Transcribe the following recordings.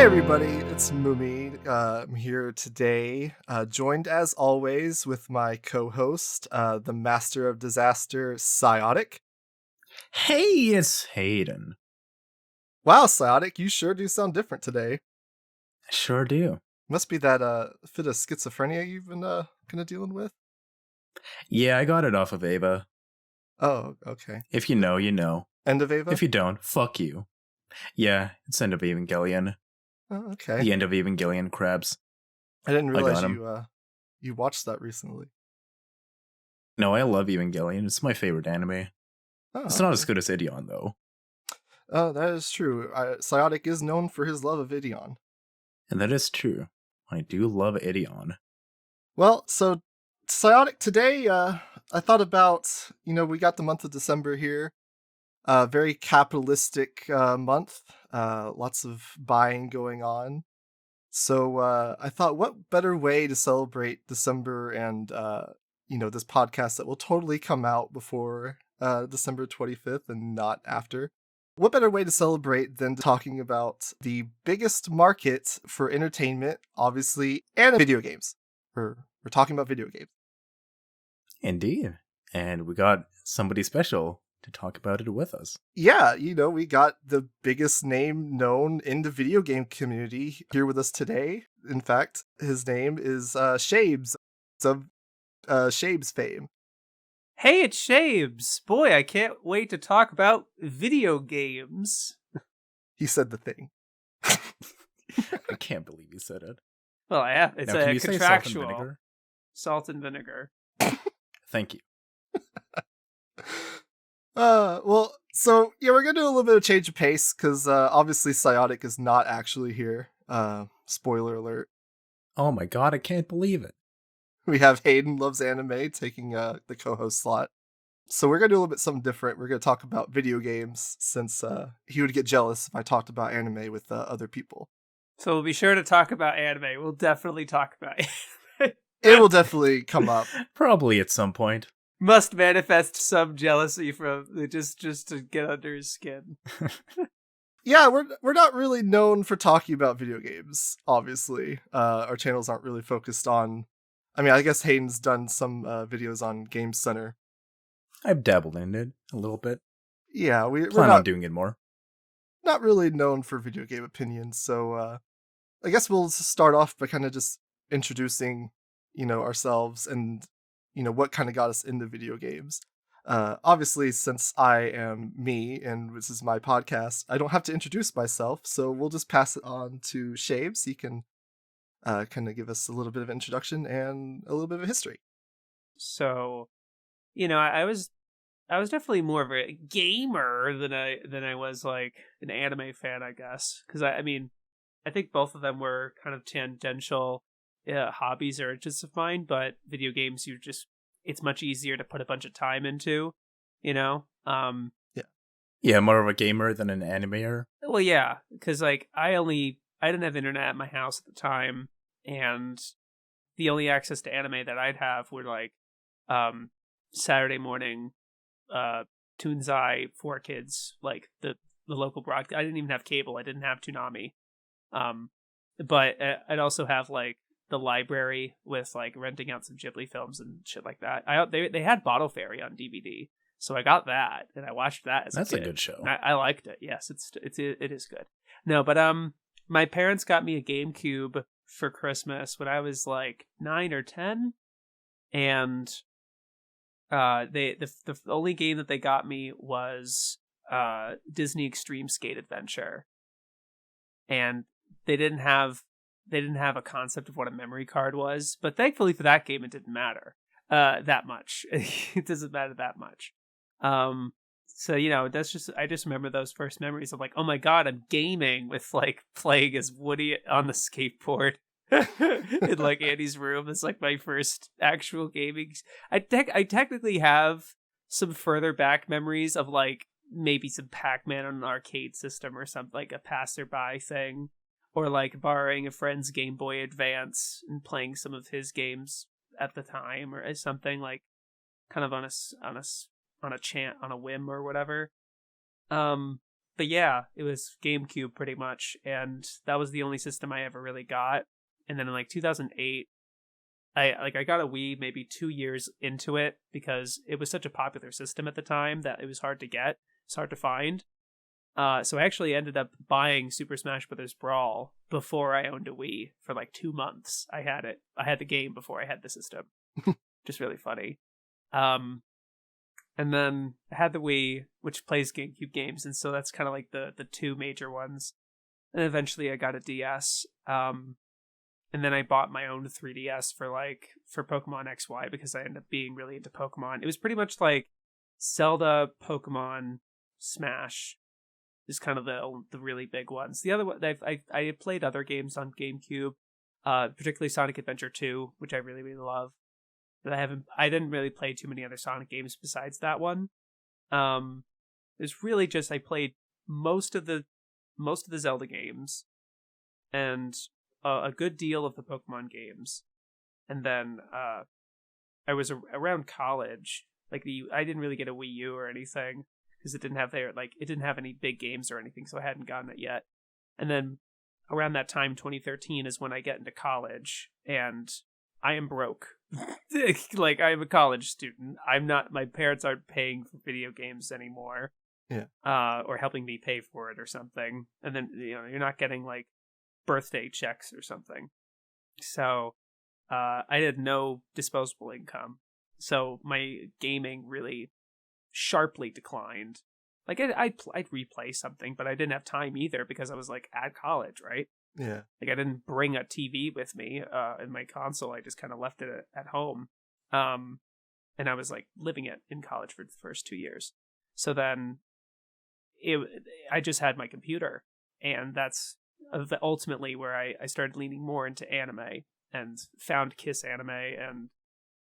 Hey everybody, it's Mumi. I'm here today, joined as always with my co-host, the Master of Disaster, Psiotic. Hey, it's Hayden. Wow, Psiotic, you sure do sound different today. I sure do. Must be that fit of schizophrenia you've been kind of dealing with. Yeah, I got it off of Ava. Oh, okay. If you know, you know. End of Ava? If you don't, fuck you. Yeah, it's End of Evangelion. Oh, okay. The End of Evangelion crabs. I didn't realize you watched that recently. No, I love Evangelion. It's my favorite anime. Oh, it's not as good as Ideon, though. That is true. Psiotic is known for his love of Ideon. And that is true. I do love Ideon. Well, so Psiotic, today I thought about, we got the month of December here. Very capitalistic month. Lots of buying going on. So I thought, what better way to celebrate December and, this podcast that will totally come out before December 25th and not after. What better way to celebrate than talking about the biggest market for entertainment, obviously, and video games. We're talking about video games. Indeed. And we got somebody special to talk about it with us. Yeah, we got the biggest name known in the video game community here with us today. In fact, his name is Shaybs of Shaybs fame. Hey, it's Shaybs. Boy, I can't wait to talk about video games. He said the thing. I can't believe you said it. Well, I have. It's now, a contractual. Salt and vinegar. Thank you. Well, so yeah, we're gonna do a little bit of change of pace because obviously Psiotic is not actually here. Spoiler alert. Oh my god, I can't believe it. We have Hayden Loves Anime taking the co-host slot. So we're gonna do a little bit something different. We're gonna talk about video games since he would get jealous if I talked about anime with other people. So we'll be sure to talk about anime. We'll definitely talk about anime. It will definitely come up. Probably at some point. Must manifest some jealousy from just to get under his skin. Yeah, we're not really known for talking about video games, obviously. Our channels aren't really focused on... I mean, I guess Hayden's done some videos on Game Center. I've dabbled in it a little bit. Yeah, we're plan not on doing it more. Not really known for video game opinions, so I guess we'll start off by kind of just introducing, ourselves and, what kind of got us into video games. Obviously, since I am me and this is my podcast, I don't have to introduce myself, so we'll just pass it on to Shaybs. He can kind of give us a little bit of introduction and a little bit of history. So, I was definitely more of a gamer than I was like an anime fan, I guess, because I think both of them were kind of tangential hobbies or interests of mine, but video games, it's much easier to put a bunch of time into, Yeah, more of a gamer than an animator. Well, yeah, because I didn't have internet at my house at the time, and the only access to anime that I'd have were like Saturday morning Toonzai 4Kids, like the local broadcast. I didn't even have cable. I didn't have Toonami. But I'd also have like the library with like renting out some Ghibli films and shit like that. They had Bottle Fairy on DVD, so I got that and I watched that as That's a kid. A good show. I liked it. Yes, it is good. No, but my parents got me a GameCube for Christmas when I was like 9 or 10, and the only game that they got me was Disney Extreme Skate Adventure, and they didn't have a concept of what a memory card was, but thankfully for that game it didn't matter that much. It doesn't matter that much. So I just remember those first memories of like, oh my god, I'm gaming with like playing as Woody on the skateboard in like Andy's room. That's like my first actual gaming. I technically have some further back memories of like maybe some Pac-Man on an arcade system or something, like a passerby thing, or like borrowing a friend's Game Boy Advance and playing some of his games at the time, or something like kind of on a whim or whatever. But yeah, it was GameCube pretty much, and that was the only system I ever really got. And then in like 2008, I got a Wii maybe 2 years into it because it was such a popular system at the time that it was hard to get. It's hard to find. So I actually ended up buying Super Smash Bros. Brawl before I owned a Wii for like 2 months. I had it. I had the game before I had the system. Just really funny. And then I had the Wii, which plays GameCube games, and so that's kind of like the two major ones. And eventually I got a DS. And then I bought my own 3DS for Pokemon XY because I ended up being really into Pokemon. It was pretty much like Zelda, Pokemon, Smash is kind of the really big ones. The other one, I played other games on GameCube, particularly Sonic Adventure 2, which I really, really love. But I didn't really play too many other Sonic games besides that one. It's really just I played most of the Zelda games and a good deal of the Pokemon games, and then I was around college. Like I didn't really get a Wii U or anything because it didn't have any big games or anything, so I hadn't gotten it yet. And then around that time, 2013, is when I get into college, and I am broke. Like, I'm a college student. My parents aren't paying for video games anymore. Yeah. Or helping me pay for it or something. And then, you're not getting like birthday checks or something. So, I had no disposable income. So my gaming really sharply declined. Like, I'd replay something, but I didn't have time either because I was like at college, right? Yeah. Like, I didn't bring a TV with me in my console. I just kind of left it at home. And I was like living it in college for the first 2 years. So then I just had my computer, and that's ultimately where I started leaning more into anime and found Kiss Anime. And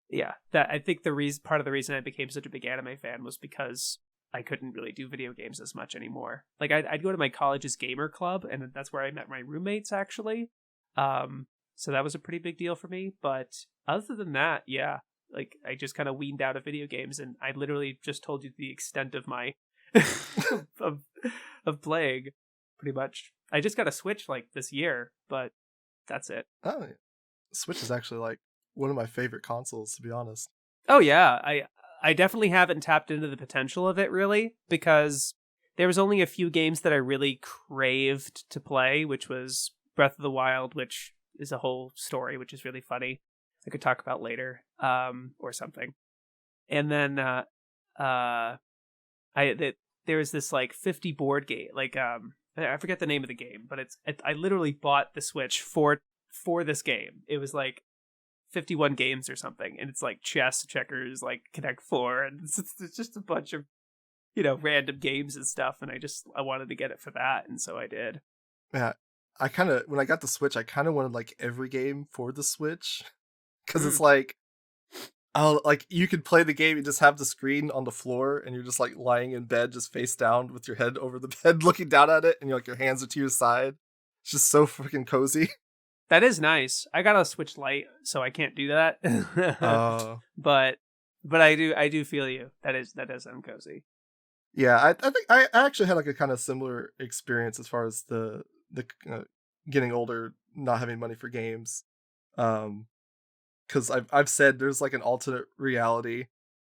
yeah, that I think part of the reason I became such a big anime fan was because I couldn't really do video games as much anymore. Like, I'd go to my college's gamer club, and that's where I met my roommates, actually. So that was a pretty big deal for me. But other than that, yeah, like, I just kind of weaned out of video games, and I literally just told you the extent of my of playing, pretty much. I just got a Switch like this year, but that's it. Oh, Switch is actually like one of my favorite consoles, to be honest. Oh yeah, I definitely haven't tapped into the potential of it, really, because there was only a few games that I really craved to play, which was Breath of the Wild, which is a whole story, which is really funny. I could talk about later, or something. And then there was this like 50 board game, like I forget the name of the game, but I literally bought the Switch for this game. It was like 51 games or something, and it's like chess, checkers, like Connect 4, and it's just a bunch of random games and stuff, and I wanted to get it for that, and so I did. Yeah, when I got the Switch, I kind of wanted like every game for the Switch, because it's like, oh, like you could play the game, you just have the screen on the floor, and you're just like lying in bed, just face down with your head over the bed, looking down at it, and you're like your hands are to your side. It's just so freaking cozy. That is nice. I got a Switch Lite, so I can't do that. But I do feel you. That does sound cozy. Yeah, I think I actually had like a kind of similar experience as far as the getting older, not having money for games. Because I've said there's like an alternate reality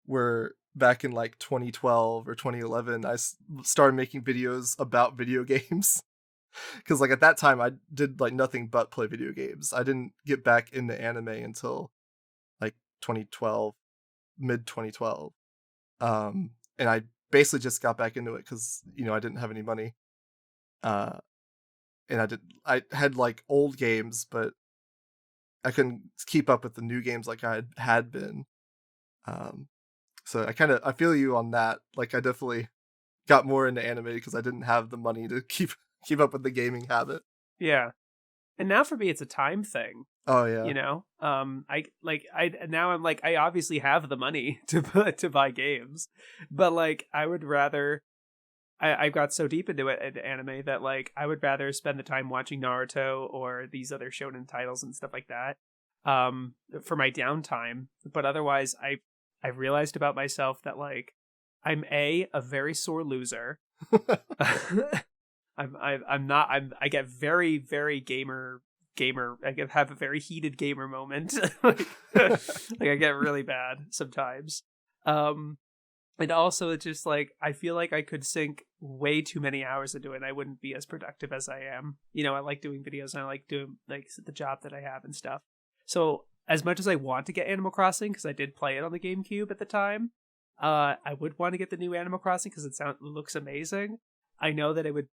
where back in like 2012 or 2011, I started making videos about video games. Because like at that time I did like nothing but play video games. I didn't get back into anime until like 2012, mid 2012. And I basically just got back into it because I didn't have any money. And I had like old games, but I couldn't keep up with the new games like I had been. So I feel you on that. Like I definitely got more into anime because I didn't have the money to keep up with the gaming habit. Yeah. And now for me it's a time thing. Oh yeah. I obviously have the money to buy games, but like I would rather I got so deep into anime that like I would rather spend the time watching Naruto or these other shonen titles and stuff like that for my downtime. But otherwise I realized about myself that like I'm a very sore loser. I get very, very gamer. Have a very heated gamer moment. like I get really bad sometimes. And also it's just like, I feel like I could sink way too many hours into it and I wouldn't be as productive as I am. You know, I like doing videos and I like doing like the job that I have and stuff. So as much as I want to get Animal Crossing, because I did play it on the GameCube at the time, I would want to get the new Animal Crossing because it looks amazing. I know that it would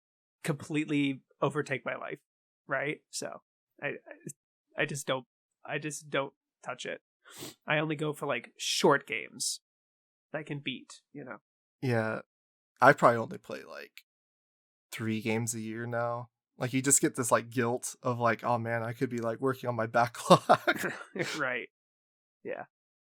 completely overtake my life, right? So I just don't touch it. I only go for like short games that I can beat, you know. Yeah, I probably only play like 3 games a year now. Like you just get this like guilt of like, oh man, I could be like working on my backlog. Right. Yeah.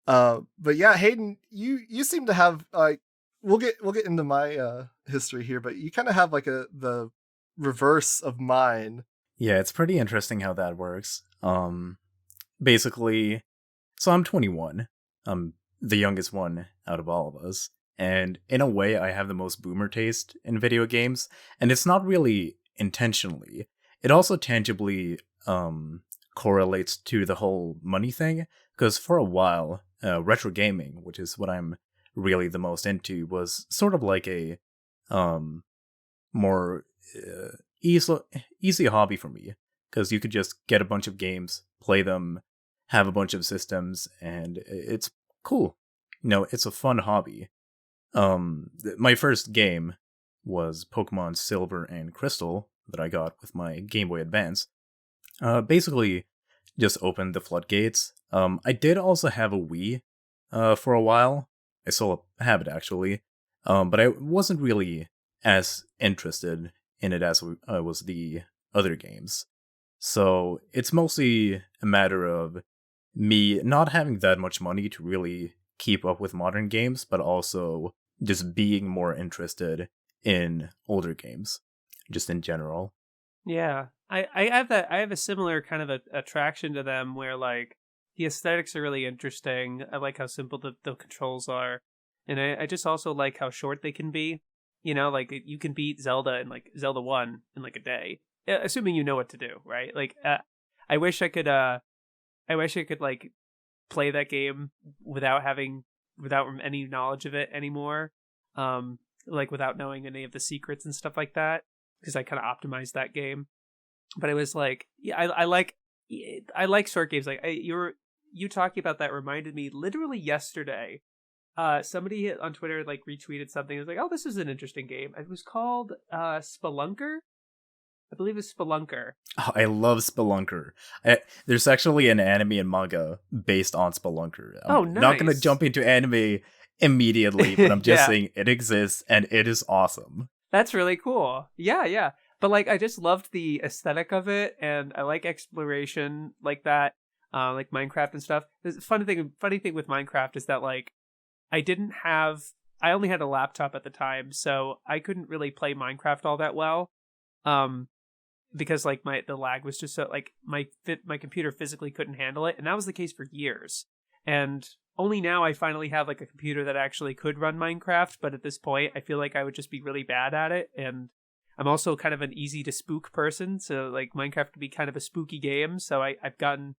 But yeah, Hayden, you seem to have like, we'll get into my history here, but you kind of have like the reverse of mine. Yeah, it's pretty interesting how that works. Basically, so I'm 21. I'm the youngest one out of all of us. And in a way, I have the most boomer taste in video games. And it's not really intentionally. It also tangibly correlates to the whole money thing. Because for a while, retro gaming, which is what I'm really the most into, was sort of like a more easy hobby for me. Because you could just get a bunch of games, play them, have a bunch of systems, and it's cool. You know, it's a fun hobby. My first game was Pokemon Silver and Crystal that I got with my Game Boy Advance. Basically, just opened the floodgates. I did also have a Wii for a while. I still have it, actually. But I wasn't really as interested in it as I was the other games. So it's mostly a matter of me not having that much money to really keep up with modern games, but also just being more interested in older games, just in general. Yeah. I have that. I have a similar kind of attraction to them where like the aesthetics are really interesting. I like how simple the controls are. And I just also like how short they can be. You know, like you can beat Zelda in like Zelda 1 in like a day. Assuming you know what to do, right? Like I wish I could like play that game without any knowledge of it anymore. Like without knowing any of the secrets and stuff like that, because I kind of optimized that game. But it was like, yeah, I like short games. Like you talking about that reminded me literally yesterday. Somebody on Twitter like retweeted something. It was like, oh, this is an interesting game. It was called Spelunker. I believe it's Spelunker. Oh, I love Spelunker. There's actually an anime and manga based on Spelunker. I'm not going to jump into anime immediately, but I'm just saying it exists and it is awesome. That's really cool. Yeah. But like, I just loved the aesthetic of it, and I like exploration like that, like Minecraft and stuff. The funny thing with Minecraft is that like, I only had a laptop at the time, so I couldn't really play Minecraft all that well. Because like the lag was just so like my computer physically couldn't handle it, and that was the case for years. And only now I finally have like a computer that actually could run Minecraft, but at this point I feel like I would just be really bad at it. And I'm also kind of an easy to spook person, so like Minecraft could be kind of a spooky game, so I've gotten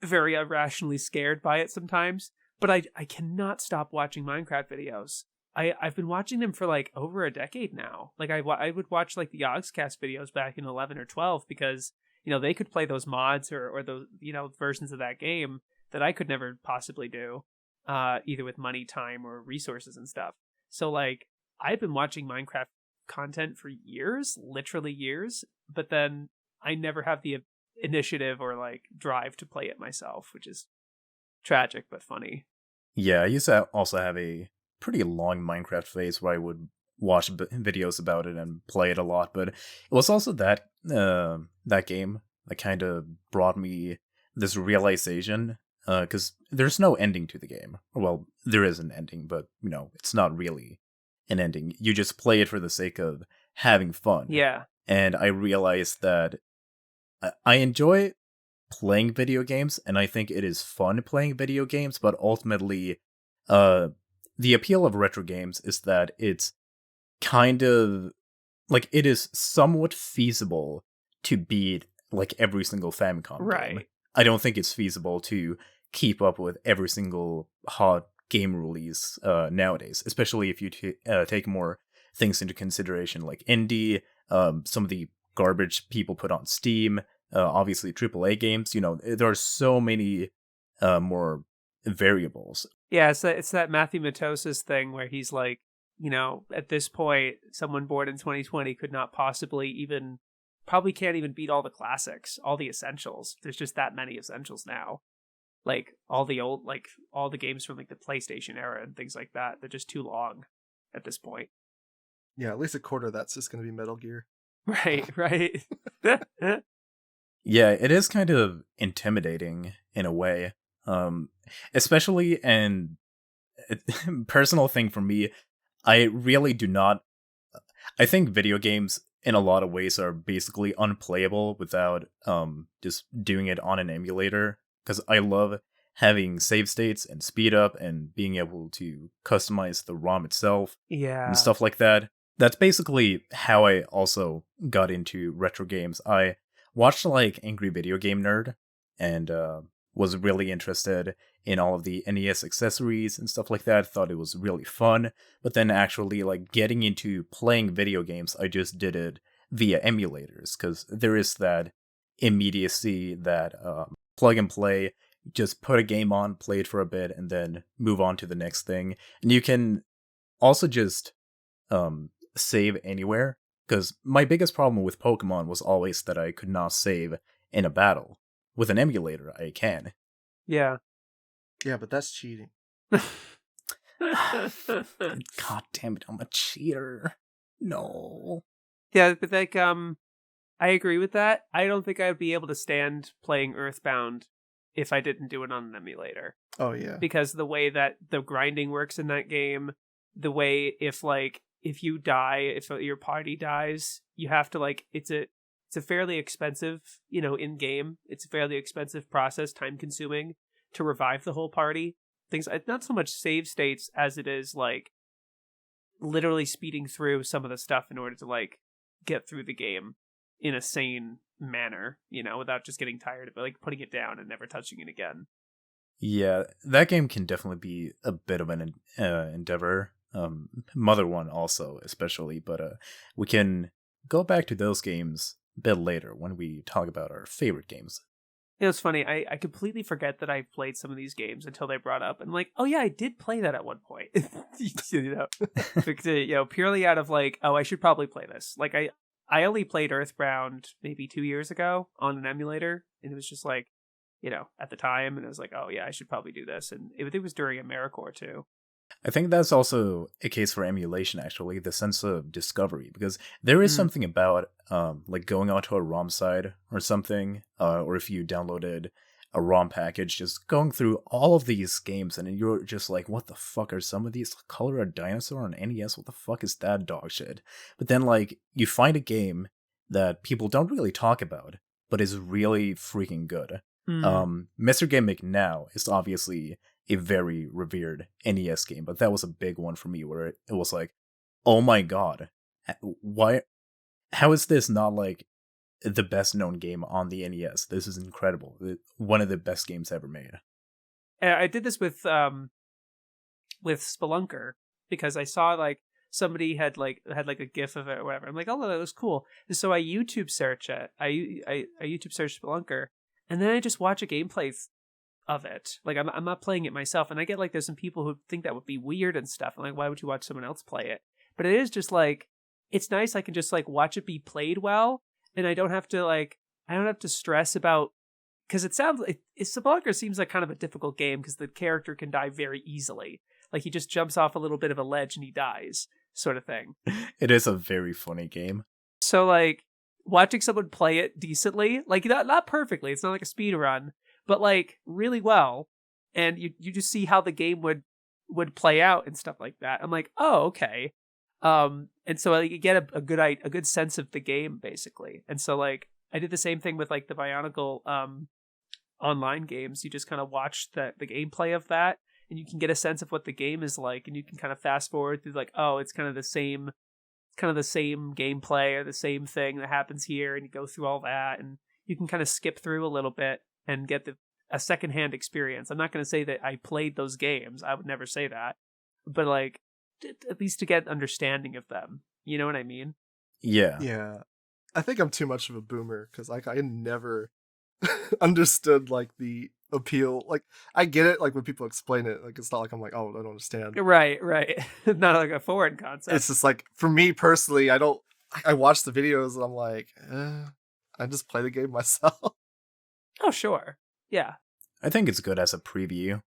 very irrationally scared by it sometimes. But I cannot stop watching Minecraft videos. I've been watching them for like over a decade now. Like I would watch like the Yogscast videos back in 11 or 12 because, you know, they could play those mods or those, you know, versions of that game that I could never possibly do, either with money, time, or resources and stuff. So like I've been watching Minecraft content for years, literally years, but then I never have the initiative or like drive to play it myself, which is tragic but funny. Yeah, I used to also have a pretty long Minecraft phase where I would watch videos about it and play it a lot, but it was also that game that kind of brought me this realization, because there's no ending to the game. Well, there is an ending, but you know, it's not really an ending. You just play it for the sake of having fun. Yeah. And I realized that I enjoy playing video games, and I think it is fun playing video games, but ultimately, the appeal of retro games is that it's kind of like it is somewhat feasible to beat like every single Famicom game. Right. I don't think it's feasible to keep up with every single hot game release nowadays, especially if you take more things into consideration, like indie, some of the garbage people put on Steam, obviously AAA games. You know, there are so many more variables. Yeah, it's that Matthew Matosis thing where he's like, you know, at this point, someone born in 2020 could not possibly probably can't even beat all the classics, all the essentials. There's just that many essentials now. Like all the games from like the PlayStation era and things like that. They're just too long at this point. Yeah, at least a quarter of that's just going to be Metal Gear. Right. Yeah, it is kind of intimidating in a way. Especially, and personal thing for me, I really do not. I think video games in a lot of ways are basically unplayable without just doing it on an emulator, because I love having save states and speed up and being able to customize the ROM itself and stuff like that. That's basically how I also got into retro games. I watched like Angry Video Game Nerd and was really interested in all of the NES accessories and stuff like that. Thought it was really fun, but then actually like getting into playing video games, I just did it via emulators, because there is that immediacy, that plug and play, just put a game on, play it for a bit, and then move on to the next thing. And you can also just save anywhere, because my biggest problem with Pokemon was always that I could not save in a battle. With an emulator, I can. Yeah. Yeah, but that's cheating. God damn it, I'm a cheater. No. Yeah, but like, I agree with that. I don't think I'd be able to stand playing Earthbound if I didn't do it on an emulator. Oh, yeah. Because the way that the grinding works in that game, the way if you die, if your party dies, you have to like, it's a fairly expensive, you know, in game. It's a fairly expensive process, time consuming to revive the whole party. Things, not so much save states as it is like literally speeding through some of the stuff in order to like get through the game in a sane manner, you know, without just getting tired of it, like putting it down and never touching it again. Yeah, that game can definitely be a bit of an endeavor. Mother 1 also, especially, but we can go back to those games a bit later when we talk about our favorite games. You know, it's funny, I completely forget that I played some of these games until they brought up, and like, oh yeah, I did play that at one point. You know, because, you know, purely out of like, oh, I should probably play this. Like, I only played Earthbound maybe 2 years ago on an emulator, and it was just like, you know, at the time, and I was like, oh yeah, I should probably do this, and it was during AmeriCorps too. I think that's also a case for emulation, actually, the sense of discovery, because there is something about like going onto a ROM side or something, or if you downloaded a ROM package, just going through all of these games, and you're just like, what the fuck are some of these? Color a Dinosaur on NES? What the fuck is that dog shit? But then, like, you find a game that people don't really talk about, but is really freaking good. Mr. Game Make Now is obviously a very revered NES game, but that was a big one for me, where it was like, oh my god, why? How is this not like the best known game on the NES? This is incredible. One of the best games ever made. I did this with Spelunker, because I saw like somebody had a GIF of it or whatever. I'm like, oh, that was cool. And so I YouTube search it. I YouTube search Spelunker, and then I just watch a gameplay of it. Like, I'm not playing it myself, and I get like there's some people who think that would be weird and stuff. I'm like, why would you watch someone else play it? But it is just like, it's nice. I can just like watch it be played well, and I don't have to stress about, because it sounds like Spelunker seems like kind of a difficult game, because the character can die very easily. Like, he just jumps off a little bit of a ledge and he dies, sort of thing. It is a very funny game. So like, watching someone play it decently, like not perfectly, it's not like a speed run, but like really well, and you just see how the game would play out and stuff like that. I'm like, oh, okay. And so you get a good sense of the game, basically. And so like, I did the same thing with like the Bionicle online games. You just kind of watch the gameplay of that, and you can get a sense of what the game is like, and you can kind of fast forward through like, oh, it's kind of the same gameplay or the same thing that happens here, and you go through all that, and you can kind of skip through a little bit and get a secondhand experience. I'm not going to say that I played those games. I would never say that, but like at least to get understanding of them. You know what I mean? Yeah. Yeah. I think I'm too much of a boomer because like I never understood like the appeal. Like I get it, like when people explain it, like it's not like I'm like, oh, I don't understand. Right. Not like a foreign concept. It's just like for me personally, I watch the videos and I'm like, I just play the game myself. Oh, sure. Yeah. I think it's good as a preview.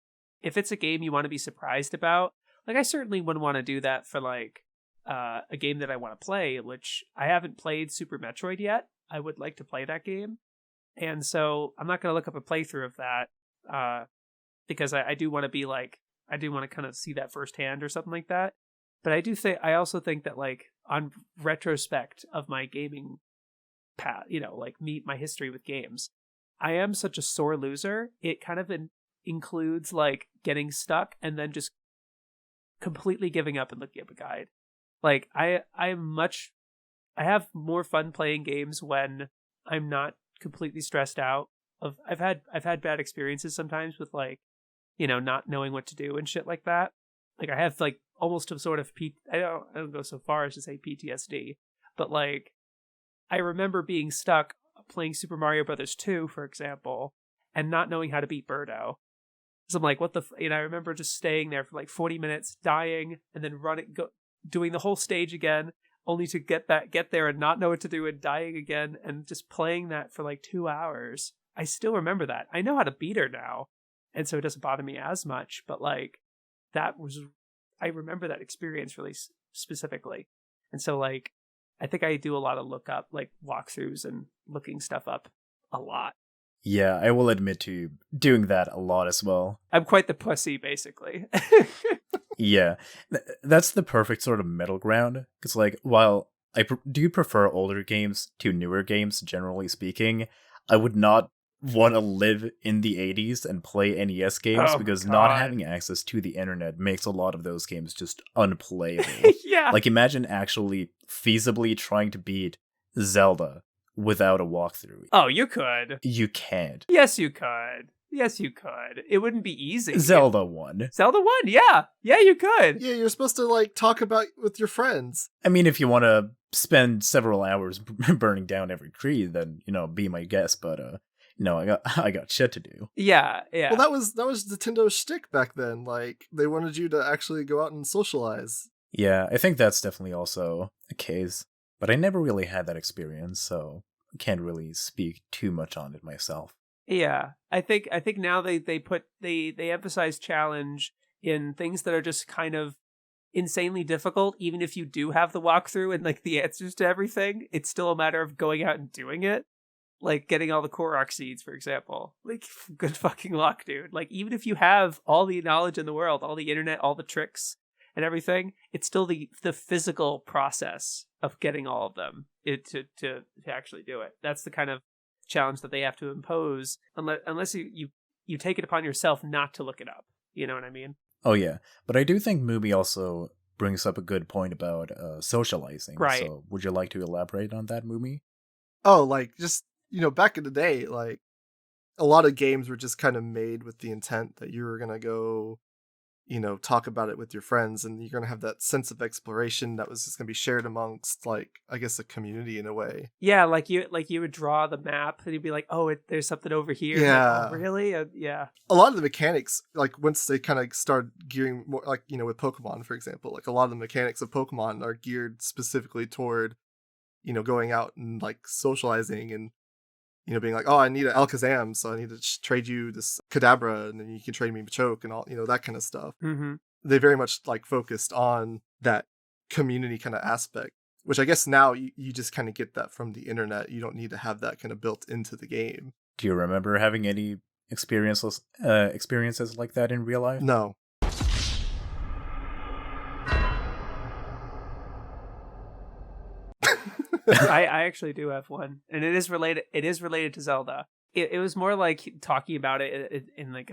If it's a game you want to be surprised about, like I certainly wouldn't want to do that for like a game that I want to play, which I haven't played Super Metroid yet. I would like to play that game. And so I'm not going to look up a playthrough of that because I do want to be like, I do want to kind of see that firsthand or something like that. But I also think that like on retrospect of my gaming path, like my history with games, I am such a sore loser. It kind of includes like getting stuck and then just completely giving up and looking up a guide. Like I have more fun playing games when I'm not completely stressed out. I've had bad experiences sometimes with like, not knowing what to do and shit like that. Like I have like almost a sort of I don't go so far as to say PTSD, but like I remember being stuck playing Super Mario Brothers 2, for example, and not knowing how to beat Birdo. So I'm like, what the I remember just staying there for like 40 minutes, dying, and then doing the whole stage again, only to get there and not know what to do and dying again, and just playing that for like 2 hours. I still remember that. I know how to beat her now, and so it doesn't bother me as much, but like I remember that experience really specifically. And so like I think I do a lot of like walkthroughs and looking stuff up a lot. Yeah, I will admit to doing that a lot as well. I'm quite the pussy, basically. Yeah, that's the perfect sort of middle ground. Because, like, while I do prefer older games to newer games, generally speaking, I would not want to live in the 80s and play NES games because not having access to the internet makes a lot of those games just unplayable. Yeah. Like, imagine actually feasibly trying to beat Zelda without a walkthrough. Oh, you could. You can't. Yes, you could. It wouldn't be easy. Zelda 1. Yeah. Yeah, you could. Yeah, you're supposed to like talk about with your friends. I mean, if you want to spend several hours burning down every tree, then, be my guest, but I got shit to do. Yeah. Well, that was Nintendo's shtick back then. Like, they wanted you to actually go out and socialize. Yeah, I think that's definitely also a case. But I never really had that experience, so I can't really speak too much on it myself. Yeah, I think now they emphasize challenge in things that are just kind of insanely difficult. Even if you do have the walkthrough and like the answers to everything, it's still a matter of going out and doing it. Like getting all the Korok seeds, for example. Like, good fucking luck, dude. Like, even if you have all the knowledge in the world, all the internet, all the tricks and everything, it's still the physical process of getting all of them to actually do it. That's the kind of challenge that they have to impose unless you take it upon yourself not to look it up. You know what I mean? Oh yeah, but I do think Mumi also brings up a good point about socializing. Right. So would you like to elaborate on that, Mumi? Oh, like just back in the day, like a lot of games were just kind of made with the intent that you were gonna go talk about it with your friends, and you're going to have that sense of exploration that was just going to be shared amongst, like, I guess, a community in a way. Yeah, like you would draw the map, and you'd be like, oh, there's something over here. Yeah. Like, oh, really? Yeah. A lot of the mechanics, like, once they kind of start gearing more, like, with Pokemon, for example, like, a lot of the mechanics of Pokemon are geared specifically toward, going out and, like, socializing and, being like, oh, I need an Alakazam, so I need to trade you this Kadabra, and then you can trade me Machoke and all, that kind of stuff. Mm-hmm. They very much, like, focused on that community kind of aspect, which I guess now you just kind of get that from the internet. You don't need to have that kind of built into the game. Do you remember having any experiences like that in real life? No. I actually do have one, and it is related to Zelda. it was more like talking about it in like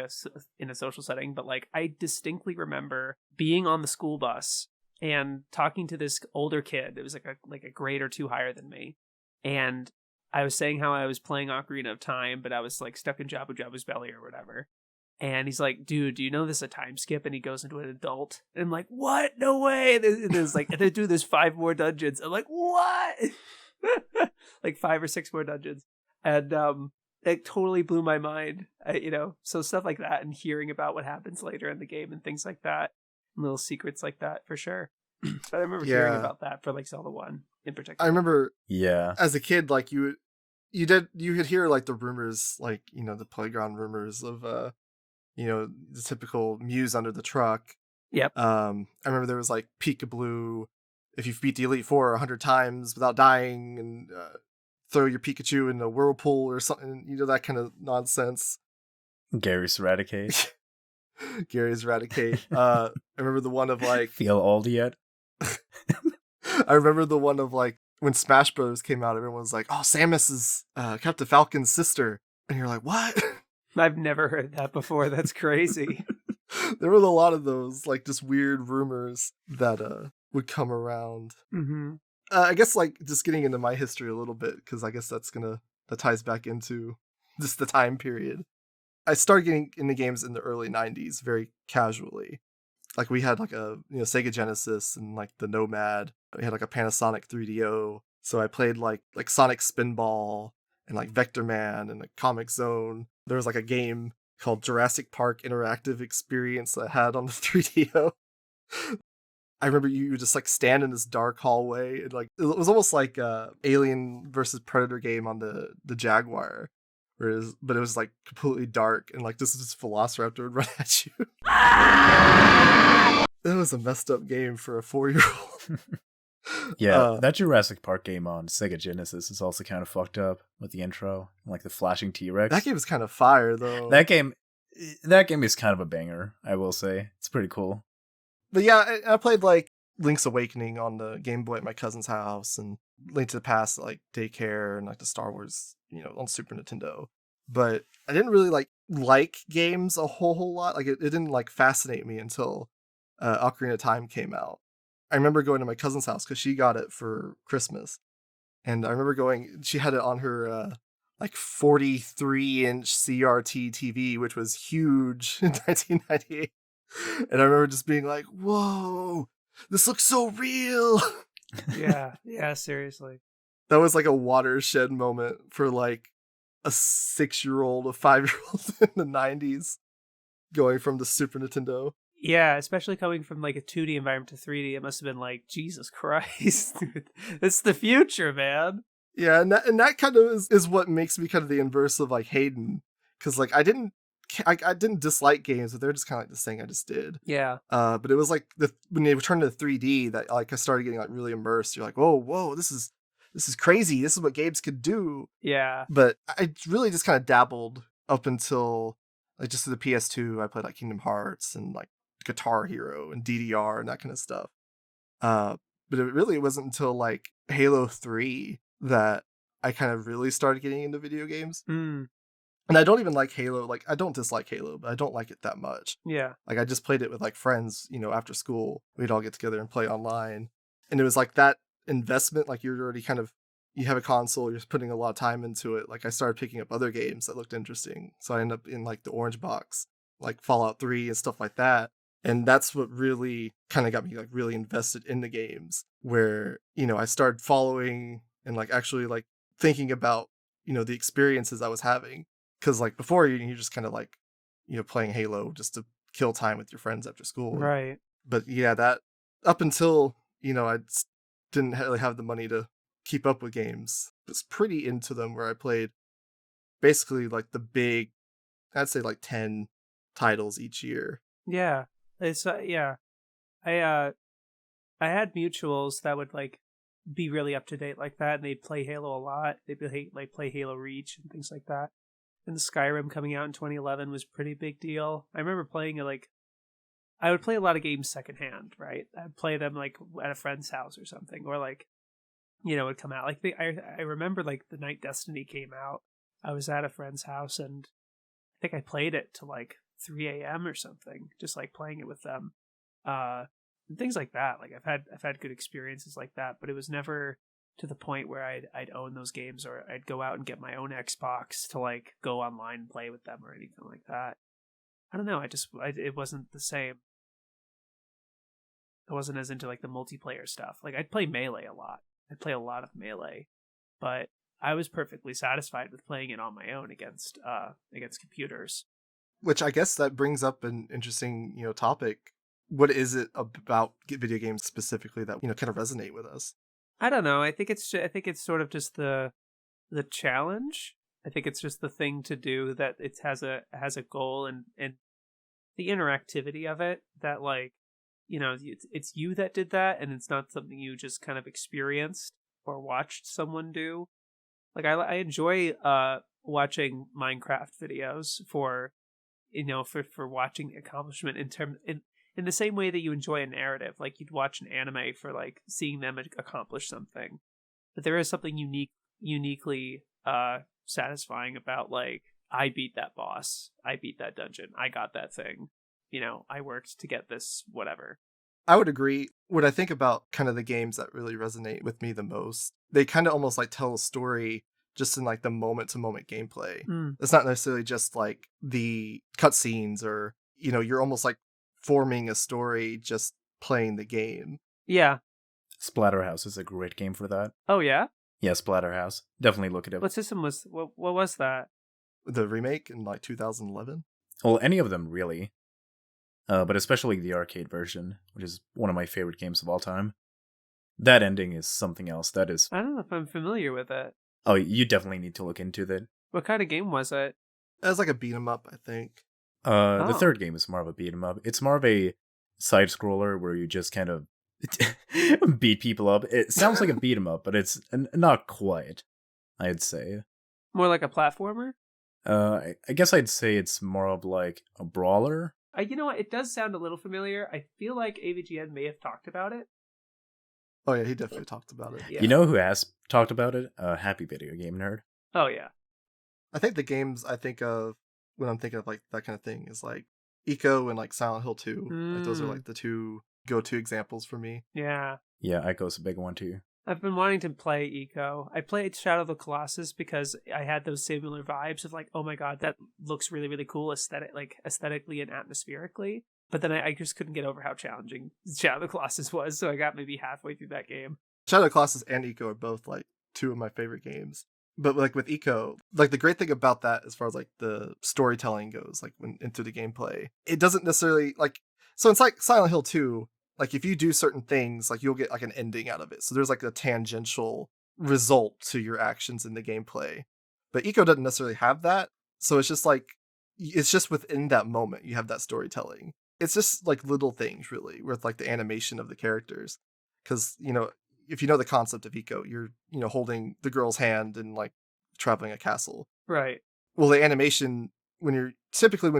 in a social setting, but like I distinctly remember being on the school bus and talking to this older kid. It was like a grade or two higher than me, and I was saying how I was playing Ocarina of Time, but I was like stuck in Jabu Jabu's belly or whatever. And he's like, "Dude, do you know this is a time skip?" And he goes into an adult, and I'm like, "What? No way!" And there's like, and they do this 5 more dungeons. I'm like, "What?" Like 5 or 6 more dungeons, and it totally blew my mind. So stuff like that, and hearing about what happens later in the game and things like that, little secrets like that for sure. But I remember hearing about that for like Zelda 1 in particular. I remember, Yeah, as a kid, like you could hear like the rumors, like the playground rumors of the typical Muse under the truck. Yep. I remember there was like Peekaboo, if you've beat the Elite Four 100 times without dying, and throw your Pikachu in a whirlpool or something, that kind of nonsense. Gary's Eradicate. Gary's Eradicate. I remember the one of like Feel old yet? I remember the one of like when Smash Bros came out, everyone was like, "Oh, Samus is Captain Falcon's sister," and you're like, "What?" I've never heard that before. That's crazy. There were a lot of those like just weird rumors that would come around. Mm-hmm. I guess like just getting into my history a little bit, because I guess that ties back into just the time period. I started getting into games in the early 90s very casually. Like we had like a Sega Genesis and like the Nomad. We had like a Panasonic 3DO. So I played like Sonic Spinball and like Vector Man and like Comic Zone. There was like a game called Jurassic Park Interactive Experience that I had on the 3DO. I remember you just like stand in this dark hallway, and like it was almost like Alien versus Predator game on the Jaguar. But it was like completely dark, and like this Velociraptor would run at you. That was a messed up game for a 4-year-old. Yeah, that Jurassic Park game on Sega Genesis is also kind of fucked up with the intro, like the flashing T-Rex. That game is kind of fire, though. That game is kind of a banger, I will say. It's pretty cool. But yeah, I played like Link's Awakening on the Game Boy at my cousin's house, and Link to the Past at, like Daycare, and like the Star Wars, on Super Nintendo. But I didn't really like games a whole lot. Like it didn't like fascinate me until Ocarina of Time came out. I remember going to my cousin's house because she got it for Christmas, and I remember she had it on her like 43-inch CRT TV, which was huge in 1998. And I remember just being like, "Whoa, this looks so real." Yeah, seriously. That was like a watershed moment for like a 6-year-old, a 5-year-old in the 90s, going from the Super Nintendo. Yeah, especially coming from like a 2D environment to 3D, it must have been like, Jesus Christ, dude, it's the future, man. Yeah, and that kind of is what makes me kind of the inverse of like Hayden, because like I didn't dislike games, but they're just kind of like this thing I just did. Yeah. But it was like when they returned to 3D that like I started getting like really immersed. You're like, whoa, this is crazy. This is what games could do. Yeah. But I really just kind of dabbled up until like just to the PS2. I played like Kingdom Hearts and like Guitar Hero and DDR and that kind of stuff. But it wasn't until like Halo 3 that I kind of really started getting into video games. Mm. And I don't even like Halo. Like, I don't dislike Halo, but I don't like it that much. Yeah. Like, I just played it with like friends, after school. We'd all get together and play online. And it was like that investment, like you're already you have a console, you're just putting a lot of time into it. Like, I started picking up other games that looked interesting. So I ended up in like the Orange Box, like Fallout 3 and stuff like that. And that's what really kind of got me like really invested in the games, where, I started following and like actually like thinking about, the experiences I was having. Because like before, you're just kind of like, playing Halo just to kill time with your friends after school. Right. But yeah, that up until, I didn't really have the money to keep up with games, I was pretty into them, where I played basically like the big, I'd say like 10 titles each year. Yeah. It's yeah. I had mutuals that would like be really up to date like that, and they'd play Halo a lot. They'd play Halo Reach and things like that. And the Skyrim coming out in 2011 was a pretty big deal. I remember playing it I would play a lot of games secondhand, right? I'd play them like at a friend's house or something, or like, it would come out. Like I remember like the night Destiny came out, I was at a friend's house, and I think I played it to like 3 a.m. or something, just like playing it with them. And things like that. Like I've had good experiences like that, but it was never to the point where I'd own those games, or I'd go out and get my own Xbox to like go online and play with them or anything like that. I don't know. It wasn't the same. I wasn't as into like the multiplayer stuff. Like I'd play Melee a lot. I'd play a lot of Melee, but I was perfectly satisfied with playing it on my own against computers. Which I guess that brings up an interesting, topic. What is it about video games specifically that, kind of resonate with us? I don't know. I think it's sort of just the challenge. I think it's just the thing to do that it has a goal, and the interactivity of it, that like, it's you that did that, and it's not something you just kind of experienced or watched someone do. Like I enjoy watching Minecraft videos for watching the accomplishment in the same way that you enjoy a narrative. Like you'd watch an anime for like seeing them accomplish something. But there is something uniquely satisfying about like, I beat that boss, I beat that dungeon, I got that thing. I worked to get this, whatever. I would agree. What I think about kind of the games that really resonate with me the most, they kind of almost like tell a story just in like the moment to moment gameplay. It's not necessarily just like the cutscenes, or, you're almost like forming a story just playing the game. Yeah. Splatterhouse is a great game for that. Oh, yeah? Yeah, Splatterhouse. Definitely look at it. What system was, what was that? The remake in like 2011? Well, any of them, really. But especially the arcade version, which is one of my favorite games of all time. That ending is something else. That is... I don't know if I'm familiar with it. Oh, you definitely need to look into that. What kind of game was it? It was like a beat 'em up, I think. The third game is more of a beat 'em up. It's more of a side scroller where you just kind of beat people up. It sounds like a beat 'em up, but it's not quite, I'd say. More like a platformer? I guess I'd say it's more of like a brawler. You know what? It does sound a little familiar. I feel like AVGN may have talked about it. Oh yeah, he definitely talked about it. Yeah. You know who has talked about it? Happy Video Game Nerd. Oh yeah. I think the games I think of when I'm thinking of like that kind of thing is like Eco and like Silent Hill 2. Like those are like the two go-to examples for me. Yeah. Yeah, Ico's a big one too. I've been wanting to play Eco. I played Shadow of the Colossus because I had those similar vibes of like, oh my god, that looks really, really cool aesthetically and atmospherically. But then I just couldn't get over how challenging Shadow of the Colossus was, so I got maybe halfway through that game. Shadow of the Colossus and Eco are both like two of my favorite games. But like with Eco, like the great thing about that as far as like the storytelling goes, like when into the gameplay, it doesn't necessarily like, so it's like Silent Hill 2, like if you do certain things, like you'll get like an ending out of it. So there's like a tangential result to your actions in the gameplay. But Eco doesn't necessarily have that. So it's just like, it's just within that moment you have that storytelling. It's just like little things really with like the animation of the characters. Because, if you know the concept of Eco, you're, holding the girl's hand and like traveling a castle. Right. Well, the animation, when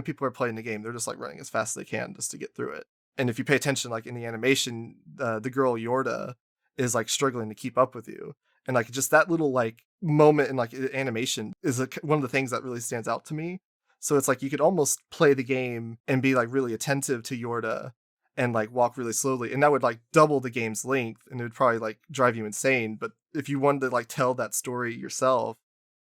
people are playing the game, they're just like running as fast as they can just to get through it. And if you pay attention, like in the animation, the girl Yorda is like struggling to keep up with you. And like just that little like moment in like animation is one of the things that really stands out to me. So it's like you could almost play the game and be like really attentive to Yorda and like walk really slowly, and that would like double the game's length, and it would probably like drive you insane. But if you wanted to like tell that story yourself,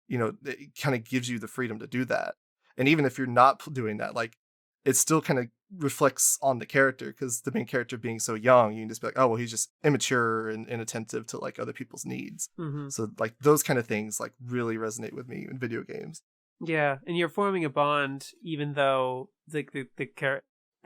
it kind of gives you the freedom to do that. And even if you're not doing that, like it still kind of reflects on the character, because the main character being so young, you can just be like, oh well, he's just immature and inattentive to like other people's needs. Mm-hmm. So like those kind of things like really resonate with me in video games. Yeah, and you're forming a bond even though the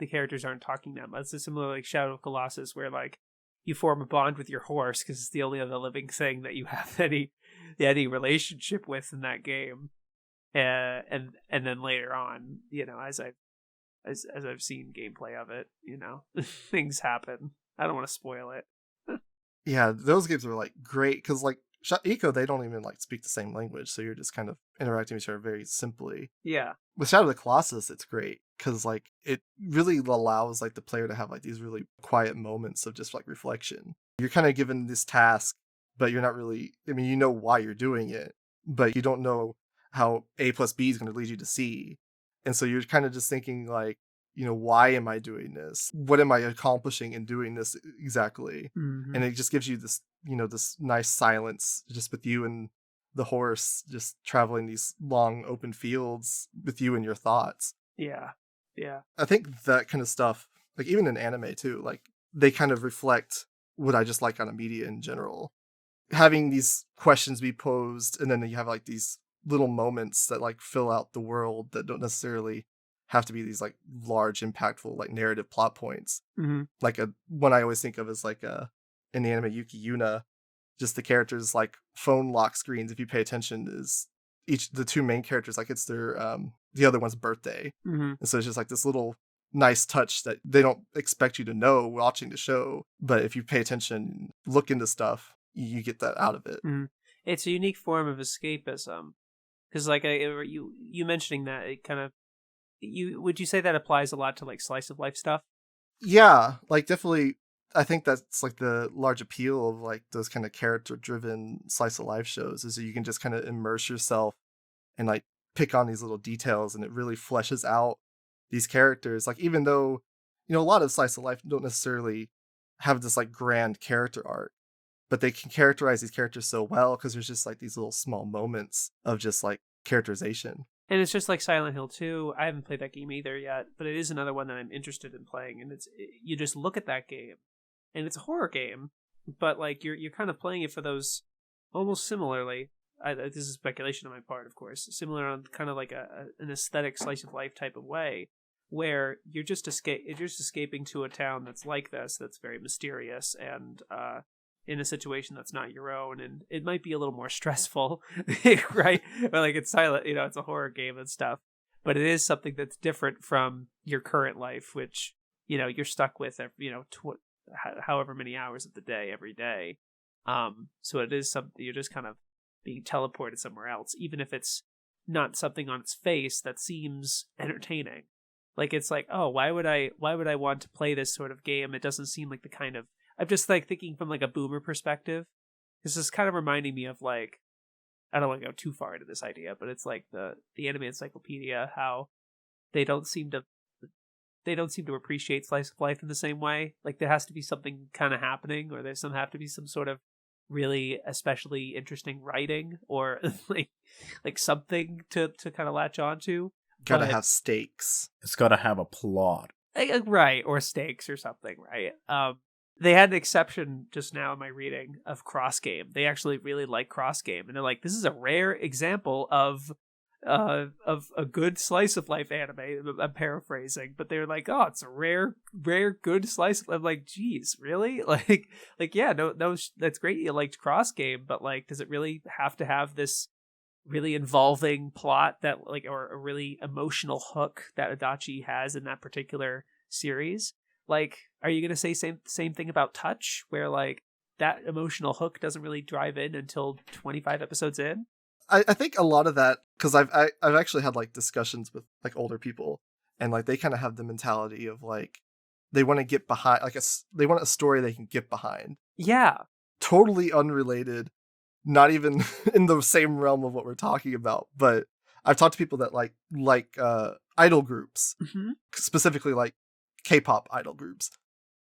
characters aren't talking that much. It's similar like Shadow of Colossus, where like you form a bond with your horse because it's the only other living thing that you have any relationship with in that game. And then later on, as I've seen gameplay of it, things happen. I don't want to spoil it. Yeah, those games are like great because like Eco, they don't even like speak the same language, so you're just kind of interacting with each other very simply. Yeah. With Shadow of the Colossus, it's great because like it really allows like the player to have like these really quiet moments of just like reflection. You're kind of given this task, but you're not really, you know why you're doing it, but you don't know how A plus B is going to lead you to C. And so you're kind of just thinking like, why am I doing this? What am I accomplishing in doing this exactly? Mm-hmm. And it just gives you this, this nice silence just with you and the horse just traveling these long open fields with you and your thoughts. Yeah. I think that kind of stuff, like even in anime too, like they kind of reflect what I just like on a media in general. Having these questions be posed, and then you have like these little moments that like fill out the world that don't necessarily have to be these like large, impactful like narrative plot points. Mm-hmm. Like one I always think of is like in the anime Yuki Yuna, just the characters like phone lock screens. If you pay attention, is the two main characters like it's their the other one's birthday, Mm-hmm. and so it's just like this little nice touch that they don't expect you to know watching the show, but if you pay attention, look into stuff, you get that out of it. Mm-hmm. It's a unique form of escapism, because like you mentioning that, it kind of would you say that applies a lot to like slice of life stuff? Yeah, like definitely. I think that's like the large appeal of like those kind of character driven slice of life shows, is that you can just kind of immerse yourself and like pick on these little details, and it really fleshes out these characters. Like even though, a lot of slice of life don't necessarily have this like grand character arc, but they can characterize these characters so well because there's just like these little small moments of just like characterization. And it's just like Silent Hill 2. I haven't played that game either yet, but it is another one that I'm interested in playing. And you just look at that game, and it's a horror game, but like you're kind of playing it for those almost similarly. This is speculation on my part, of course. Similar on kind of like an aesthetic slice of life type of way, where you're just escaping to a town that's like this, that's very mysterious and in a situation that's not your own, and it might be a little more stressful, right? But like it's silent, it's a horror game and stuff, but it is something that's different from your current life, which you're stuck with, however many hours of the day every day. So it is something you're just kind of being teleported somewhere else, even if it's not something on its face that seems entertaining. Like it's like, oh, why would I want to play this sort of game? It doesn't seem like the kind of, I'm just like thinking from like a boomer perspective. This is kind of reminding me of like, I don't want to go too far into this idea, but it's like the anime encyclopedia, how they don't seem to appreciate slice of life in the same way. Like there has to be something kind of happening, or have to be some sort of really especially interesting writing, or like something to kind of latch onto. Gotta have stakes. It's gotta have a plot. Right, or stakes or something, right? They had an exception just now in my reading of cross game. They actually really like cross game, and they're like, this is a rare example of a good slice of life anime. I'm paraphrasing, but they're like, oh, it's a rare good slice. I'm like, geez, really? Like yeah, no, that's great. You liked cross game, but like, does it really have to have this really involving plot that like, or a really emotional hook that Adachi has in that particular series? Like, are you gonna say same thing about Touch, where like that emotional hook doesn't really drive in until 25 episodes in? I think a lot of that, because I've actually had like discussions with like older people, and like they kind of have the mentality of like they want to get behind, like they want a story they can get behind. Yeah, totally unrelated, not even in the same realm of what we're talking about. But I've talked to people that like idol groups, specifically like K-pop idol groups,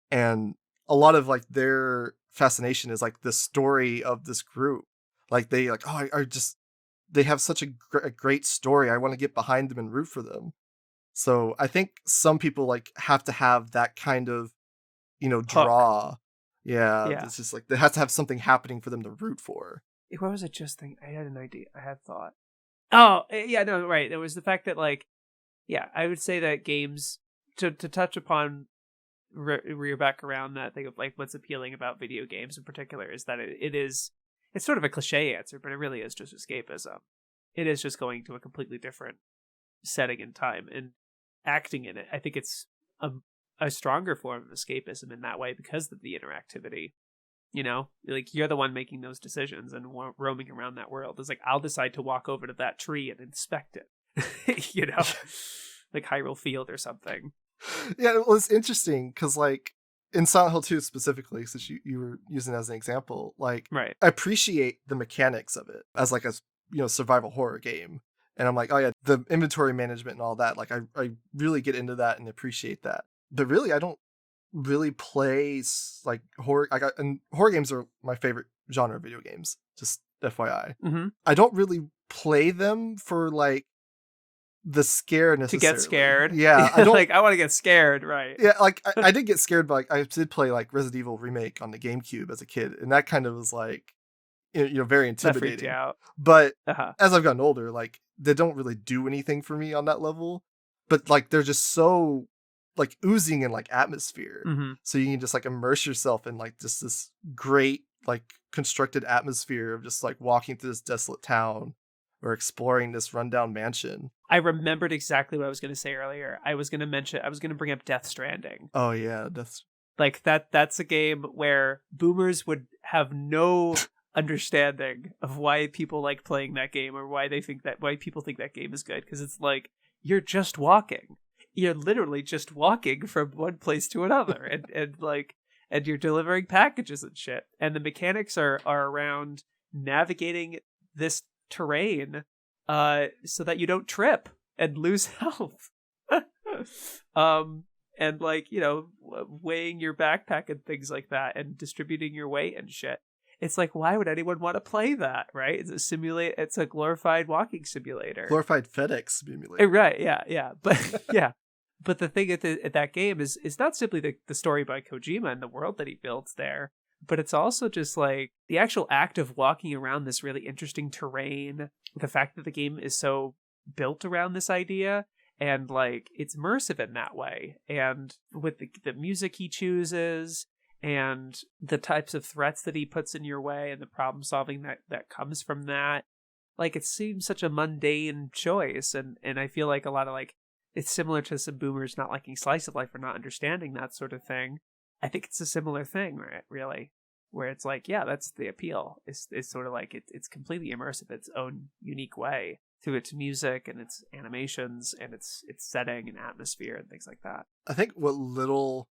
and a lot of like their fascination is like the story of this group. Like they like, oh, they have such a great story. I want to get behind them and root for them. So I think some people like have to have that kind of, draw. Yeah. It's just like, they have to have something happening for them to root for. What was it just thinking? I had an idea. I had thought. Oh, yeah, no, right. There was the fact that like, yeah, I would say that games, to touch upon, rear back around that thing of like what's appealing about video games in particular is that it's sort of a cliche answer, but it really is just escapism. It is just going to a completely different setting and time and acting in it. I think it's a stronger form of escapism in that way because of the interactivity. Like you're the one making those decisions and roaming around that world. It's like, I'll decide to walk over to that tree and inspect it, like Hyrule Field or something. Yeah, well, it's interesting because like in Silent Hill 2 specifically, since you were using it as an example, like right. I appreciate the mechanics of it as like a survival horror game. And I'm like, oh yeah, the inventory management and all that. Like I really get into that and appreciate that. But really, I don't really play like horror. And horror games are my favorite genre of video games. Just FYI. Mm-hmm. I don't really play them for like the scare necessarily. To get scared. Yeah, I don't like I want to get scared, right? Yeah, like I did get scared, but like I did play like Resident Evil Remake on the GameCube as a kid, and that kind of was like, very That freaked intimidating. you out. But Uh-huh. as I've gotten older, like they don't really do anything for me on that level. But like they're just so like oozing in like atmosphere, Mm-hmm. so you can just like immerse yourself in like just this great like constructed atmosphere of just like walking through this desolate town or exploring this rundown mansion. I remembered exactly what I was going to say earlier. I was going to bring up Death Stranding. Oh yeah, that's Like that's a game where boomers would have no understanding of why people like playing that game or why people think that game is good, because it's like you're just walking. You're literally just walking from one place to another and you're delivering packages and shit. And the mechanics are around navigating this terrain so that you don't trip and lose health. And like, weighing your backpack and things like that and distributing your weight and shit. It's like, why would anyone want to play that, right? It's a glorified walking simulator. glorified FedEx simulator. Right, yeah. But yeah. But the thing at that game is not simply the story by Kojima and the world that he builds there, but it's also just like the actual act of walking around this really interesting terrain, the fact that the game is so built around this idea, and like it's immersive in that way, and with the music he chooses and the types of threats that he puts in your way and the problem solving that comes from that. Like, it seems such a mundane choice, and I feel like a lot of like it's similar to some boomers not liking slice of life or not understanding that sort of thing. I think it's a similar thing, right? Really, where it's like, yeah, that's the appeal. It's sort of like it's completely immersive, its own unique way, through its music and its animations and its setting and atmosphere and things like that. I think what little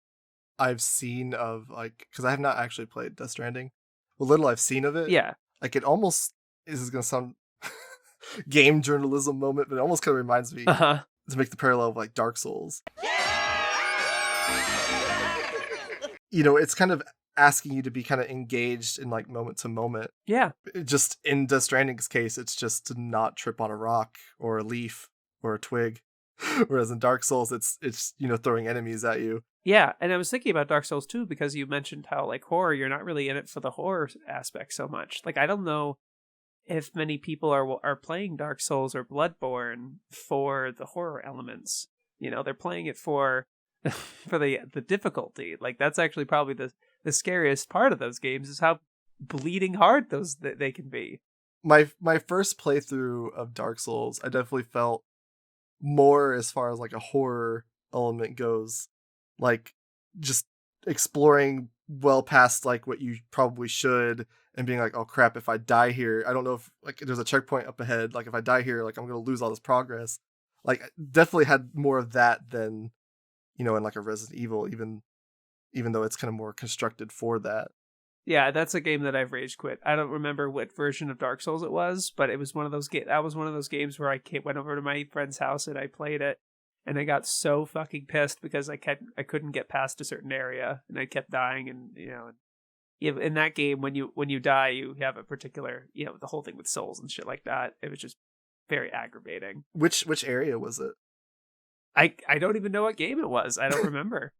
I've seen of like, because I have not actually played Death Stranding, what little I've seen of it, Yeah, like it almost this is gonna sound game journalism moment, but it almost kind of reminds me to make the parallel of like Dark Souls. It's kind of asking you to be kind of engaged in like moment to moment. yeah. Just in Death Stranding's case, it's just to not trip on a rock or a leaf or a twig. Whereas in Dark Souls, it's throwing enemies at you. Yeah, and I was thinking about Dark Souls too, because you mentioned how like horror, you're not really in it for the horror aspect so much. Like, I don't know if many people are playing Dark Souls or Bloodborne for the horror elements. They're playing it for the difficulty. Like, that's actually probably the scariest part of those games, is how bleeding hard they can be. My first playthrough of Dark Souls, I definitely felt more as far as like a horror element goes, like just exploring well past like what you probably should, and being like, oh crap, if I die here, I don't know if like there's a checkpoint up ahead, like if I die here, like I'm gonna lose all this progress. Like, definitely had more of that than in like a Resident Evil, even though it's kind of more constructed for that. Yeah, that's a game that I've rage quit. I don't remember what version of Dark Souls it was, but it was one of those that was one of those games where I went over to my friend's house and I played it, and I got so fucking pissed because I couldn't get past a certain area, and I kept dying, and in that game when you die, you have a particular the whole thing with souls and shit like that. It was just very aggravating. Which area was it? I don't even know what game it was. I don't remember.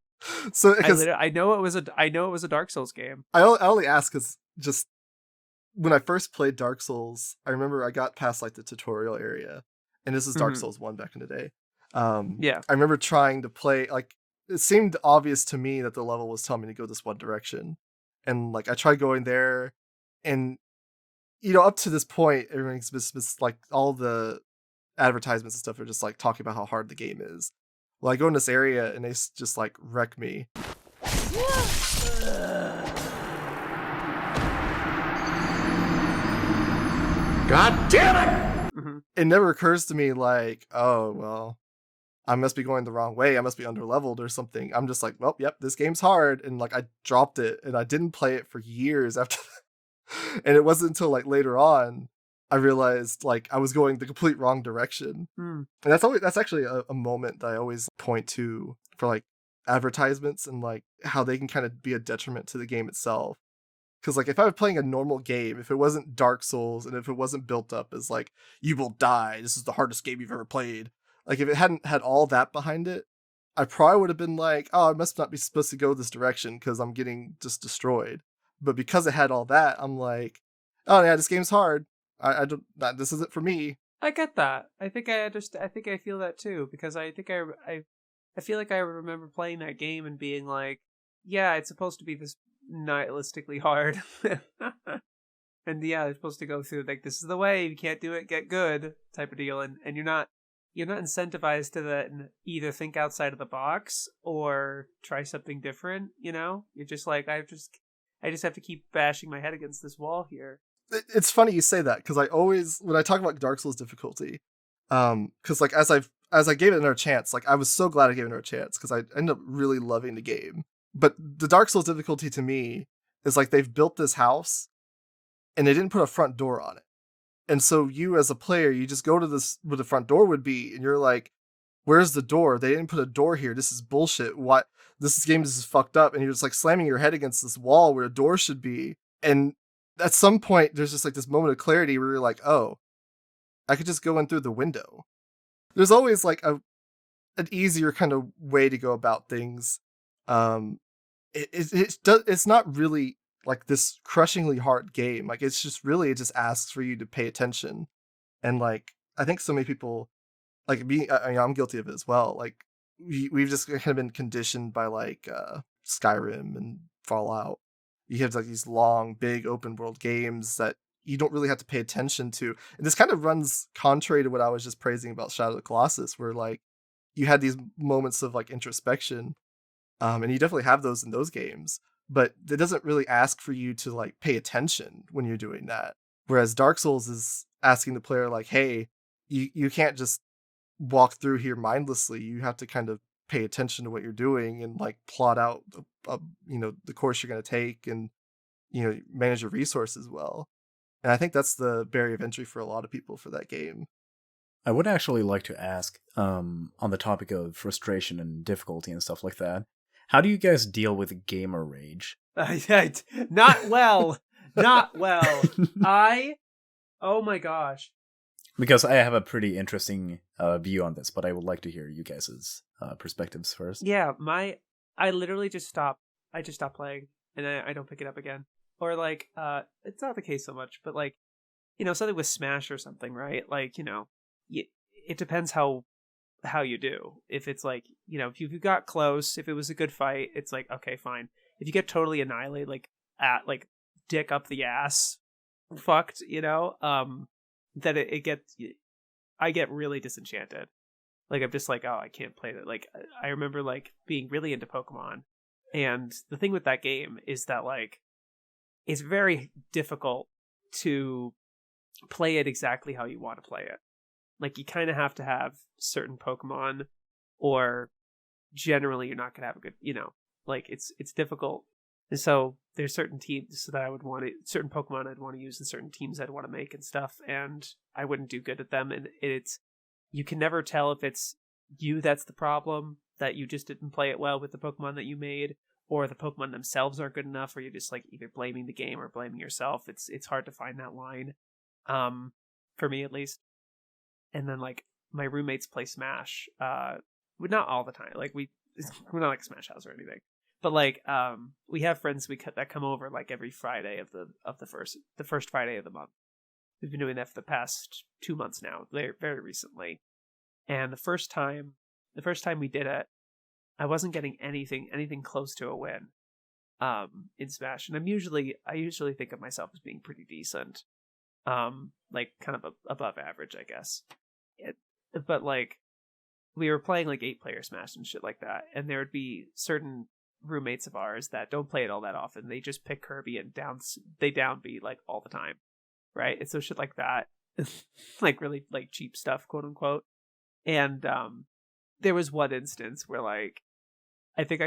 So because I know it was a Dark Souls game. I only ask because just when I first played Dark Souls, I remember I got past like the tutorial area, and this is Dark Souls 1 back in the day. Yeah, I remember trying to play, like, it seemed obvious to me that the level was telling me to go this one direction, and like I tried going there, and up to this point, everything's just like all the advertisements and stuff are just like talking about how hard the game is. Well, I go in this area and they just like wreck me. God damn it! Mm-hmm. It never occurs to me like, oh, well, I must be going the wrong way. I must be underleveled or something. I'm just like, well, yep, this game's hard. And like, I dropped it and I didn't play it for years after that. And it wasn't until like later on I realized like I was going the complete wrong direction. And that's actually a moment that I always point to for like advertisements and like how they can kind of be a detriment to the game itself. Because like if I was playing a normal game, if it wasn't Dark Souls and if it wasn't built up as like you will die, this is the hardest game you've ever played. Like if it hadn't had all that behind it, I probably would have been like, oh, I must not be supposed to go this direction because I'm getting just destroyed. But because it had all that, I'm like, oh yeah, this game's hard. I don't. This isn't for me. I get that. I think I understand. I think I feel that too, because I think I feel like I remember playing that game and being like, yeah, it's supposed to be this nihilistically hard. And yeah, it's supposed to go through like, this is the way, you can't do it, get good type of deal, and you're not incentivized to then either think outside of the box or try something different, you know? You're just like, I just have to keep bashing my head against this wall here. It's funny you say that, because I always, when I talk about Dark Souls difficulty, because like as I gave it another chance, like I was so glad I gave it another chance because I ended up really loving the game. But the Dark Souls difficulty to me is like they've built this house and they didn't put a front door on it. And so you as a player, you just go to this where the front door would be and you're like, where's the door? They didn't put a door here. This is bullshit. What? This game is fucked up. And you're just like slamming your head against this wall where a door should be. And at some point, there's just like this moment of clarity where you're like, oh, I could just go in through the window. There's always like an easier kind of way to go about things. It's not really like this crushingly hard game. Like it's just really, it just asks for you to pay attention. And like, I think so many people, like me, I mean, I'm guilty of it as well. Like we've just kind of been conditioned by like Skyrim and Fallout. You have like these long, big open world games that you don't really have to pay attention to. And this kind of runs contrary to what I was just praising about Shadow of the Colossus, where like you had these moments of like introspection. And you definitely have those in those games, but it doesn't really ask for you to like pay attention when you're doing that. Whereas Dark Souls is asking the player like, hey, you can't just walk through here mindlessly. You have to kind of pay attention to what you're doing and like plot out, the course you're going to take and, manage your resources well. And I think that's the barrier of entry for a lot of people for that game. I would actually like to ask, on the topic of frustration and difficulty and stuff like that, how do you guys deal with gamer rage? Not well. Not well. Oh my gosh. Because I have a pretty interesting view on this, but I would like to hear you guys' perspectives first. Yeah, I literally just stop. I just stop playing, and I don't pick it up again. Or like, it's not the case so much, but like, something with Smash or something, right? Like, it depends how you do. If it's like, if you got close, if it was a good fight, it's like, okay, fine. If you get totally annihilated, like dick up the ass, fucked, that it gets, I get really disenchanted. Like I'm just like, oh, I can't play that. Like I remember like being really into Pokemon, and the thing with that game is that like it's very difficult to play it exactly how you want to play it. Like you kind of have to have certain Pokemon, or generally you're not gonna have a good, like it's difficult. And so there's certain teams that I would want to, certain Pokemon I'd want to use, and certain teams I'd want to make and stuff, and I wouldn't do good at them. And you can never tell if it's you that's the problem, that you just didn't play it well with the Pokemon that you made, or the Pokemon themselves aren't good enough, or you're just like either blaming the game or blaming yourself. It's hard to find that line, for me at least. And then like my roommates play Smash, not all the time. Like we're not like a Smash House or anything, but like we have friends that come over like every Friday of the first Friday of the month. We've been doing that for the past 2 months now, very recently. And the first time we did it, I wasn't getting anything close to a win in Smash, and I usually think of myself as being pretty decent, like kind of above average, I guess. But like we were playing like 8-player Smash and shit like that, and there would be certain roommates of ours that don't play it all that often. They just pick Kirby and down B like all the time, right? And so shit like that, like really like cheap stuff, quote unquote. And there was one instance where like I think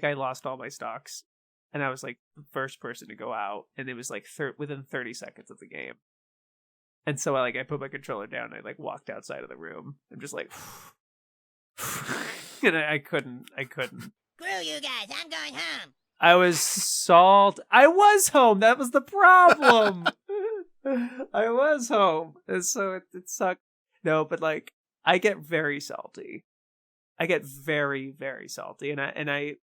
I lost all my stocks, and I was like the first person to go out, and it was like within 30 seconds of the game. And so I put my controller down and I like walked outside of the room. I'm just like and I couldn't. Screw you guys, I'm going home. I was home. That was the problem. I was home. And so it sucked. No, but like I get very salty. I get very, very salty. And I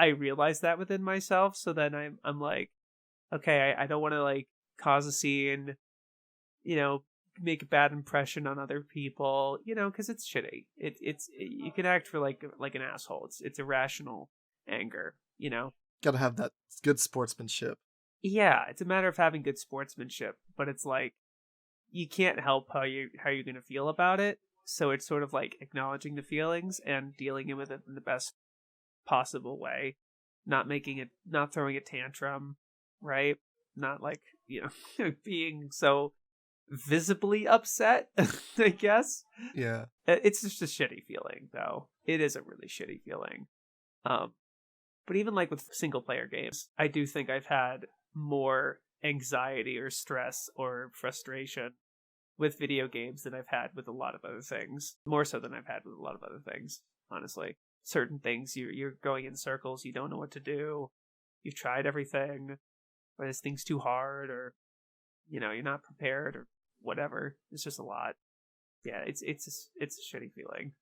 realize that within myself. So then I'm like, okay, I don't want to like cause a scene, make a bad impression on other people, because it's shitty. You can act for like an asshole. It's irrational anger, Gotta have that good sportsmanship. Yeah, it's a matter of having good sportsmanship, but it's like you can't help how you're gonna feel about it. So it's sort of like acknowledging the feelings and dealing with it in the best possible way, not throwing a tantrum, right? Not like being so visibly upset. I guess. Yeah, it's just a shitty feeling, though. It is a really shitty feeling. But even like with single player games, I do think I've had more anxiety or stress or frustration with video games than I've had with a lot of other things. More so than I've had with a lot of other things, honestly. Certain things you're going in circles, you don't know what to do. You've tried everything, or this thing's too hard, or you're not prepared, or whatever. It's just a lot. Yeah, it's a shitty feeling.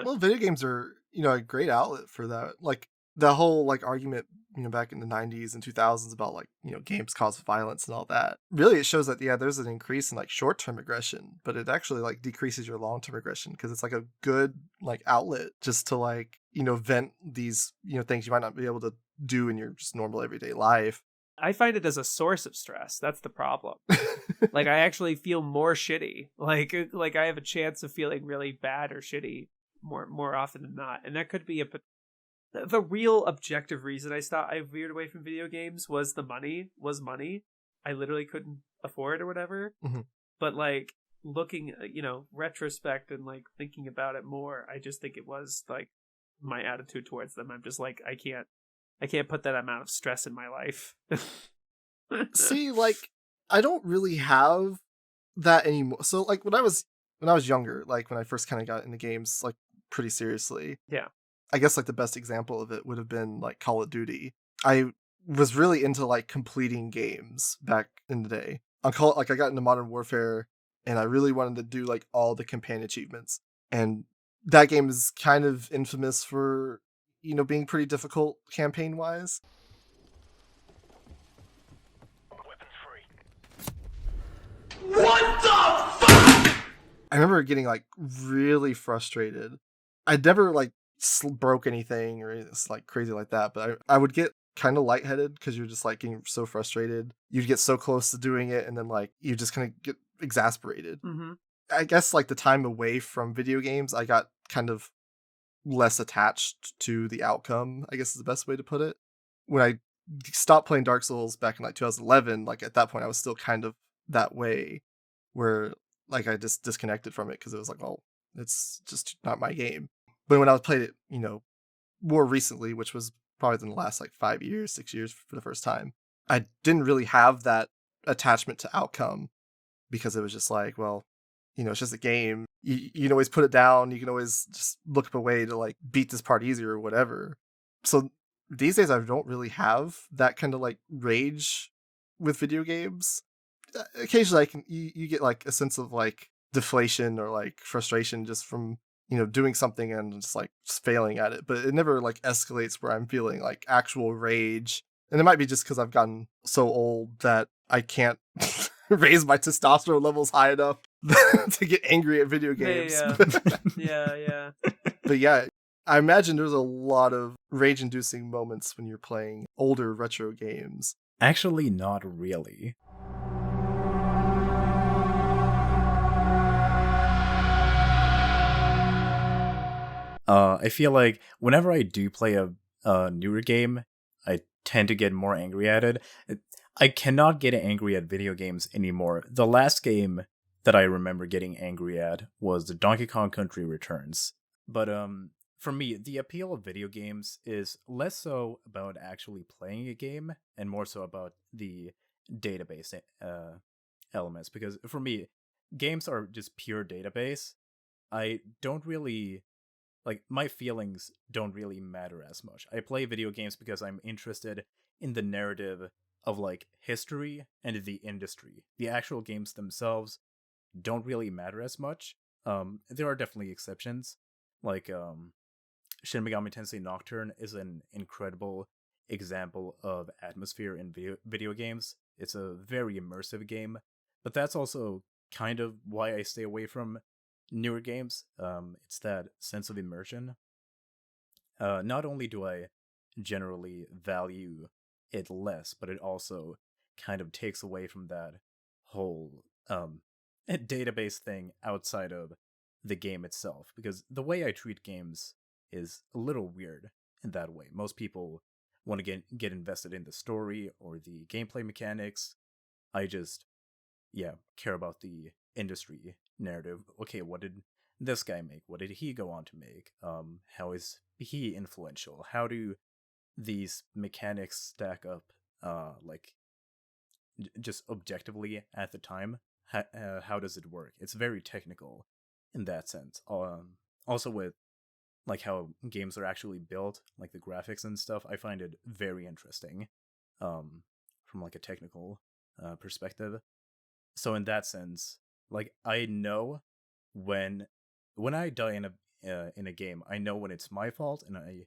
well, video games are a great outlet for that. Like the whole like argument back in the 90s and 2000s about like games cause violence and all that. Really, it shows that there's an increase in like short-term aggression, but it actually like decreases your long-term aggression because it's like a good like outlet just to like vent these things you might not be able to do in your just normal everyday life. I find it as a source of stress. That's the problem. Like I actually feel more shitty. Like I have a chance of feeling really bad or shitty more often than not. And that could be the real objective reason I veered away from video games was money. I literally couldn't afford or whatever. Mm-hmm. But like looking, retrospect and like thinking about it more, I just think it was like my attitude towards them. I'm just like, I can't put that amount of stress in my life. See, like, I don't really have that anymore. So, like, when I was younger, like, when I first kind of got into games, like, pretty seriously. Yeah. I guess, like, the best example of it would have been, like, Call of Duty. I was really into, like, completing games back in the day. I got into Modern Warfare, and I really wanted to do, like, all the campaign achievements. And that game is kind of infamous for being pretty difficult campaign-wise. Weapons free. What the fuck? I remember getting like really frustrated. I'd never like broke anything or it's like crazy like that, but I would get kind of lightheaded because you're just like getting so frustrated. You'd get so close to doing it, and then like you just kind of get exasperated. Mm-hmm. I guess like the time away from video games, I got kind of less attached to the outcome, I guess is the best way to put it. When I stopped playing Dark Souls back in like 2011, like at that point I was still kind of that way where like I just disconnected from it because it was like, well, it's just not my game. But when I played it, more recently, which was probably in the last like 5 years, 6 years for the first time, I didn't really have that attachment to outcome because it was just like, well, it's just a game. You can always put it down. You can always just look up a way to like beat this part easier or whatever. So these days I don't really have that kind of like rage with video games. Occasionally you get like a sense of like deflation or like frustration just from, doing something and just like just failing at it. But it never like escalates where I'm feeling like actual rage. And it might be just because I've gotten so old that I can't raise my testosterone levels high enough to get angry at video games. Yeah. But yeah, I imagine there's a lot of rage-inducing moments when you're playing older retro games. Actually, not really. I feel like whenever I do play a newer game, I tend to get more angry at it. I cannot get angry at video games anymore. The last game that I remember getting angry at was the Donkey Kong Country Returns. But for me, the appeal of video games is less so about actually playing a game and more so about the database elements, because for me, games are just pure database. I don't really like, my feelings don't really matter as much. I play video games because I'm interested in the narrative of like history and the industry. The actual games themselves don't really matter as much. There are definitely exceptions. Like Shin Megami Tensei Nocturne is an incredible example of atmosphere in video games. It's a very immersive game, but that's also kind of why I stay away from newer games. It's that sense of immersion. Not only do I generally value it less, but it also kind of takes away from that whole database thing outside of the game itself. Because the way I treat games is a little weird in that way. Most people want to get invested in the story or the gameplay mechanics. I just, care about the industry narrative. Okay, what did this guy make? What did he go on to make? How is he influential? How do these mechanics stack up? Like just objectively at the time. How does it work? It's very technical in that sense. Also with like how games are actually built, like the graphics and stuff, I find it very interesting. From like a technical perspective. So in that sense, like I know when I die in a game, I know when it's my fault, and I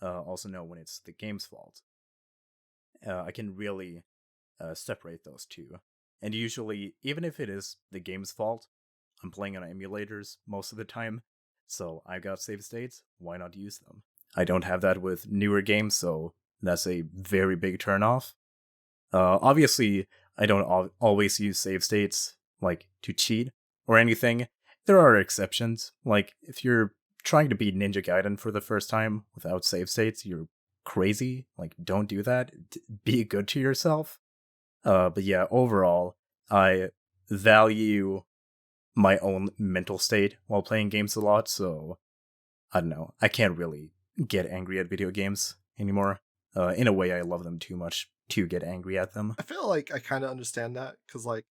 also know when it's the game's fault. I can really separate those two, and usually, even if it is the game's fault, I'm playing on emulators most of the time, so I got save states. Why not use them? I don't have that with newer games, so that's a very big turnoff. Obviously, I don't always use save states, like, to cheat or anything. There are exceptions. Like, if you're trying to beat Ninja Gaiden for the first time without save states, you're crazy. Like, don't do that. Be good to yourself. But yeah, overall, I value my own mental state while playing games a lot, so I don't know. I can't really get angry at video games anymore. In a way, I love them too much to get angry at them. I feel like I kind of understand that because, like,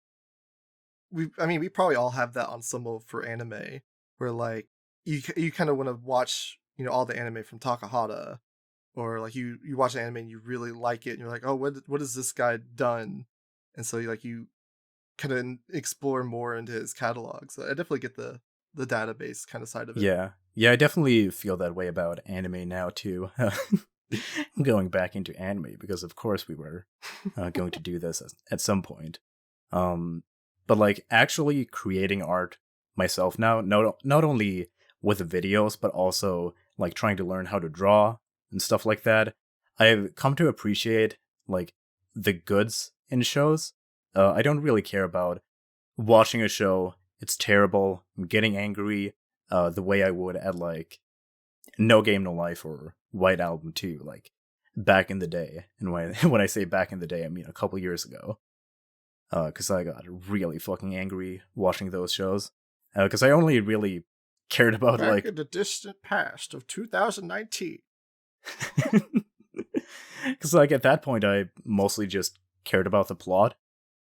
we probably all have that ensemble for anime, where like you kind of want to watch, all the anime from Takahata, or like you watch an anime and you really like it, and you're like, oh, what has this guy done? And so you kind of explore more into his catalog. So I definitely get the database kind of side of it. Yeah, I definitely feel that way about anime now too. Going back into anime, because of course we were going to do this at some point. But like actually creating art myself now, not only with videos, but also like trying to learn how to draw and stuff like that, I've come to appreciate like the goods in shows. I don't really care about watching a show, it's terrible, I'm getting angry, the way I would at like No Game No Life or White Album 2, like back in the day. And when I say back in the day, I mean a couple years ago. Because I got really fucking angry watching those shows. Because I only really cared about back in the distant past of 2019. Because like at that point, I mostly just cared about the plot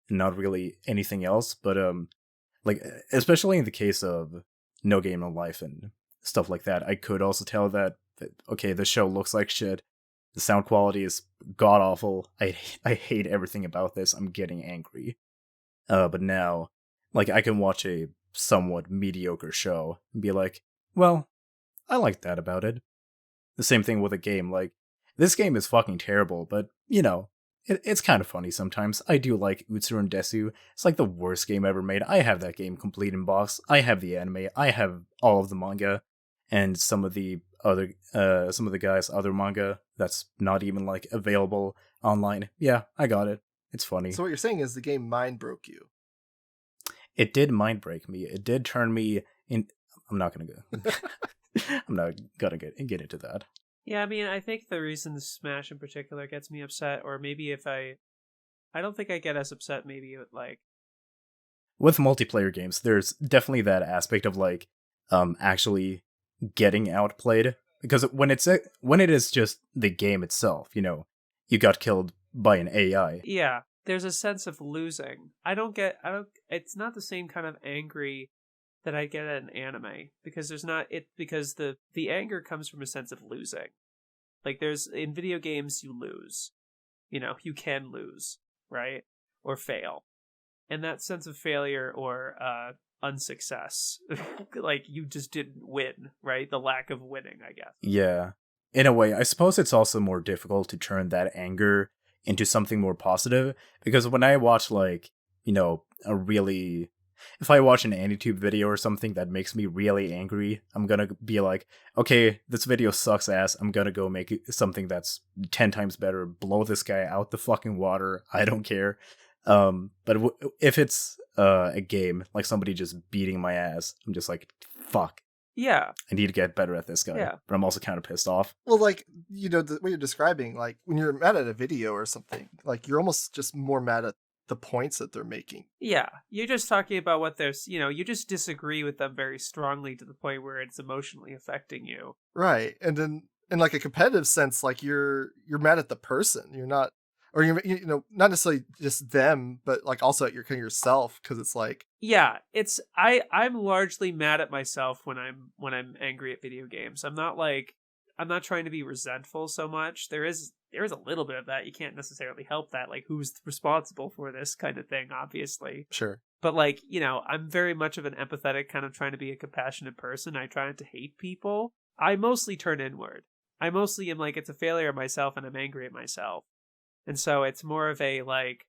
and not really anything else. But like especially in the case of No Game No Life and stuff like that, I could also tell that okay, the show looks like shit. The sound quality is god awful. I hate everything about this. I'm getting angry. But now, like, I can watch a somewhat mediocre show and be like, well, I like that about it. The same thing with a game. Like, this game is fucking terrible, but, it's kind of funny sometimes. I do like Utsuro and Desu. It's like the worst game ever made. I have that game complete in box. I have the anime. I have all of the manga. And some of the guys' other manga that's not even like available online. Yeah, I got it. It's funny. So what you're saying is the game mind broke you. It did mind break me. It did turn me in. I'm not gonna go. I'm not gonna get into that. Yeah, I mean, I think the reason Smash in particular gets me upset, or maybe if I don't think I get as upset maybe with like with multiplayer games, there's definitely that aspect of like actually getting outplayed, because when it is just the game itself, you got killed by an AI. Yeah, there's a sense of losing. It's not the same kind of angry that I get at an anime, because because the anger comes from a sense of losing. Like, in video games, you lose. You can lose, right? Or fail. And that sense of failure or unsuccess, like, you just didn't win, right? The lack of winning, I guess. Yeah. In a way, I suppose it's also more difficult to turn that anger into something more positive, because when I watch, like, if I watch an AniTube video or something that makes me really angry, I'm gonna be like, okay, this video sucks ass, I'm gonna go make something that's 10 times better, blow this guy out the fucking water, I don't care. But if it's a game, like somebody just beating my ass, I'm just like, fuck. Yeah. I need to get better at this guy. Yeah. But I'm also kind of pissed off. Well, like, what you're describing, like, when you're mad at a video or something, like, you're almost just more mad at the points that they're making. Yeah. You're just talking about what you just disagree with them very strongly to the point where it's emotionally affecting you. Right. And then, in, like, a competitive sense, like, you're mad at the person. You're not, or you're, not necessarily just them, but, like, also at yourself, because it's like, yeah, I'm largely mad at myself when I'm angry at video games. I'm not trying to be resentful so much. There is a little bit of that. You can't necessarily help that. Like, who's responsible for this kind of thing, obviously. sure. But, like, I'm very much of an empathetic kind of trying to be a compassionate person. I try not to hate people. I mostly turn inward. I mostly am like, it's a failure of myself and I'm angry at myself. And so it's more of a, like,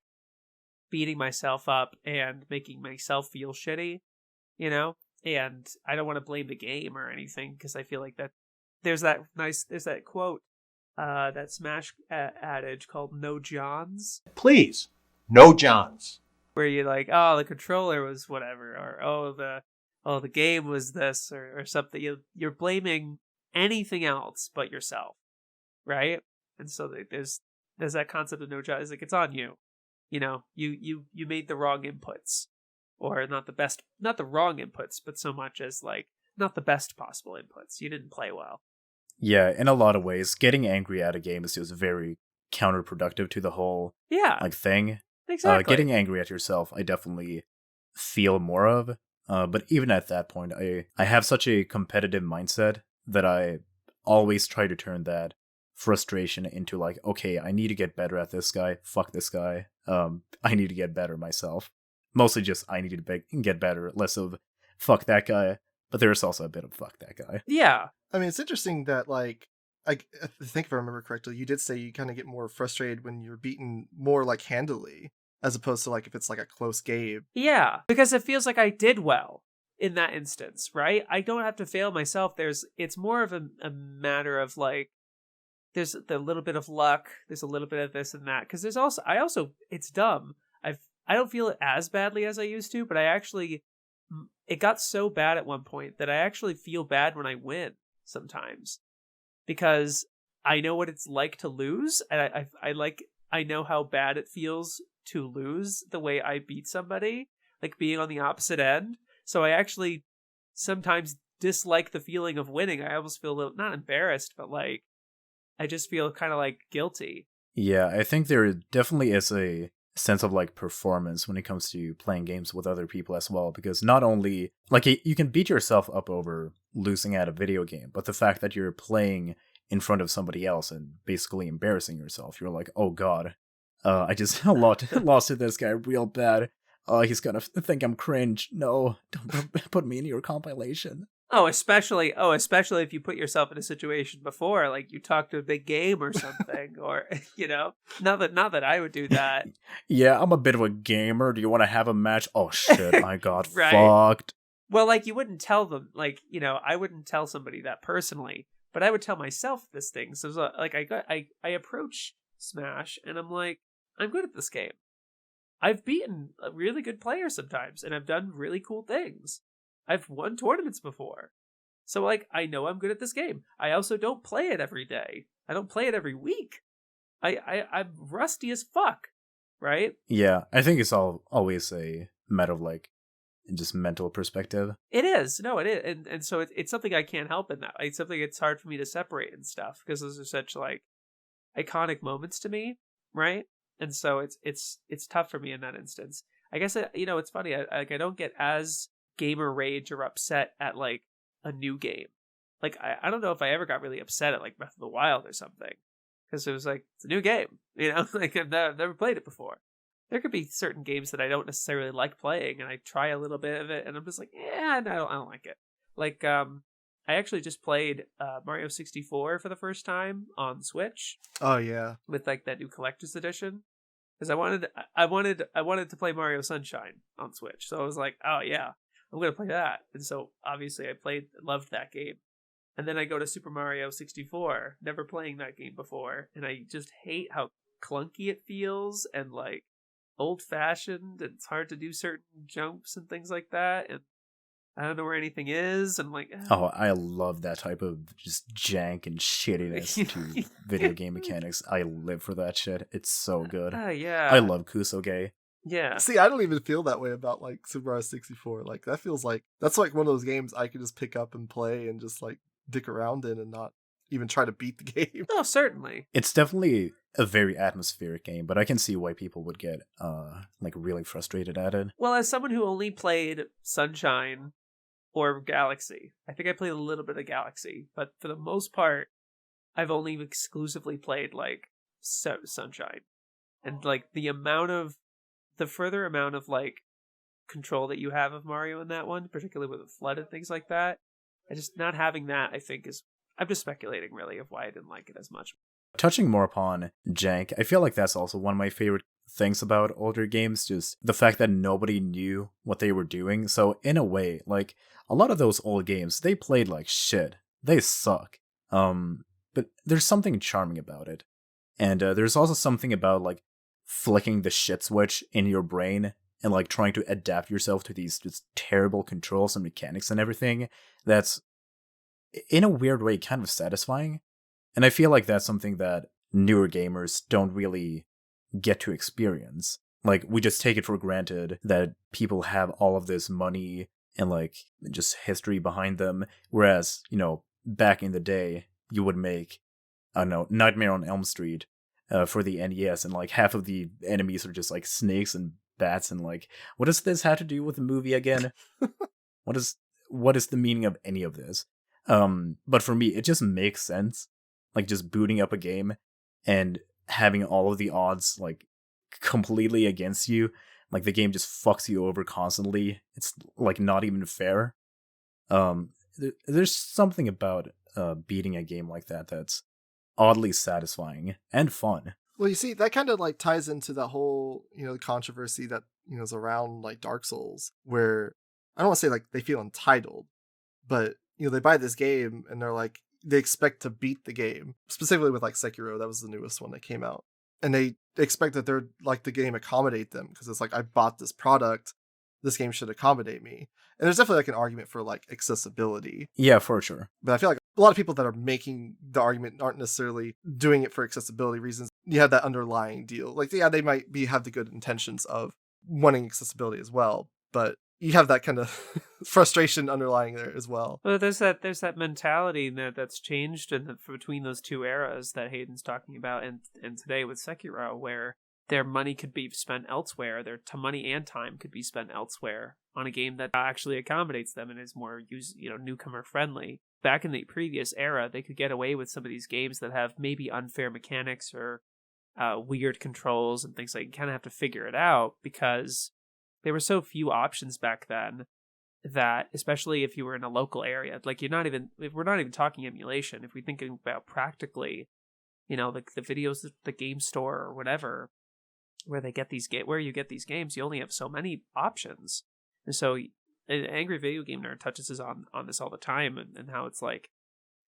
beating myself up and making myself feel shitty, And I don't want to blame the game or anything, because I feel like that there's that quote, that Smash adage called "No Johns." Please, no Johns. Where you're like, oh, the controller was whatever, or the game was this, or something. You're blaming anything else but yourself, right? And so there's that concept of no Johns. Like, it's on you. You made the wrong inputs, or not the wrong inputs, but so much as, like, not the best possible inputs. You didn't play well. Yeah, in a lot of ways, getting angry at a game is just very counterproductive to the whole thing. Exactly. Getting angry at yourself, I definitely feel more of. But even at that point, I have such a competitive mindset that I always try to turn that frustration into, like, okay, I need to get better at this guy. Fuck this guy. I need to get better myself. Mostly just I need to get better. Less of fuck that guy. But there's also a bit of fuck that guy. Yeah. I mean, it's interesting that, like, I think if I remember correctly, you did say you kind of get more frustrated when you're beaten more, like, handily, as opposed to, like, if it's, like, a close game. Yeah, because it feels like I did well in that instance, right? I don't have to fail myself. It's more of a matter of, like, there's a little bit of luck, there's a little bit of this and that, because it's dumb. I don't feel it as badly as I used to, but it got so bad at one point that I actually feel bad when I win sometimes, because I know what it's like to lose, and I know how bad it feels to lose the way I beat somebody, like being on the opposite end. So I actually sometimes dislike the feeling of winning. I almost feel a little, not embarrassed, but, like, I just feel kind of, like, guilty. Yeah, I think there definitely is a sense of, like, performance when it comes to playing games with other people as well, because not only, like, you can beat yourself up over losing at a video game, but the fact that you're playing in front of somebody else and basically embarrassing yourself, you're like, oh god, I just lost to this guy real bad. He's gonna think I'm cringe. No, don't put me in your compilation. Especially if you put yourself in a situation before, like, you talk to a big game or something, or, not that I would do that. Yeah, I'm a bit of a gamer. Do you want to have a match? Oh shit, I got Right. fucked. Well, like, you wouldn't tell them, like, I wouldn't tell somebody that personally, but I would tell myself this thing. So, like, I approach Smash, and I'm like, I'm good at this game. I've beaten a really good players sometimes, and I've done really cool things. I've won tournaments before. So, like, I know I'm good at this game. I also don't play it every day. I don't play it every week. I'm rusty as fuck, right? Yeah, I think it's always a matter of, like, just mental perspective. It is. No, it is. And so it's something I can't help in that. It's something it's hard for me to separate and stuff, because those are such, like, iconic moments to me, right? and so it's tough for me in that instance. I guess it's funny. I don't get as gamer rage or upset at like a new game. Like I don't know if I ever got really upset at like Breath of the Wild or something, because it was like, it's a new game, like I've never played it before. There could be certain games that I don't necessarily like playing, and I try a little bit of it, and I'm just like, yeah, I don't like it. Like I actually just played Mario 64 for the first time on Switch. Oh yeah, with like that new collector's edition, because I wanted to play Mario Sunshine on Switch, so I was like, oh yeah, I'm gonna play that. And so obviously I loved that game, and then I go to Super Mario 64, never playing that game before, and I just hate how clunky it feels and like old fashioned, and it's hard to do certain jumps and things like that, and I don't know where anything is, and I'm like, oh, I love that type of just jank and shittiness to video game mechanics. I live for that shit. It's so good. Yeah. I love Kusoge. Yeah. See, I don't even feel that way about like Super Mario 64. Like that feels like that's like one of those games I could just pick up and play and just like dick around in and not even try to beat the game. Oh, certainly. It's definitely a very atmospheric game, but I can see why people would get like really frustrated at it. Well, as someone who only played Sunshine or Galaxy, I think I played a little bit of Galaxy, but for the most part, I've only exclusively played like Sunshine, and like the further amount of like control that you have of Mario in that one, particularly with the flood and things like that, and just not having that, I think I'm just speculating really of why I didn't like it as much. Touching more upon jank, I feel like that's also one of my favorite things about older games, just the fact that nobody knew what they were doing. So in a way, like a lot of those old games, they played like shit. They suck. But there's something charming about it. And there's also something about like flicking the shit switch in your brain and like trying to adapt yourself to these just terrible controls and mechanics and everything that's in a weird way kind of satisfying. And I feel like that's something that newer gamers don't really get to experience. Like, we just take it for granted that people have all of this money and like just history behind them, whereas, back in the day you would make, I don't know, Nightmare on Elm Street for the NES, and like half of the enemies are just like snakes and bats, and like, what does this have to do with the movie again? What is the meaning of any of this? But for me, it just makes sense. Like, just booting up a game and having all of the odds like completely against you, like the game just fucks you over constantly. It's like not even fair. There's something about beating a game like that that's oddly satisfying and fun. Well, you see, that kind of like ties into that whole, controversy that, is around like Dark Souls, where I don't want to say like they feel entitled, but, they buy this game and they're like, they expect to beat the game, specifically with like Sekiro. That was the newest one that came out. And they expect that they're like the game accommodate them, because it's like, I bought this product, this game should accommodate me. And there's definitely like an argument for like accessibility. Yeah, for sure. But I feel like a lot of people that are making the argument aren't necessarily doing it for accessibility reasons. You have that underlying deal. Like, yeah, they might have the good intentions of wanting accessibility as well, but you have that kind of frustration underlying there as well. Well, there's that mentality that's changed between those two eras that Hayden's talking about, and today with Sekiro, where their money could be spent elsewhere, their money and time could be spent elsewhere on a game that actually accommodates them and is more newcomer friendly. Back in the previous era, they could get away with some of these games that have maybe unfair mechanics or weird controls and things like, you kind of have to figure it out, because there were so few options back then that, especially if you were in a local area, like we're not even talking emulation. If we're thinking about practically, like the videos, the game store or whatever, where you get these games, you only have so many options. And so an angry video game nerd touches on this all the time, and how it's like,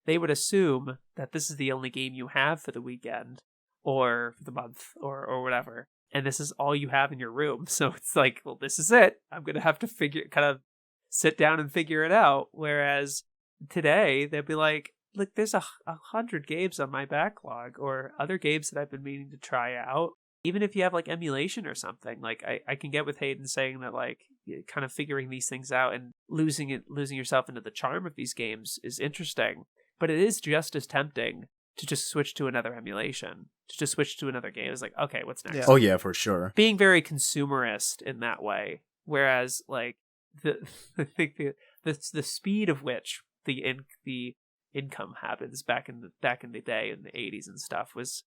they would assume that this is the only game you have for the weekend or for the month or whatever. And this is all you have in your room. So it's like, well, this is it. I'm going to have to sit down and figure it out. Whereas today, they'd be like, look, there's 100 games on my backlog, or other games that I've been meaning to try out. Even if you have like emulation or something, like I can get with Hayden saying that like kind of figuring these things out and losing yourself into the charm of these games is interesting. But it is just as tempting to just switch to another emulation to just switch to another game. It's like, okay, what's next? Yeah. Oh yeah, for sure. Being very consumerist in that way, whereas like I think the speed of which the income happens back in the day in the 80s and stuff was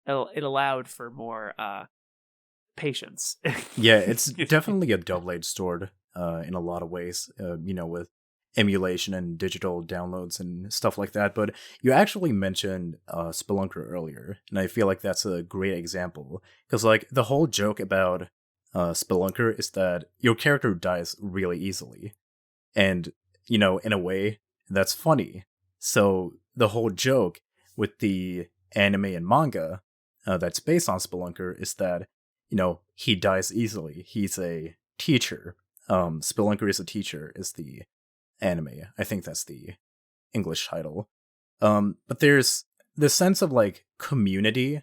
it allowed for more patience. Yeah, it's definitely a double-edged sword in a lot of ways, with emulation and digital downloads and stuff like that. But you actually mentioned Spelunker earlier, and I feel like that's a great example. Because, like, the whole joke about Spelunker is that your character dies really easily. And, in a way, that's funny. So the whole joke with the anime and manga that's based on Spelunker is that, he dies easily. He's a teacher. Spelunker is a teacher is the anime. I think that's the English title. But there's the sense of like community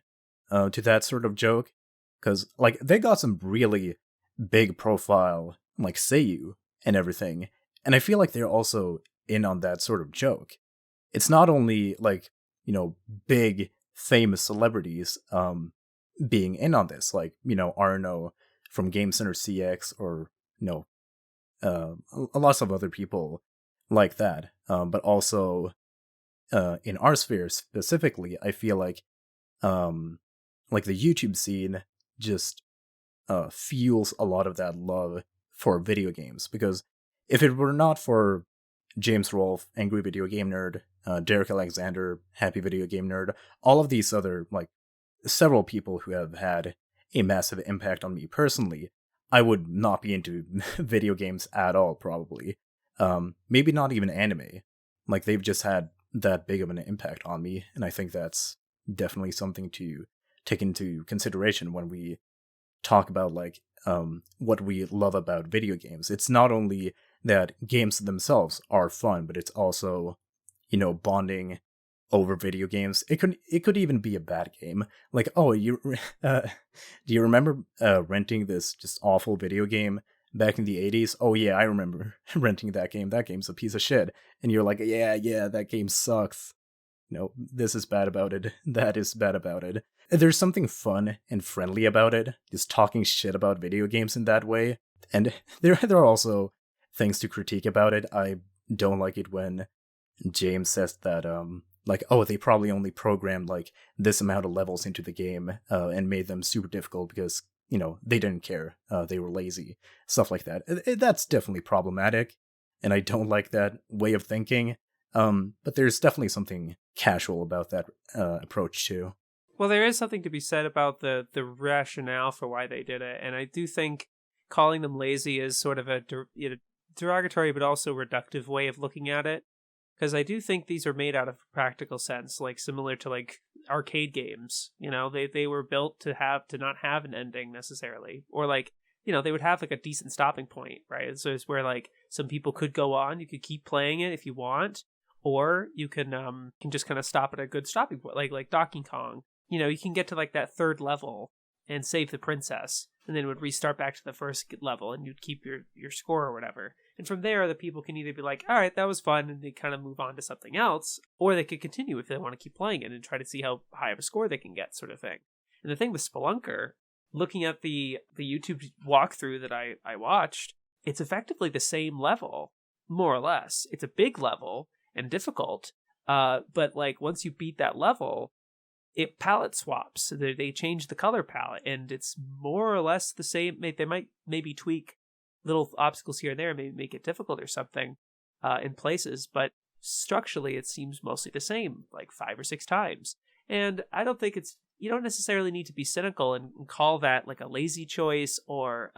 to that sort of joke, because like they got some really big profile like seiyuu and everything, and I feel like they're also in on that sort of joke. It's not only like big famous celebrities being in on this, like Arno from Game Center CX, or a lot of other people like that, but also in our sphere specifically, I feel like the YouTube scene just fuels a lot of that love for video games. Because if it were not for James Rolfe, Angry Video Game Nerd, Derek Alexander, Happy Video Game Nerd, all of these other like several people who have had a massive impact on me personally, I would not be into video games at all, probably. Maybe not even anime. Like, they've just had that big of an impact on me, and I think that's definitely something to take into consideration when we talk about, like, what we love about video games. It's not only that games themselves are fun, but it's also, bonding over video games. It could even be a bad game. Like, do you remember renting this just awful video game back in the 80s? Oh yeah, I remember renting that game. That game's a piece of shit. And you're like, yeah, that game sucks. This is bad about it. That is bad about it. There's something fun and friendly about it, just talking shit about video games in that way. And there are also things to critique about it. I don't like it when James says that they probably only programmed like this amount of levels into the game and made them super difficult because they didn't care, they were lazy, stuff like that. That's definitely problematic, and I don't like that way of thinking. But there's definitely something casual about that approach too. Well, there is something to be said about the rationale for why they did it, and I do think calling them lazy is sort of a derogatory but also reductive way of looking at it. Because I do think these are made out of practical sense, like similar to like arcade games. They were built to not have an ending necessarily, or like they would have like a decent stopping point, right? So it's where like some people could go on, you could keep playing it if you want, or you can just kind of stop at a good stopping point, like Donkey Kong. You can get to like that third level and save the princess, and then it would restart back to the first level, and you'd keep your score or whatever. And from there, the people can either be like, all right, that was fun, and they kind of move on to something else, or they could continue if they want to keep playing it and try to see how high of a score they can get, sort of thing. And the thing with Spelunker, looking at the YouTube walkthrough that I watched, it's effectively the same level, more or less. It's a big level and difficult, but like once you beat that level, it palette swaps. They change the color palette, and it's more or less the same. They might maybe tweak little obstacles here and there, maybe make it difficult or something in places, but structurally it seems mostly the same, like 5 or 6 times. And I don't think you don't necessarily need to be cynical and call that like a lazy choice or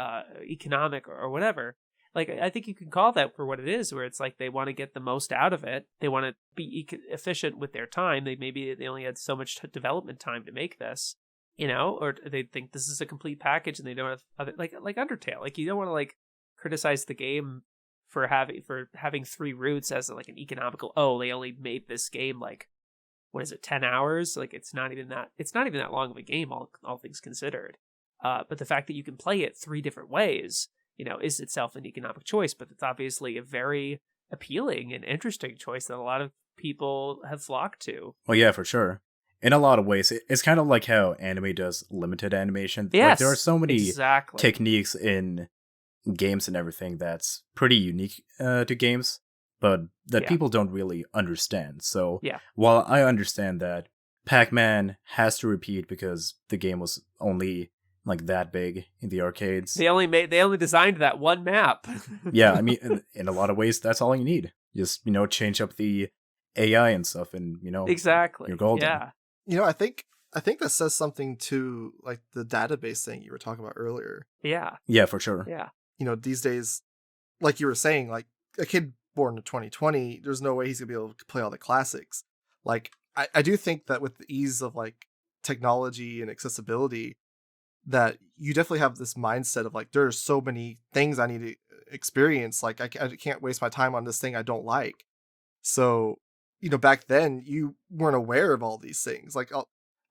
economic or whatever. Like, I think you can call that for what it is, where it's like they want to get the most out of it. They want to be efficient with their time. They only had so much development time to make this, or they think this is a complete package and they don't have other, like Undertale. Like, you don't want to like criticize the game for having 3 routes as like an economical. Oh, they only made this game like, what is it, 10 hours? Like, it's not even that long of a game, all things considered. But the fact that you can play it 3 different ways, is itself an economic choice, but it's obviously a very appealing and interesting choice that a lot of people have flocked to. Well, yeah, for sure. in a lot of ways, it's kind of like how anime does limited animation. Yes, Like, there are so many exactly. techniques in games and everything that's pretty unique to games, but that Yeah. people don't really understand. So Yeah. while I understand that Pac-Man has to repeat because the game was only like that big in the arcades. They only designed that one map. Yeah, I mean, in a lot of ways, that's all you need. Just, change up the AI and stuff, and exactly. you're golden. Yeah. I think that says something to like the database thing you were talking about earlier. Yeah. Yeah, for sure. Yeah. These days, like you were saying, like a kid born in 2020, there's no way he's gonna be able to play all the classics. Like I do think that with the ease of like technology and accessibility, that you definitely have this mindset of like, there's so many things I need to experience. Like I can't waste my time on this thing I don't like. So, back then you weren't aware of all these things. Like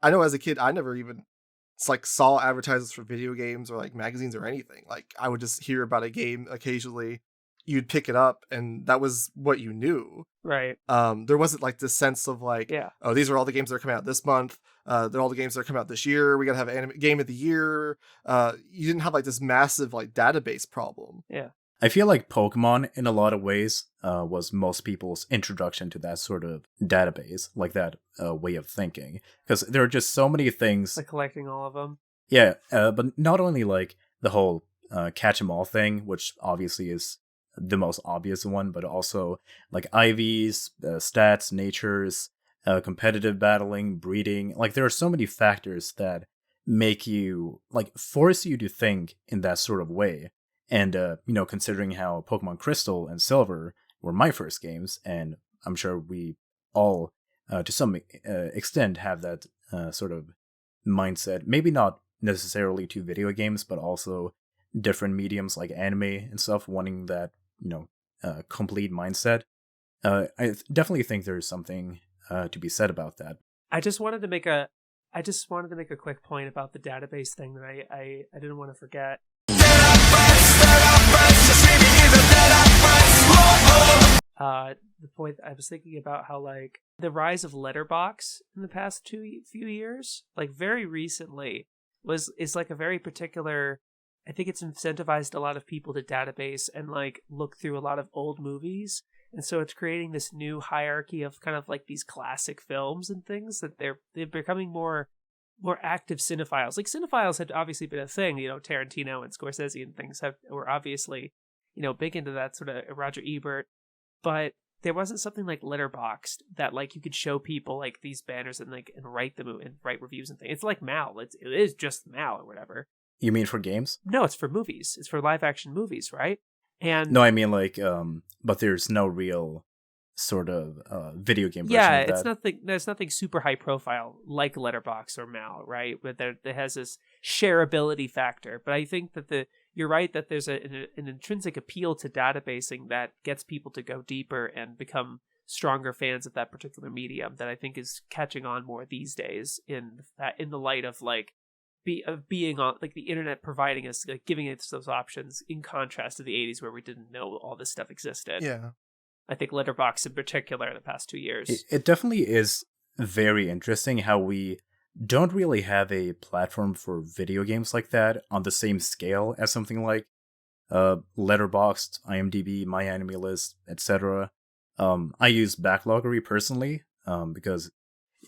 I know as a kid, I never even saw advertisements for video games or like magazines or anything. Like I would just hear about a game occasionally. You'd pick it up and that was what you knew. Right. There wasn't like this sense of like, oh, these are all the games that are coming out this month. They're all the games that are coming out this year. We gotta have anime game of the year. You didn't have like this massive like database problem. Yeah. I feel like Pokemon, in a lot of ways, was most people's introduction to that sort of database, like that way of thinking. Because there are just so many things. Like collecting all of them. Yeah, but not only like the whole catch 'em all thing, which obviously is the most obvious one, but also like IVs, stats, natures, competitive battling, breeding. Like there are so many factors that make you force you to think in that sort of way. And considering how Pokemon Crystal and Silver were my first games, and I'm sure we all to some extent have that sort of mindset, maybe not necessarily to video games, but also different mediums like anime and stuff, wanting that complete mindset. I definitely think there's something to be said about that. I just wanted to make a quick point about the database thing that I didn't want to forget. The point I was thinking about how like the rise of Letterboxd in the past few years, like very recently, is like a very particular. I think it's incentivized a lot of people to database and like look through a lot of old movies, and so it's creating this new hierarchy of kind of like these classic films and things that they're becoming more active cinephiles. Like cinephiles had obviously been a thing, Tarantino and Scorsese and things were obviously big into that sort of Roger Ebert, but there wasn't something like Letterboxd that like you could show people like these banners and write them and write reviews and things. It's like Mal. It is just Mal or whatever. You mean for games? No, it's for movies. It's for live action movies, right? And no, I mean but there's no real sort of video game version of that. There's nothing super high profile like Letterboxd or Mal, right? But there has this shareability factor. But I think that you're right that there's an intrinsic appeal to databasing that gets people to go deeper and become stronger fans of that particular medium that I think is catching on more these days in the light of being on like the internet providing us, like giving us those options in contrast to the 80s where we didn't know all this stuff existed. Yeah. I think Letterboxd in particular the past 2 years. It definitely is very interesting how we don't really have a platform for video games like that on the same scale as something like Letterboxd, IMDb, MyAnimeList, etc. I use Backloggery personally because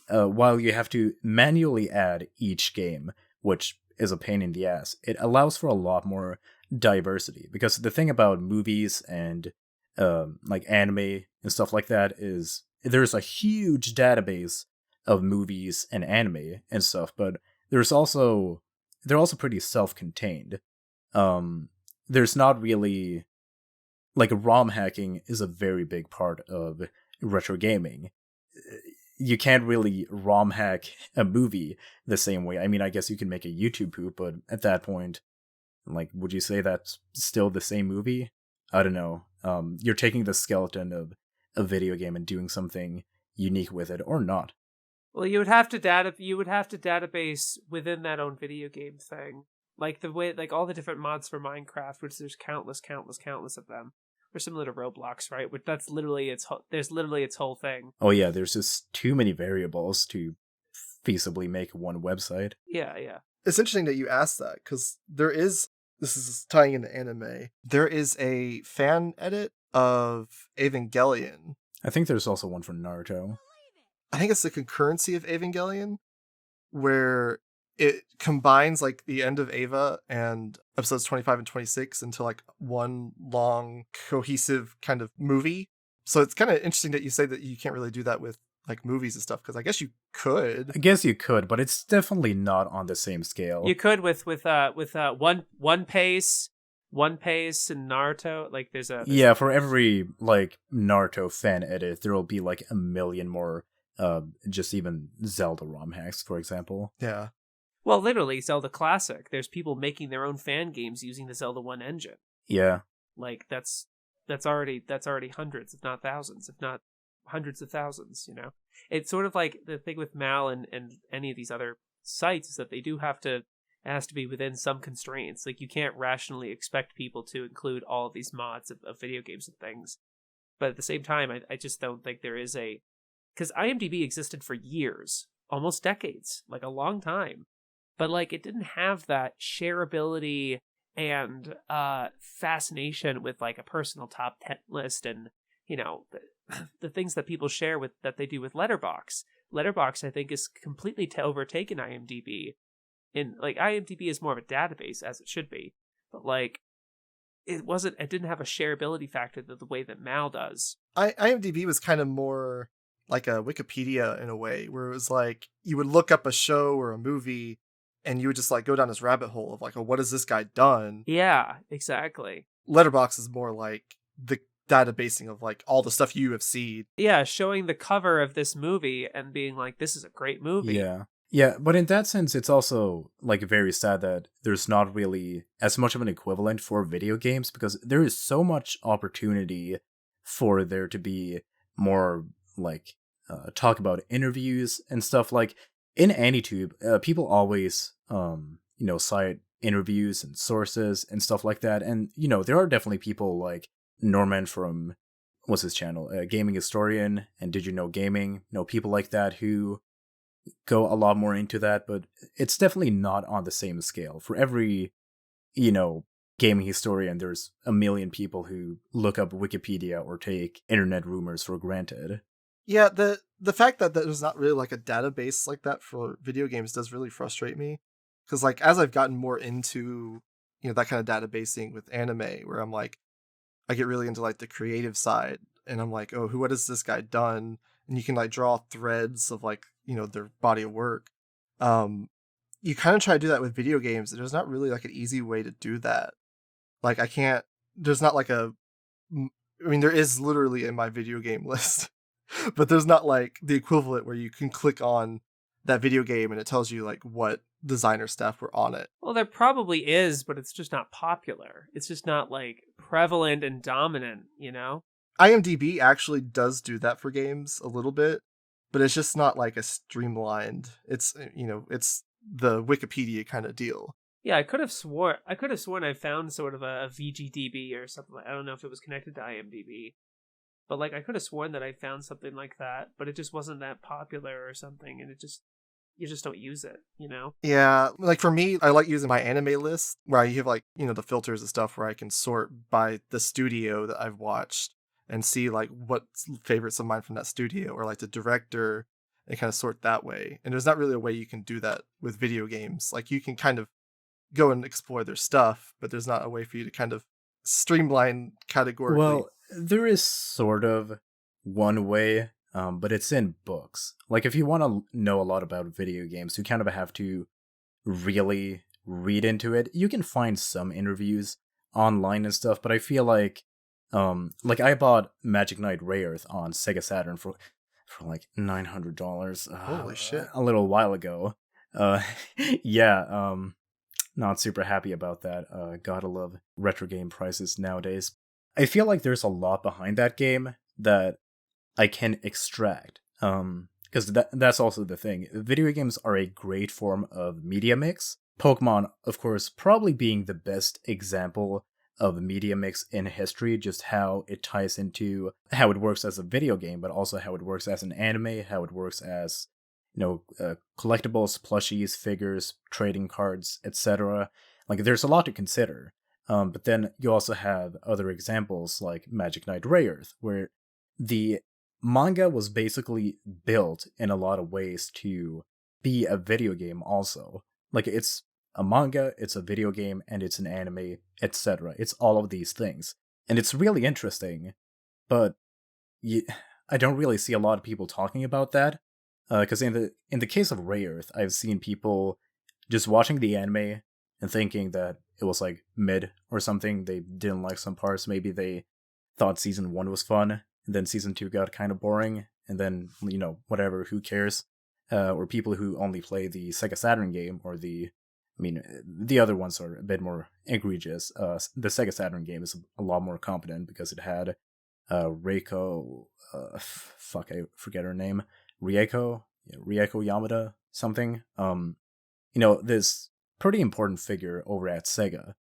while you have to manually add each game, which is a pain in the ass, it allows for a lot more diversity. Because the thing about movies and like anime and stuff like that is there's a huge database of movies and anime and stuff, but they're also pretty self-contained. There's not really like ROM hacking is a very big part of retro gaming. You can't really ROM hack a movie the same way. I mean, I guess you can make a YouTube poop, but at that point, like, would you say that's still the same movie? I don't know. You're taking the skeleton of a video game and doing something unique with it, or not. Well, you would have to database within that own video game thing, like the way like all the different mods for Minecraft, which there's countless of them. Or similar to Roblox, right? Which there's literally its whole thing. Oh yeah, there's just too many variables to feasibly make one website. Yeah, yeah. It's interesting that you asked that, because this is tying into anime, there is a fan edit of Evangelion. I think there's also one for Naruto. I think it's the concurrency of Evangelion, where it combines like the end of Eva and episodes 25 and 26 into like one long cohesive kind of movie. So it's kind of interesting that you say that you can't really do that with like movies and stuff, because I guess you could. I guess you could, but it's definitely not on the same scale. You could with One Piece and Naruto. Like there's Yeah, for every like Naruto fan edit, there will be like a million more. Just even Zelda ROM hacks, for example. Yeah. Well, literally Zelda Classic. There's people making their own fan games using the Zelda 1 engine. Yeah. Like that's already hundreds, if not thousands, if not hundreds of thousands, you know. It's sort of like the thing with Mal and any of these other sites is that they do have to, it has to be within some constraints. Like you can't rationally expect people to include all of these mods of video games and things. But at the same time, I just don't think there is a, because IMDb existed for years, almost decades, like a long time. But like it didn't have that shareability and fascination with like a personal top 10 list and, you know, the things that people share with that they do with Letterboxd. Letterboxd, I think, is completely overtaken IMDb. And like IMDb is more of a database, as it should be. But like it didn't have a shareability factor the way that Mal does. IMDb was kind of more like a Wikipedia in a way, where it was like you would look up a show or a movie and you would just like go down this rabbit hole of like, oh, what has this guy done? Yeah, exactly. Letterboxd is more like the databasing of like all the stuff you have seen. Yeah, showing the cover of this movie and being like, this is a great movie. Yeah, but in that sense, it's also like very sad that there's not really as much of an equivalent for video games, because there is so much opportunity for there to be more like talk about interviews and stuff. Like in AniTube, people always cite interviews and sources and stuff like that, and there are definitely people like Norman from what's his channel, Gaming Historian and Did You Know Gaming, people like that who go a lot more into that, but it's definitely not on the same scale. For every gaming historian, there's a million people who look up Wikipedia or take internet rumors for granted. Yeah, the fact that there's not really like a database like that for video games does really frustrate me, because like as I've gotten more into that kind of databasing with anime, where I'm like, I get really into like the creative side, and I'm like, oh, what has this guy done? And you can like draw threads of like their body of work. You kind of try to do that with video games, and there's not really like an easy way to do that. Like there's not like there is literally in my video game list, but there's not like the equivalent where you can click on that video game and it tells you like what designer staff were on it. Well, there probably is, but it's just not popular. It's just not like prevalent and dominant, IMDb actually does do that for games a little bit, but it's just not like a streamlined. It's it's the Wikipedia kind of deal. Yeah, I could have sworn I found sort of a VGDB or something. I don't know if it was connected to IMDb, but like I could have sworn that I found something like that, but it just wasn't that popular or something, and you just don't use it, Yeah, like for me, I like using MyAnimeList, where I have like the filters and stuff where I can sort by the studio that I've watched and see like what's favorites of mine from that studio, or like the director, and kind of sort that way. And there's not really a way you can do that with video games. Like you can kind of go and explore their stuff, but there's not a way for you to kind of streamline categorically. Well, there is sort of one way, but it's in books. Like if you want to know a lot about video games, you kind of have to really read into it. You can find some interviews online and stuff, but I feel like I bought Magic Knight Rayearth on Sega Saturn for like $900. Holy shit. A little while ago. Not super happy about that. Gotta love retro game prices nowadays. I feel like there's a lot behind that game that I can extract. Because that's also the thing. Video games are a great form of media mix. Pokemon, of course, probably being the best example of media mix in history, just how it ties into how it works as a video game, but also how it works as an anime, how it works as, collectibles, plushies, figures, trading cards, etc. Like, there's a lot to consider. But then you also have other examples like Magic Knight Rayearth, where the manga was basically built in a lot of ways to be a video game also. Like, it's a manga, it's a video game, and it's an anime, etc. It's all of these things. And it's really interesting, but I don't really see a lot of people talking about that. Because in the case of Rayearth, I've seen people just watching the anime and thinking that it was like mid or something. They didn't like some parts. Maybe they thought season 1 was fun, and then season 2 got kind of boring, and then, whatever, who cares? Or people who only play the Sega Saturn game, or the other ones are a bit more egregious. The Sega Saturn game is a lot more competent because it had Reiko, I forget her name, Rieko Yamada something. This pretty important figure over at Sega.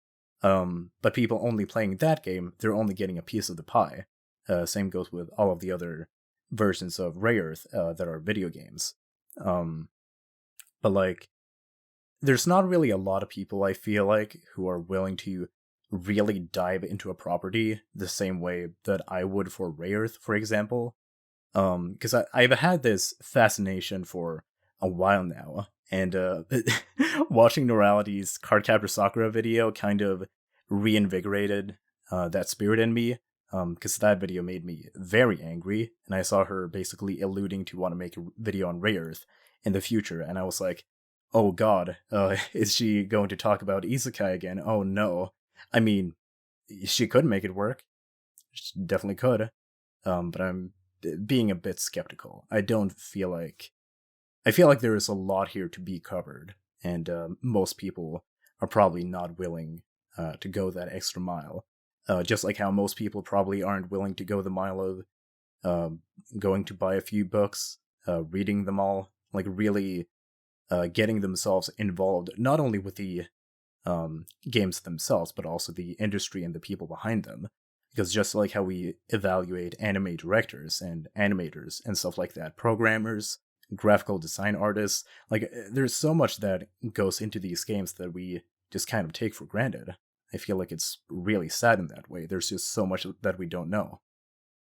But people only playing that game, they're only getting a piece of the pie. Same goes with all of the other versions of Rayearth that are video games. But like, there's not really a lot of people, I feel like, who are willing to really dive into a property the same way that I would for Rayearth, for example. Because I've had this fascination for a while now, and watching Neurality's Cardcaptor Sakura video kind of reinvigorated that spirit in me, because that video made me very angry, and I saw her basically alluding to want to make a video on Rayearth in the future, and I was like, oh god, is she going to talk about Isekai again? Oh no. I mean, she could make it work. She definitely could. But I'm being a bit skeptical. I feel like there is a lot here to be covered, and most people are probably not willing to go that extra mile. Just like how most people probably aren't willing to go the mile of going to buy a few books, reading them all, like really getting themselves involved, not only with the games themselves, but also the industry and the people behind them. Because just like how we evaluate anime directors and animators and stuff like that, programmers, graphical design artists, like, there's so much that goes into these games that we just kind of take for granted. I feel like it's really sad in that way. There's just so much that we don't know.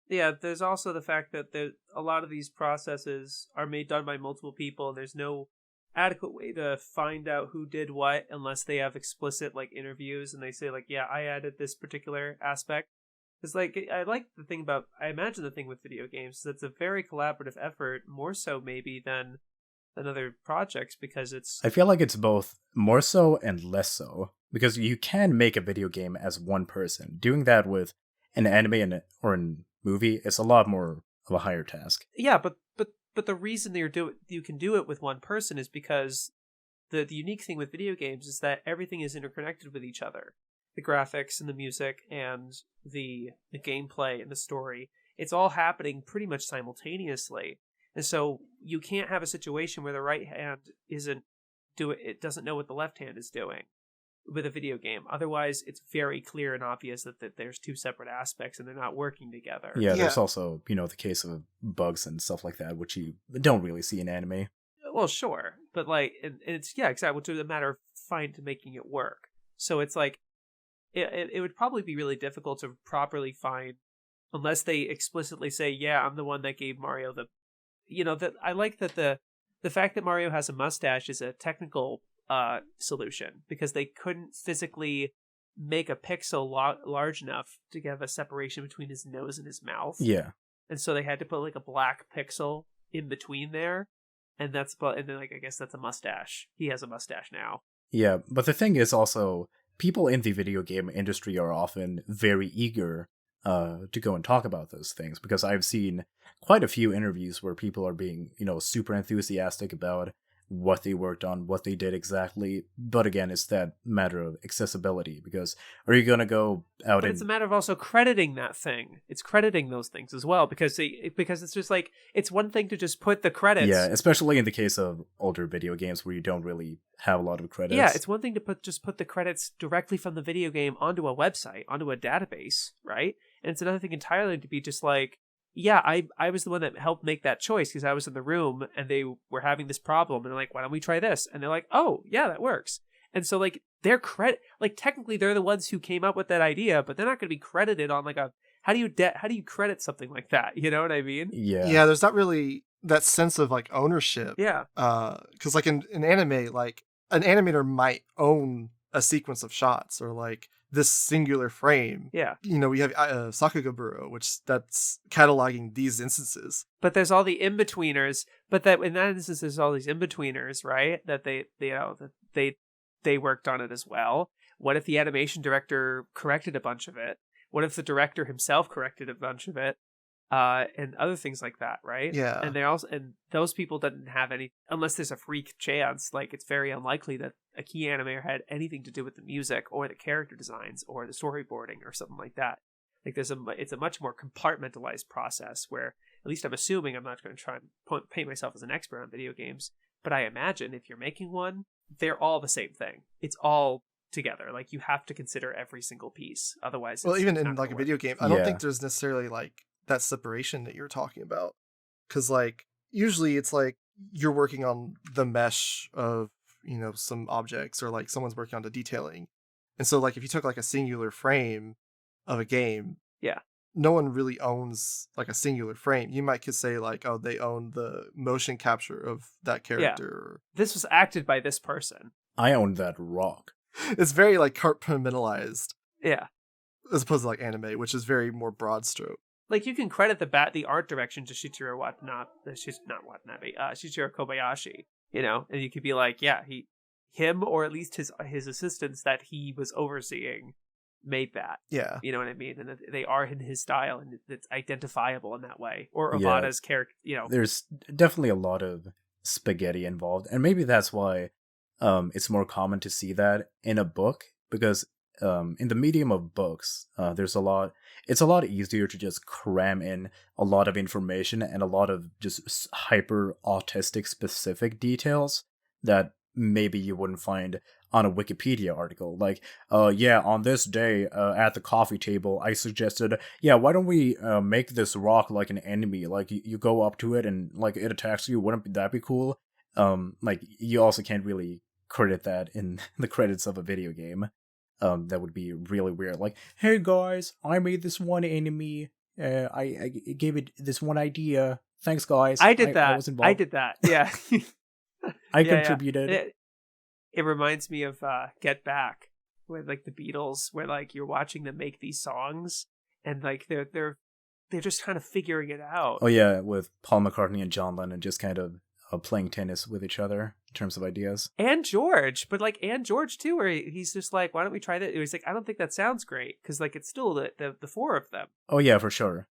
Yeah, there's also the fact that a lot of these processes are done by multiple people, and there's no adequate way to find out who did what unless they have explicit like interviews and they say like, yeah, I added this particular aspect. It's like, I imagine the thing with video games is it's a very collaborative effort, more so maybe than other projects, because I feel like it's both more so and less so, because you can make a video game as one person. Doing that with an anime or a movie is a lot more of a higher task. Yeah, but the reason you can do it with one person is because the unique thing with video games is that everything is interconnected with each other. The graphics and the music and the gameplay and the story, it's all happening pretty much simultaneously. And so you can't have a situation where the right hand it doesn't know what the left hand is doing with a video game. Otherwise, it's very clear and obvious that there's two separate aspects and they're not working together. Yeah, there's also, the case of bugs and stuff like that, which you don't really see in anime. Well, sure. But like, it's, yeah, exactly. It's a matter of making it work. So it's like, it would probably be really difficult to properly find, unless they explicitly say, yeah, I'm the one that gave Mario that I like that the fact that Mario has a mustache is a technical solution, because they couldn't physically make a pixel large enough to have a separation between his nose and his mouth. Yeah. And so they had to put like a black pixel in between there. And then like, I guess that's a mustache. He has a mustache now. Yeah, but the thing is also, people in the video game industry are often very eager to go and talk about those things, because I've seen quite a few interviews where people are being, super enthusiastic about what they worked on, what they did exactly. But again, it's that matter of accessibility, because are you going to go out It's a matter of also crediting that thing. It's crediting those things as well, because it's just like, it's one thing to just put the credits. Yeah, especially in the case of older video games where you don't really have a lot of credits. Yeah, it's one thing to put the credits directly from the video game onto a website, onto a database, right? And it's another thing entirely to be just like, yeah, I was the one that helped make that choice because I was in the room and they were having this problem and they're like, why don't we try this? And they're like, oh yeah, that works. And so like their credit, like technically they're the ones who came up with that idea, but they're not going to be credited on like a how do you credit something like that? You know what I mean? Yeah, there's not really that sense of like ownership. Yeah. Because like in anime, like an animator might own a sequence of shots or like this singular frame. Yeah. You know, we have Sakugaburo, which that's cataloging these instances. But there's all the in-betweeners, but that in that instance there's all these in-betweeners, right? That they worked on it as well. What if the animation director corrected a bunch of it? What if the director himself corrected a bunch of it? And other things like that, right? Yeah. And those people didn't have any, unless there's a freak chance, like it's very unlikely that a key animator had anything to do with the music or the character designs or the storyboarding or something like that. Like it's a much more compartmentalized process where, at least I'm assuming, I'm not going to try and paint myself as an expert on video games, but I imagine if you're making one, they're all the same thing. It's all together. Like you have to consider every single piece. Otherwise, Well, even it's in not like a gonna video work. game, I don't think there's necessarily like that separation that you're talking about. Because like usually it's like you're working on the mesh of, you know, some objects or like someone's working on the detailing. And so like if you took like a singular frame of a game, yeah, no one really owns like a singular frame. You might could say like, oh, they own the motion capture of that character. This was acted by this person. I own that rock. It's very like compartmentalized. Yeah. As opposed to like anime, which is very more broad stroke. Like you can credit the art direction to Shichiro Shichiro Kobayashi, you know, and you could be like, yeah, him or at least his assistants that he was overseeing made that. Yeah. You know what I mean? And they are in his style and it's identifiable in that way. Or Obata's character, you know. There's definitely a lot of spaghetti involved. And maybe that's why it's more common to see that in a book, because in the medium of books, it's a lot easier to just cram in a lot of information and a lot of just hyper autistic specific details that maybe you wouldn't find on a Wikipedia article. Like, on this day at the coffee table, I suggested, why don't we make this rock like an enemy? Like, you go up to it and like it attacks you. Wouldn't that be cool? Like, you also can't really credit that in the credits of a video game. That would be really weird. Like, hey guys, I made this one enemy. I gave it this one idea. Thanks, guys. I did that. I was involved. I did that. Yeah. I contributed. Yeah. It reminds me of Get Back, where like the Beatles, where like you're watching them make these songs, and like they're just kind of figuring it out. Oh yeah, with Paul McCartney and John Lennon just kind of playing tennis with each other in terms of ideas. And George too, where he's just like, why don't we try that? He's like, I don't think that sounds great, because like it's still the four of them. Oh yeah, for sure.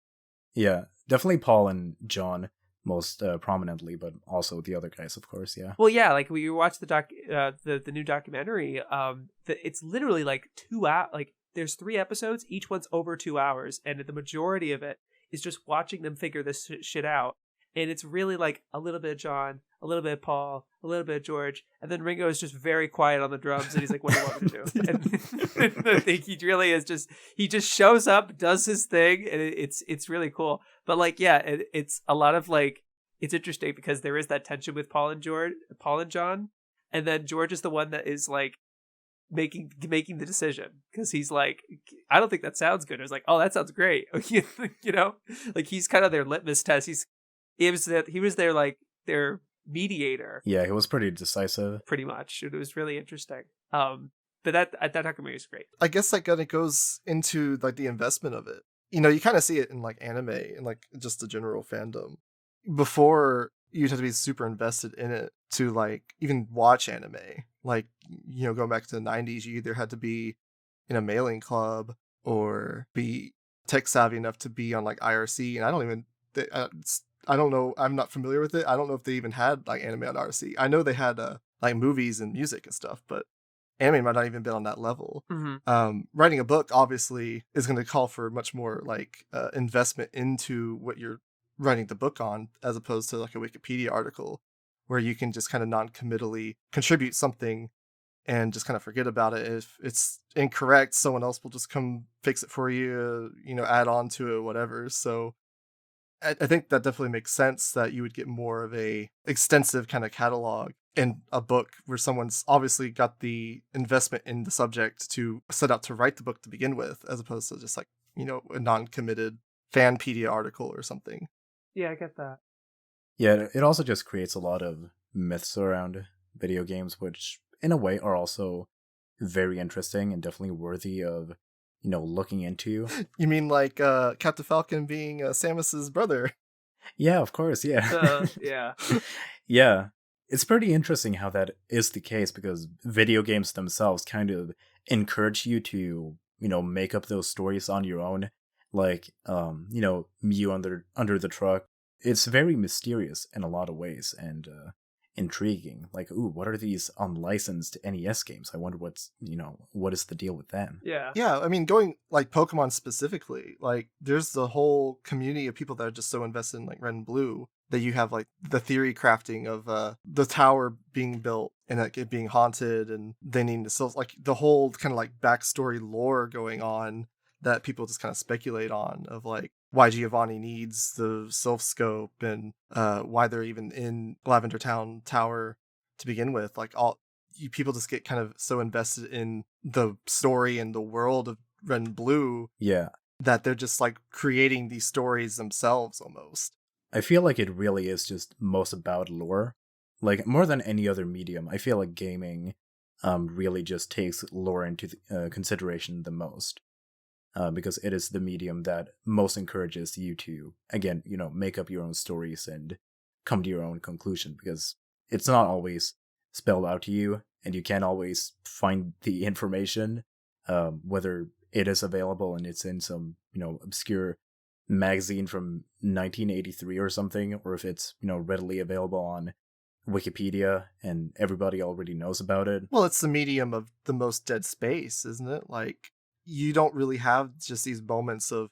Yeah, definitely Paul and John most prominently, but also the other guys, of course. Yeah. Well, yeah, like when you watch the new documentary, it's literally like 2 hours. Like there's 3 episodes, each one's over 2 hours, and the majority of it is just watching them figure this shit out. And it's really like a little bit of John, a little bit of Paul, a little bit of George, and then Ringo is just very quiet on the drums, and he's like, "What do you want me to do?" And I think he really is he just shows up, does his thing, and it's really cool. But like, yeah, it's a lot of like, it's interesting because there is that tension with Paul and John, and then George is the one that is like making the decision, because he's like, I don't think that sounds good. It's like, oh, that sounds great. You know, like he's kind of their litmus test. He was their like their mediator. Yeah, he was pretty decisive. Pretty much. It was really interesting. But that documentary is great. I guess that kind of goes into like the investment of it. You know, you kind of see it in like anime and like just the general fandom. Before, you'd have to be super invested in it to like even watch anime. Like, you know, going back to the 90s, you either had to be in a mailing club or be tech savvy enough to be on like IRC. And I don't know. I'm not familiar with it. I don't know if they even had like anime on RC. I know they had like movies and music and stuff, but anime might not even been on that level. Mm-hmm. Writing a book obviously is going to call for much more like investment into what you're writing the book on, as opposed to like a Wikipedia article where you can just kind of non-committally contribute something and just kind of forget about it. If it's incorrect, someone else will just come fix it for you, you know, add on to it, whatever. So I think that definitely makes sense that you would get more of a extensive kind of catalog in a book where someone's obviously got the investment in the subject to set out to write the book to begin with, as opposed to just like, a non-committed Fanpedia article or something. Yeah, I get that. Yeah, it also just creates a lot of myths around video games, which in a way are also very interesting and definitely worthy of, looking into. You mean like Captain Falcon being Samus's brother? Yeah, of course, yeah. Yeah. Yeah. It's pretty interesting how that is the case because video games themselves kind of encourage you to, make up those stories on your own. Like, Mew under the truck. It's very mysterious in a lot of ways and intriguing. Like, ooh, what are these unlicensed NES games? I wonder what is the deal with them? Yeah. Yeah, I mean, going like Pokemon specifically, like there's the whole community of people that are just so invested in like Red and Blue that you have like the theory crafting of the tower being built and like it being haunted and they need to still like the whole kind of like backstory lore going on that people just kind of speculate on of like why Giovanni needs the Sylph Scope and why they're even in Lavender Town Tower to begin with. Like people just get kind of so invested in the story and the world of Red and Blue, Yeah, that they're just like creating these stories themselves almost. I feel like it really is just most about lore. Like, more than any other medium, I feel like gaming really just takes lore into consideration the most. Because it is the medium that most encourages you to, again, make up your own stories and come to your own conclusion, because it's not always spelled out to you, and you can't always find the information, whether it is available and it's in some, obscure magazine from 1983 or something, or if it's, readily available on Wikipedia and everybody already knows about it. Well, it's the medium of the most dead space, isn't it? Like, you don't really have just these moments of,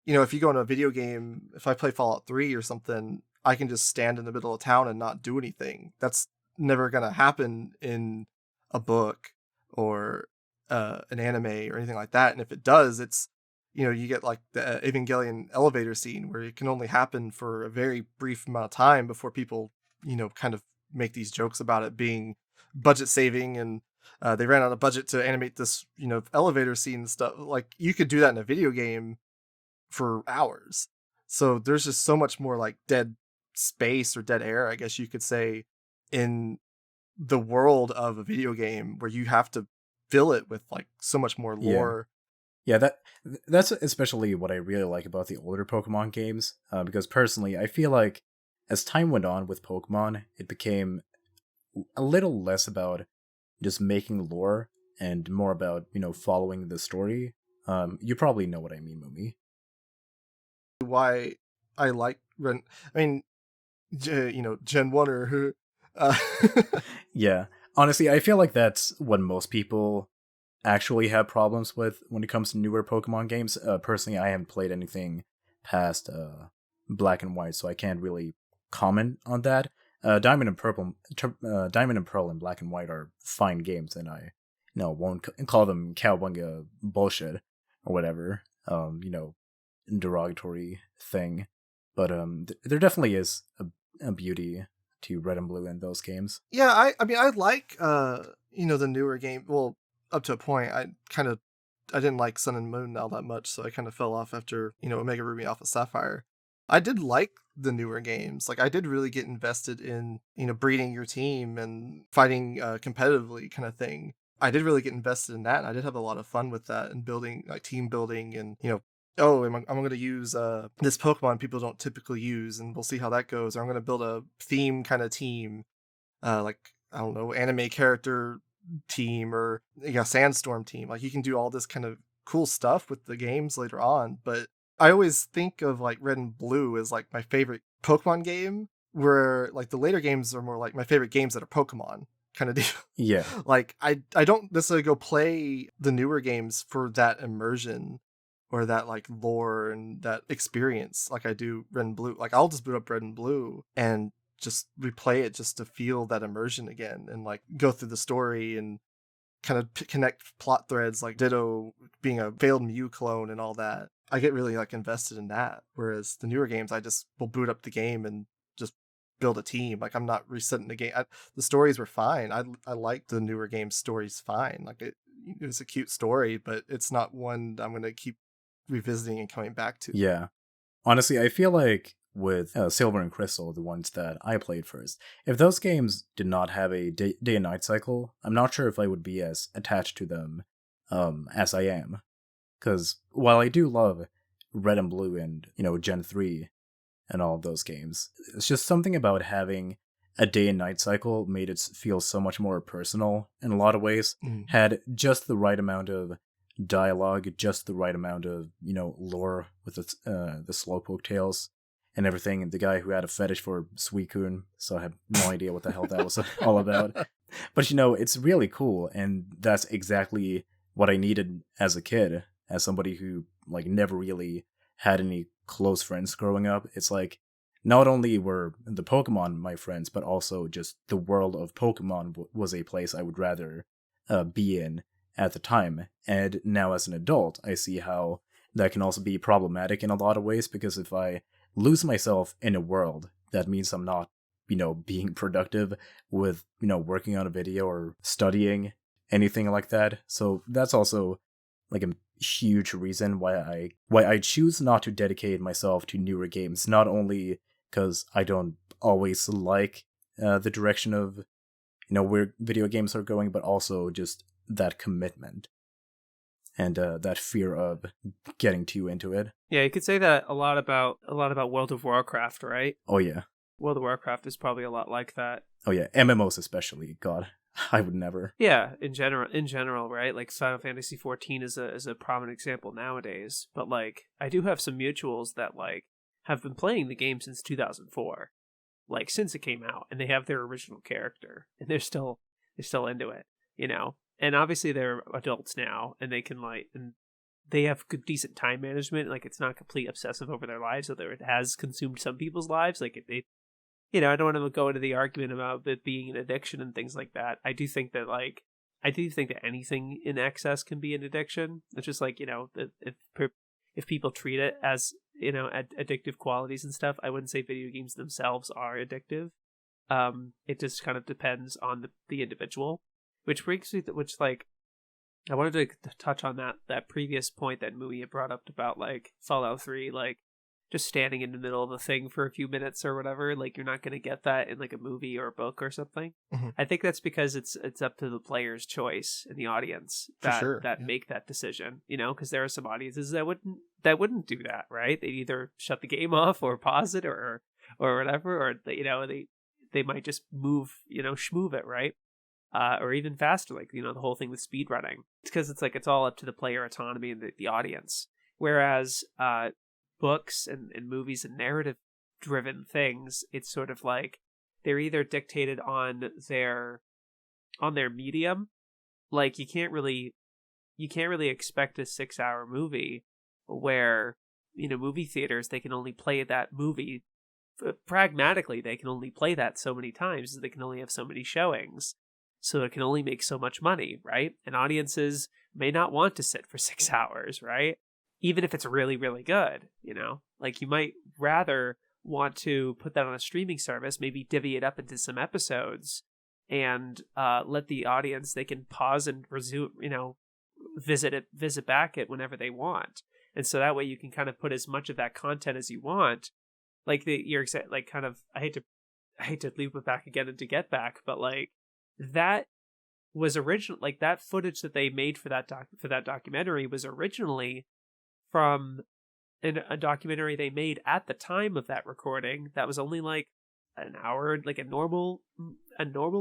if you go in a video game, if I play Fallout 3 or something, I can just stand in the middle of town and not do anything. That's never going to happen in a book or an anime or anything like that. And if it does, it's, you get like the Evangelion elevator scene where it can only happen for a very brief amount of time before people, kind of make these jokes about it being budget saving and they ran out of budget to animate this, elevator scene and stuff. Like, you could do that in a video game for hours. So there's just so much more like dead space or dead air, I guess you could say, in the world of a video game where you have to fill it with like so much more lore. Yeah, that's especially what I really like about the older Pokemon games, because personally, I feel like as time went on with Pokemon, it became a little less about just making lore and more about, following the story. You probably know what I mean, Mumi. Why I like Ren, I mean, Gen 1 or who. Yeah, honestly, I feel like that's what most people actually have problems with when it comes to newer Pokemon games. Personally, I haven't played anything past Black and White, so I can't really comment on that. Diamond and Pearl and Black and White are fine games, and I won't call them cowabunga bullshit or whatever, derogatory thing. But there definitely is a beauty to Red and Blue in those games. Yeah, I mean, I like the newer game. Well, up to a point, I didn't like Sun and Moon all that much, so I kind of fell off after Omega Ruby Alpha Sapphire. I did like the newer games. Like, I did really get invested in breeding your team and fighting competitively kind of thing. I did really get invested in that, and I did have a lot of fun with that and building, like team building, and I'm going to use this Pokemon people don't typically use, and we'll see how that goes. Or I'm going to build a theme kind of team, like, I don't know, anime character team or Sandstorm team. Like, you can do all this kind of cool stuff with the games later on. But I always think of like Red and Blue as like my favorite Pokemon game, where like the later games are more like my favorite games that are Pokemon kind of deal. Yeah. Like, I don't necessarily go play the newer games for that immersion or that like lore and that experience like I do Red and Blue. Like, I'll just boot up Red and Blue and just replay it just to feel that immersion again and like go through the story and kind of connect plot threads, like Ditto being a failed Mew clone and all that. I get really like invested in that. Whereas the newer games, I just will boot up the game and just build a team. Like I'm not resetting the game. The stories were fine. I liked the newer game stories fine. Like it was a cute story, but it's not one I'm going to keep revisiting and coming back to. Yeah. Honestly, I feel like with Silver and Crystal, the ones that I played first, if those games did not have a day and night cycle, I'm not sure if I would be as attached to them as I am. Because while I do love Red and Blue and, Gen 3 and all of those games, it's just something about having a day and night cycle made it feel so much more personal in a lot of ways. Had just the right amount of dialogue, just the right amount of, lore with the Slowpoke tales and everything. And the guy who had a fetish for Suicune, so I have no idea what the hell that was all about. But, it's really cool, and that's exactly what I needed as a kid, as somebody who, never really had any close friends growing up. It's like, not only were the Pokemon my friends, but also just the world of Pokemon was a place I would rather be in at the time. And now as an adult, I see how that can also be problematic in a lot of ways, because if I lose myself in a world, that means I'm not, being productive with, working on a video or studying, anything like that. So that's also like a huge reason why I choose not to dedicate myself to newer games, not only because I don't always like the direction of, where video games are going, but also just that commitment and that fear of getting too into it. Yeah, you could say that a lot about World of Warcraft, right? Oh yeah. World of Warcraft is probably a lot like that. Oh yeah, MMOs especially. God, I would never. Yeah, in general, right? Like Final Fantasy 14 is a prominent example nowadays. But I do have some mutuals that have been playing the game since 2004, since it came out, and they have their original character, and they're still into it, And obviously they're adults now, and they can and they have good, decent time management. It's not complete obsessive over their lives, although it has consumed some people's lives. I don't want to go into the argument about it being an addiction and things like that. I do think that anything in excess can be an addiction. It's just if people treat it as addictive qualities and stuff, I wouldn't say video games themselves are addictive. It just kind of depends on the individual. Which brings me I wanted to touch on that previous point that Mumi had brought up about Fallout 3, just standing in the middle of a thing for a few minutes or whatever. You're not going to get that in a movie or a book or something. Mm-hmm. I think that's because it's up to the player's choice and the audience that make that decision. Because there are some audiences that wouldn't do that, right? They'd either shut the game off or pause it or whatever, or they might just schmoove it, right? Or even faster, the whole thing with speedrunning. It's because it's all up to the player autonomy and the audience. Whereas books and movies and narrative-driven things, it's sort of they're either dictated on their medium. You can't really expect a 6-hour movie where movie theaters, they can only play that movie. Pragmatically, they can only play that so many times. They can only have so many showings. So it can only make so much money, right? And audiences may not want to sit for 6 hours, right? Even if it's really, really good, you might rather want to put that on a streaming service, maybe divvy it up into some episodes and let the audience, they can pause and resume, visit back it whenever they want. And so that way you can kind of put as much of that content as you want. I hate to loop it back again into Get Back, but that was original, that footage that they made for that documentary was originally from a documentary they made at the time of that recording. That was only an hour, a normal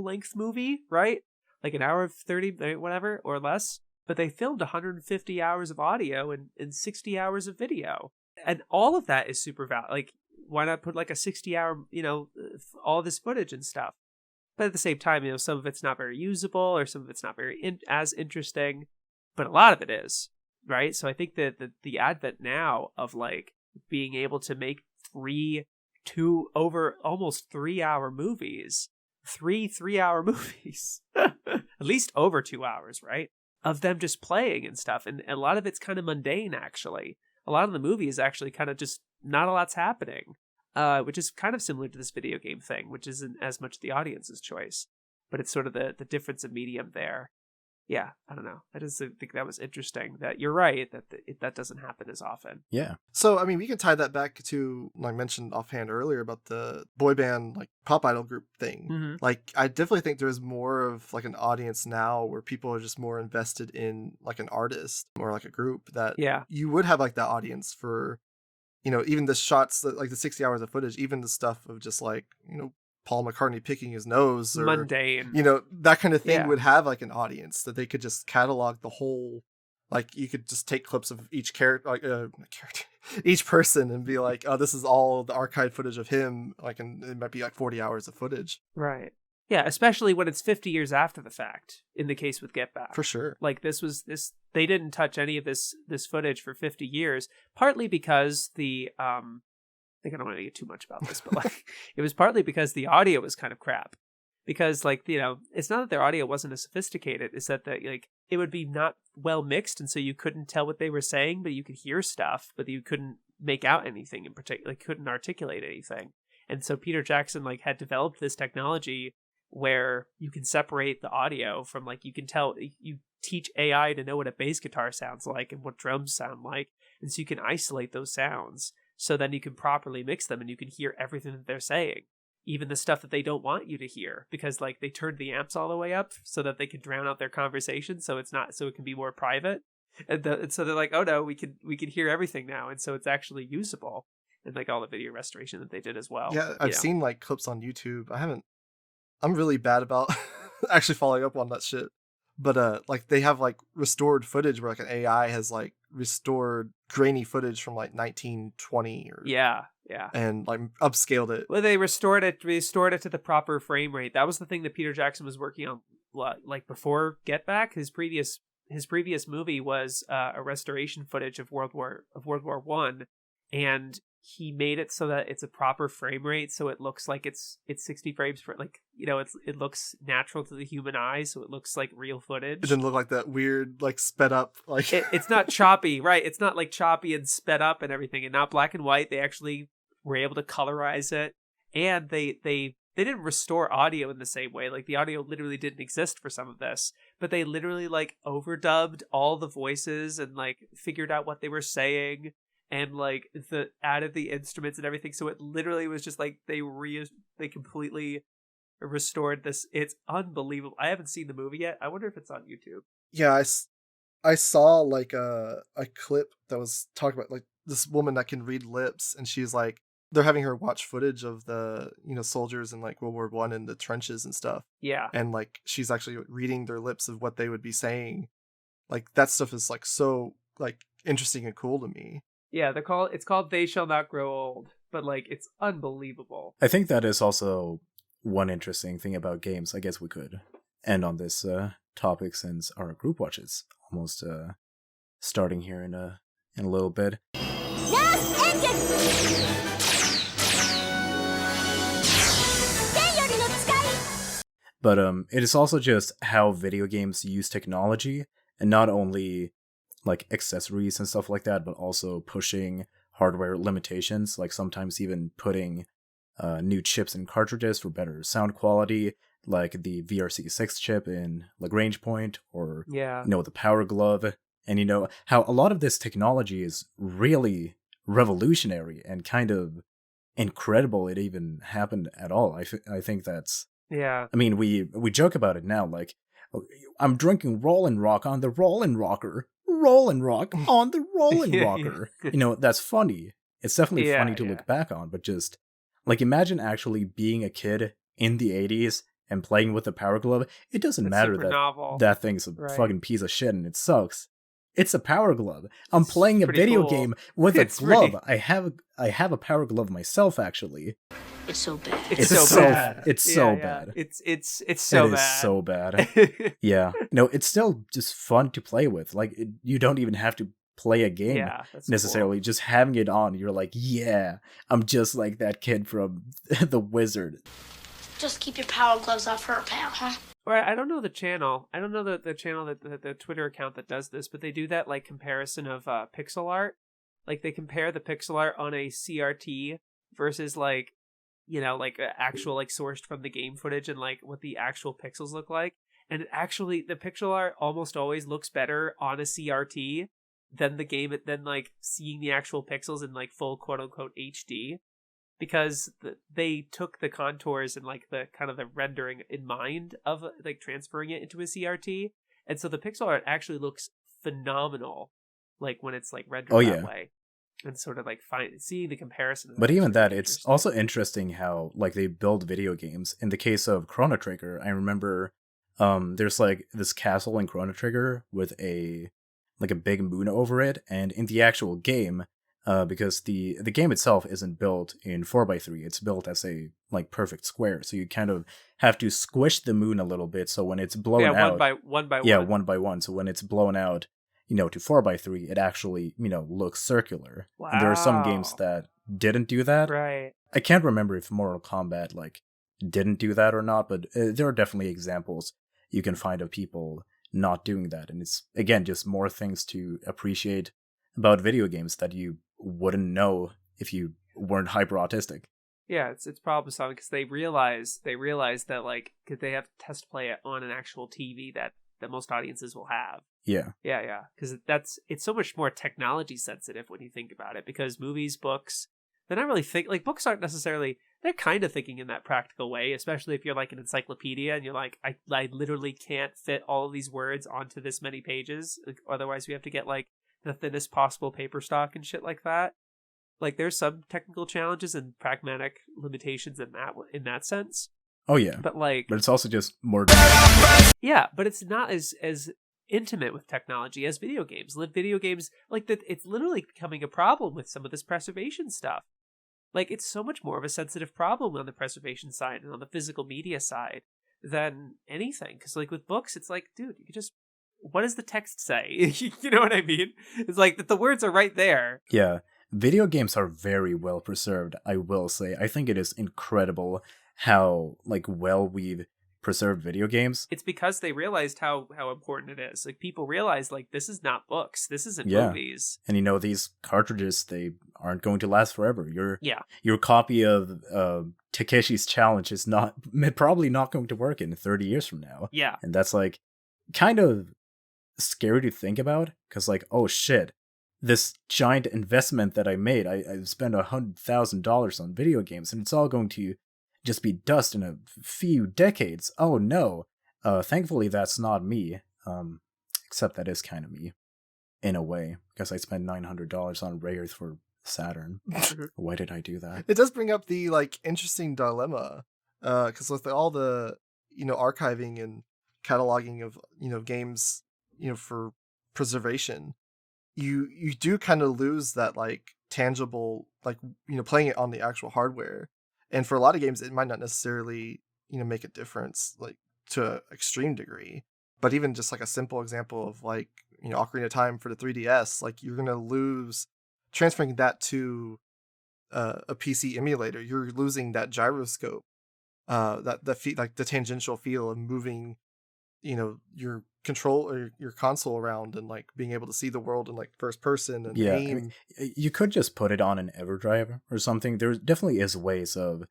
length movie, right? An hour of 30, whatever, or less. But they filmed 150 hours of audio and 60 hours of video, and all of that is super valuable. Why not put a 60-hour, all this footage and stuff? But at the same time, some of it's not very usable, or some of it's not very as interesting, but a lot of it is, right? So I think that the advent now of being able to make 3-hour movies, 3-hour movies, at least over 2 hours, right? Of them just playing and stuff. And a lot of it's kind of mundane, actually. a lot of the movie is actually kind of just not a lot's happening, which is kind of similar to this video game thing, which isn't as much the audience's choice, but it's sort of the difference of medium there. Yeah, I don't know. I just think that was interesting. That you're right that that doesn't happen as often. Yeah. So, I mean, we can tie that back to, like I mentioned offhand earlier about the boy band, like pop idol group thing. Mm-hmm. Like, I definitely think there's more of like an audience now where people are just more invested in like an artist or like a group that you would have like that audience for, you know, even the shots that like the 60 hours of footage, even the stuff of just like, you know, Paul McCartney picking his nose or mundane, you know, that kind of thing would have like an audience that they could just catalog the whole, like you could just take clips of each character, like each person and be like, oh, this is all the archive footage of him. Like, and it might be like 40 hours of footage. Right. Yeah. Especially when it's 50 years after the fact in the case with Get Back. For sure. Like they didn't touch any of this footage for 50 years, partly because I think I don't want to get too much about this, but like it was partly because the audio was kind of crap. Because like, you know, it's not that their audio wasn't as sophisticated, it's that like it would be not well mixed, and so you couldn't tell what they were saying, but you could hear stuff, but you couldn't make out anything in particular, like couldn't articulate anything. And so Peter Jackson like had developed this technology where you can separate the audio from, like, you can tell, you teach AI to know what a bass guitar sounds like and what drums sound like, and so you can isolate those sounds. So then you can properly mix them and you can hear everything that they're saying, even the stuff that they don't want you to hear, because like they turned the amps all the way up so that they could drown out their conversation. So it can be more private. And so they're like, oh no, we can hear everything now. And so it's actually usable. And like all the video restoration that they did as well. Yeah. I've seen like clips on YouTube. I'm really bad about actually following up on that shit. But like they have like restored footage where like an AI has like restored grainy footage from like 1920 or and like upscaled it. Well, they restored it to the proper frame rate. That was the thing that Peter Jackson was working on, like before Get Back. His previous movie was a restoration footage of World War I, and he made it so that it's a proper frame rate, so it looks like it's 60 frames per, like, you know, it looks natural to the human eye, so it looks like real footage. It didn't look like that weird, like, sped up, like it's not choppy, right? It's not like choppy and sped up and everything, and not black and white. They actually were able to colorize it, and they didn't restore audio in the same way. Like, the audio literally didn't exist for some of this, but they literally like overdubbed all the voices and like figured out what they were saying, and like added the instruments and everything. So it literally was just like they completely restored this. It's unbelievable. I haven't seen the movie yet. I wonder if it's on YouTube. Yeah, I saw like a clip that was talking about like this woman that can read lips, and she's like, they're having her watch footage of the, you know, soldiers in like World War I in the trenches and stuff. Yeah. And like she's actually reading their lips of what they would be saying. Like that stuff is like so like interesting and cool to me. Yeah, it's called They Shall Not Grow Old, but like it's unbelievable. I think that is also one interesting thing about games. I guess we could end on this topic since our group watch is almost starting here in a little bit. But it is also just how video games use technology, and not only like accessories and stuff like that, but also pushing hardware limitations, like sometimes even putting new chips and cartridges for better sound quality, like the VRC6 chip in Lagrange Point, or you know, the Powerglove. And you know how a lot of this technology is really revolutionary and kind of incredible it even happened at all. I think that's, I mean, we joke about it now, like, I'm drinking Rollin' Rock on the Rollin' Rocker. Rollin' Rock on the Rollin' Rocker. You know, that's funny. It's definitely funny to look back on, but just, like, imagine actually being a kid in the 80s and playing with the Powerglove. It doesn't matter that novel. That thing's a fucking piece of shit and it sucks. It's a Powerglove. I'm playing a video game with a glove. I have a Powerglove myself, actually. It's so bad. It's so bad. It's so bad. It's so bad. It is so bad. Yeah. No, it's still just fun to play with. Like, you don't even have to play a game necessarily. Cool. Just having it on, you're like, yeah, I'm just like that kid from The Wizard. Just keep your power gloves off her, pal, huh? Right, I don't know the channel. I don't know the channel, that the Twitter account that does this, but they do that like comparison of pixel art, Like they compare the pixel art on a CRT versus like, like actual like sourced from the game footage and like what the actual pixels look like. And it actually, the pixel art almost always looks better on a CRT than the game, than like seeing the actual pixels in like full quote unquote HD, because they took the contours and like the kind of the rendering in mind of like transferring it into a CRT. And so the pixel art actually looks phenomenal, like when it's like rendered that way. And sort of like seeing the comparison. But even that, it's also interesting how like they build video games. In the case of Chrono Trigger, I remember there's like this castle in Chrono Trigger with a big moon over it, and in the actual game, because the game itself isn't built in 4x3, it's built as a like perfect square, so you kind of have to squish the moon a little bit, so when it's blown out, one by one, so when it's blown out, to 4x3, it actually looks circular. Wow. And there are some games that didn't do that. Right. I can't remember if Mortal Kombat like didn't do that or not, but there are definitely examples you can find of people not doing that, and it's again just more things to appreciate about video games that you wouldn't know if you weren't hyper autistic. Yeah, it's problem solving, because they realize that like they have to test play it on an actual TV that most audiences will have. Yeah, because it's so much more technology sensitive when you think about it, because movies, books, they're not really like books aren't necessarily, they're kind of thinking in that practical way, especially if you're like an encyclopedia and you're like, I literally can't fit all of these words onto this many pages, otherwise we have to get like the thinnest possible paper stock and shit like that. Like there's some technical challenges and pragmatic limitations in that sense. Oh yeah, but it's also just more. Yeah, but it's not as intimate with technology as video games. Video games, like that, it's literally becoming a problem with some of this preservation stuff. Like it's so much more of a sensitive problem on the preservation side and on the physical media side than anything. Because like with books, it's like, dude, you could just, what does the text say? You know what I mean? It's like that the words are right there. Yeah, video games are very well preserved, I will say. I think it is incredible how like well we've preserved video games. It's because they realized how important it is. Like people realize like this is not books, this isn't movies. And these cartridges, they aren't going to last forever. Your copy of Takeshi's Challenge is probably not going to work in 30 years from now. Yeah. And that's like kind of scary to think about, because like, oh shit, this giant investment that I made, I've spent $100,000 on video games, and it's all going to just be dust in a few decades. Oh no. Thankfully that's not me. Except that is kind of me in a way, because I spent $900 on Ray Earth for Saturn. Why did I do that? It does bring up the like interesting dilemma, because with all the archiving and cataloging of games for preservation, you do kind of lose that like tangible, like playing it on the actual hardware. And for a lot of games, it might not necessarily, make a difference, like to an extreme degree. But even just like a simple example of like, Ocarina of Time for the 3DS, like you're going to lose transferring that to a PC emulator. You're losing that gyroscope, like the tangential feel of moving, your control or your console around and like being able to see the world in like first person and aim. I mean, you could just put it on an EverDrive or something. There definitely is ways of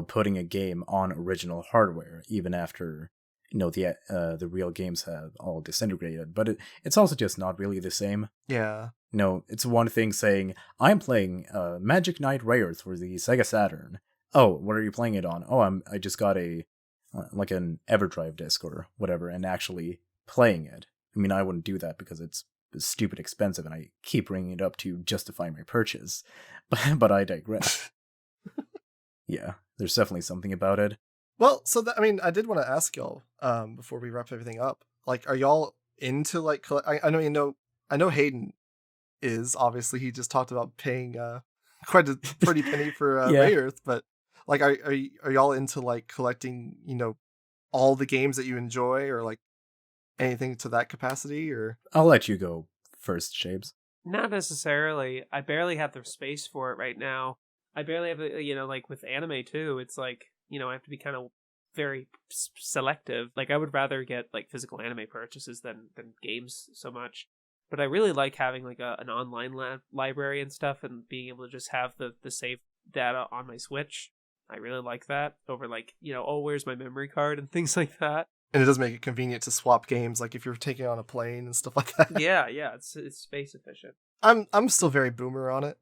putting a game on original hardware even after the real games have all disintegrated, but it's also just not really the same. Yeah. It's one thing saying I'm playing Magic Knight Ray Earth for the Sega Saturn. Oh, what are you playing it on? Oh, I just got a like an EverDrive disc or whatever, and actually playing it. I mean, I wouldn't do that because it's stupid expensive, and I keep bringing it up to justify my purchase. But I digress. Yeah, there's definitely something about it. Well, so I did want to ask y'all before we wrap everything up. Like, are y'all into like? I know Hayden is, obviously he just talked about paying quite a pretty penny for Ray Earth, but like, are y'all into like collecting all the games that you enjoy, or like anything to that capacity? Or I'll let you go first, Shaybs. Not necessarily. I barely have the space for it right now. I barely have like with anime too. It's like I have to be kind of very selective. Like I would rather get like physical anime purchases than games so much. But I really like having like an online library and stuff, and being able to just have the save data on my Switch. I really like that over like, oh, where's my memory card and things like that. And it does make it convenient to swap games, like if you're taking on a plane and stuff like that. Yeah, it's space efficient. I'm still very boomer on it.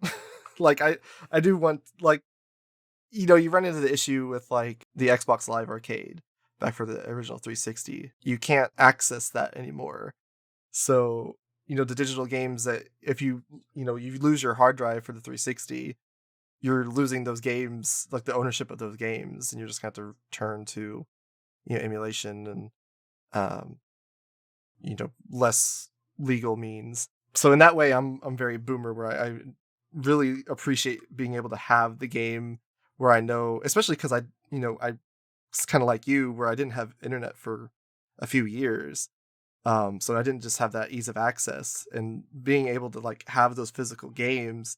Like I do want, like, you run into the issue with like the Xbox Live Arcade back for the original 360. You can't access that anymore. So, the digital games that if you lose your hard drive for the 360, you're losing those games, like the ownership of those games, and you're just going to have to turn to, emulation and, less legal means. So in that way, I'm very boomer, where I really appreciate being able to have the game where I know, especially because I it's kind of like you, where I didn't have internet for a few years. So I didn't just have that ease of access, and being able to like have those physical games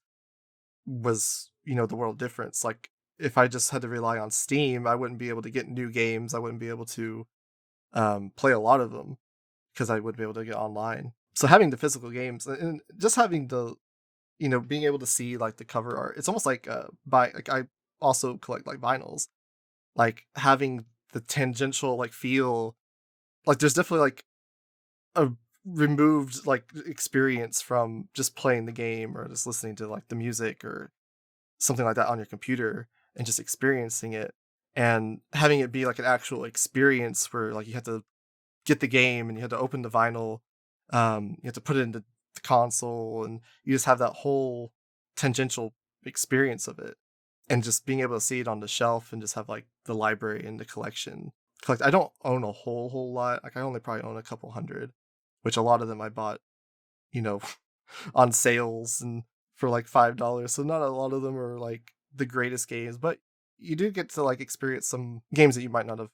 was, the world difference. Like if I just had to rely on Steam, I wouldn't be able to get new games. I wouldn't be able to play a lot of them because I wouldn't be able to get online. So having the physical games and just having the, being able to see like the cover art, it's almost like like I also collect like vinyls, like having the tangential like feel, like there's definitely like a removed like experience from just playing the game or just listening to like the music or something like that on your computer and just experiencing it, and having it be like an actual experience where like you have to get the game and you have to open the vinyl, you have to put it into the console, and you just have that whole tangential experience of it, and just being able to see it on the shelf and just have like the library and the collection. I don't own a whole lot. Like I only probably own a couple hundred, which a lot of them I bought, on sales and for like $5. So not a lot of them are like the greatest games, but you do get to like experience some games that you might not have,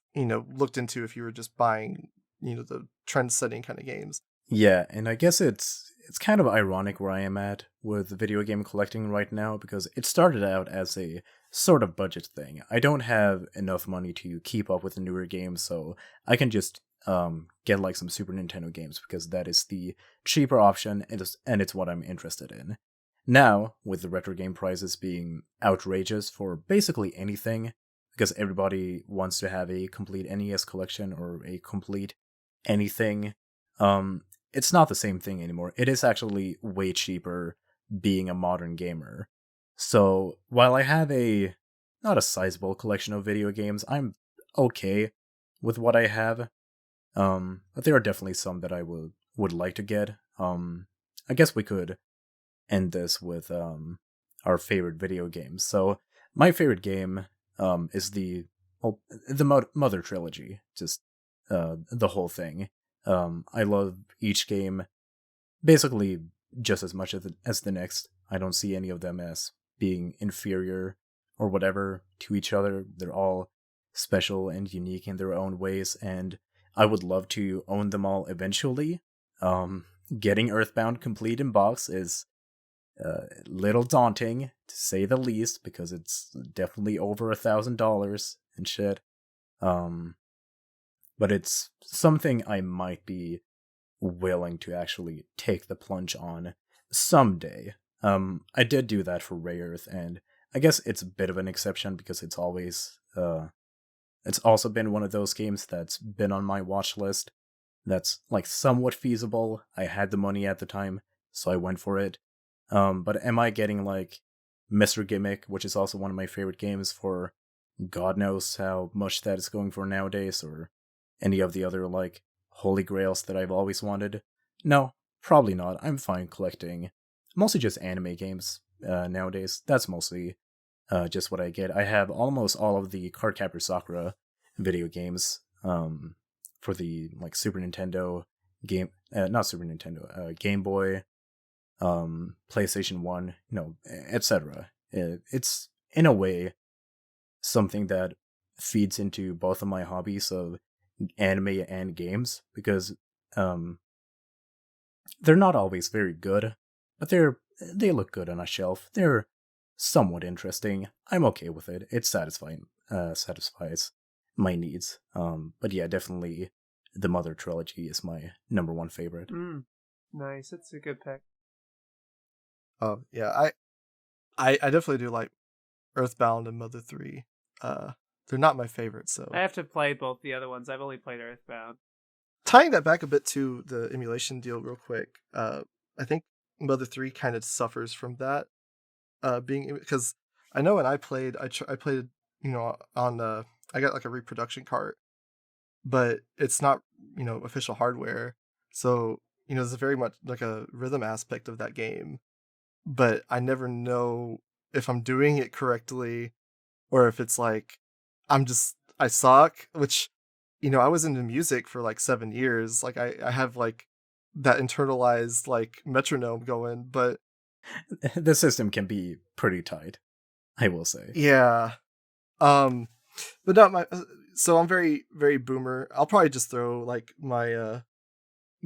looked into if you were just buying, the trend-setting kind of games. Yeah, and I guess it's kind of ironic where I am at with video game collecting right now, because it started out as a sort of budget thing. I don't have enough money to keep up with the newer games, so I can just get like some Super Nintendo games because that is the cheaper option, and it's what I'm interested in. Now, with the retro game prices being outrageous for basically anything, because everybody wants to have a complete NES collection or a complete anything, it's not the same thing anymore. It is actually way cheaper being a modern gamer. So, while I have not a sizable collection of video games, I'm okay with what I have. But there are definitely some that I would like to get. I guess we could end this with our favorite video games. So, my favorite game is the Mother trilogy, just the whole thing. I love each game basically just as much as the next. I don't see any of them as being inferior or whatever to each other. They're all special and unique in their own ways, and I would love to own them all eventually. Getting Earthbound complete in box is a little daunting, to say the least, because it's definitely over $1,000 and shit. But it's something I might be willing to actually take the plunge on someday. I did do that for Ray Earth, and I guess it's a bit of an exception because it's always it's also been one of those games that's been on my watch list that's like somewhat feasible. I had the money at the time, so I went for it. But am I getting like Mr. Gimmick, which is also one of my favorite games, for God knows how much that is going for nowadays, or any of the other like holy grails that I've always wanted? No, probably not. I'm fine collecting mostly just anime games nowadays. That's mostly just what I get. I have almost all of the Cardcaptor Sakura video games for the like Super Nintendo game, not Super Nintendo, Game Boy, PlayStation 1, etc. It's in a way something that feeds into both of my hobbies of anime and games, because they're not always very good, but they look good on a shelf. They're somewhat interesting. I'm okay with it. It satisfies my needs. But yeah, definitely the Mother trilogy is my number one favorite. Nice. It's a good pick. Oh yeah, I definitely do like Earthbound and Mother 3. They're not my favorite, so I have to play both the other ones. I've only played Earthbound. tying that back a bit to the emulation deal real quick. I think Mother 3 kind of suffers from that. Being because I know when I played, I played, on I got like a reproduction cart, but it's not, official hardware. So, there's a very much like a rhythm aspect of that game, but I never know if I'm doing it correctly or if it's like I suck, which, I was into music for like 7 years. Like I have like that internalized like metronome going, but The system can be pretty tight, I will say. yeah. But not my. So I'm very, very boomer. I'll probably just throw like my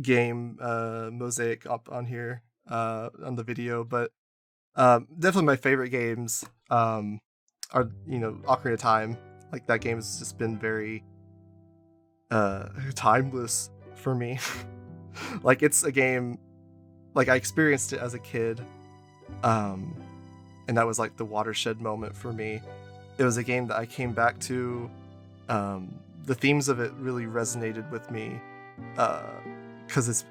game mosaic up on here on the video, but definitely my favorite games are Ocarina of Time. Like that game has just been very timeless for me. Like it's a game like I experienced it as a kid, and that was like the watershed moment for me. It was a game that I came back to. The themes of it really resonated with me because it's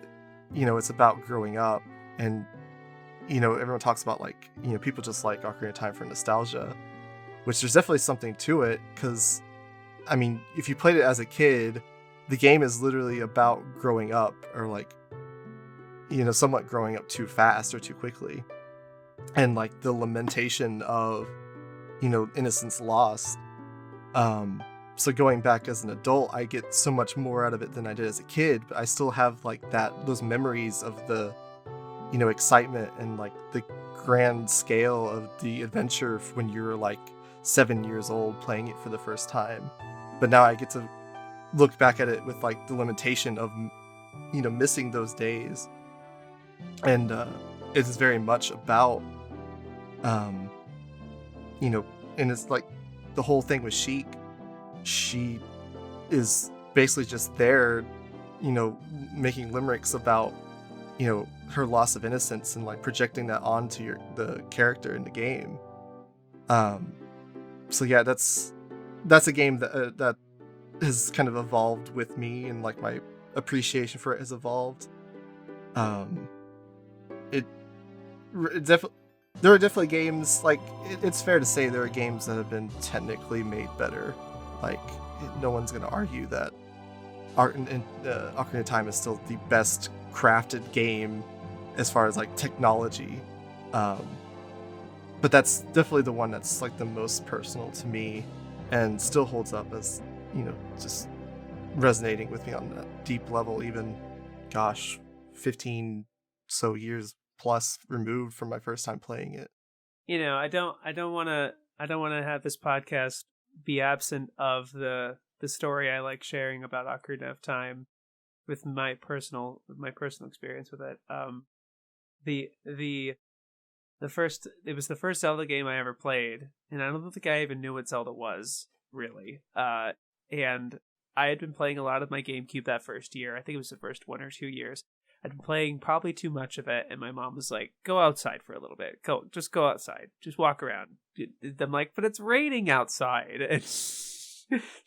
about growing up, and everyone talks about like people just like Ocarina of Time for nostalgia, which there's definitely something to it. Because I mean, if you played it as a kid, the game is literally about growing up, or like somewhat growing up too fast or too quickly, and like the lamentation of innocence lost. So going back as an adult, I get so much more out of it than I did as a kid, but I still have like those memories of the excitement and like the grand scale of the adventure when you were like 7 years old playing it for the first time. But now I get to look back at it with like the limitation of missing those days, and it is very much about and it's like the whole thing with Sheik. She is basically just there, making limericks about, her loss of innocence and like projecting that onto the character in the game. So yeah, that's a game that has kind of evolved with me, and like my appreciation for it has evolved. There are definitely games, like, it's fair to say there are games that have been technically made better. Like, no one's going to argue that Ocarina of Time is still the best crafted game as far as, like, technology. But that's definitely the one that's, like, the most personal to me and still holds up as, just resonating with me on that deep level, even, 15 so years plus removed from my first time playing it. I don't want to have this podcast be absent of the story I like sharing about Ocarina of Time with my personal experience with it. It was the first Zelda game I ever played, and I don't think I even knew what Zelda was really. And I had been playing a lot of my GameCube that first year. I think it was the first 1 or 2 years. I'd been playing probably too much of it, and my mom was like, "Go outside for a little bit. Just go outside. Just walk around." I'm like, "But it's raining outside." And she's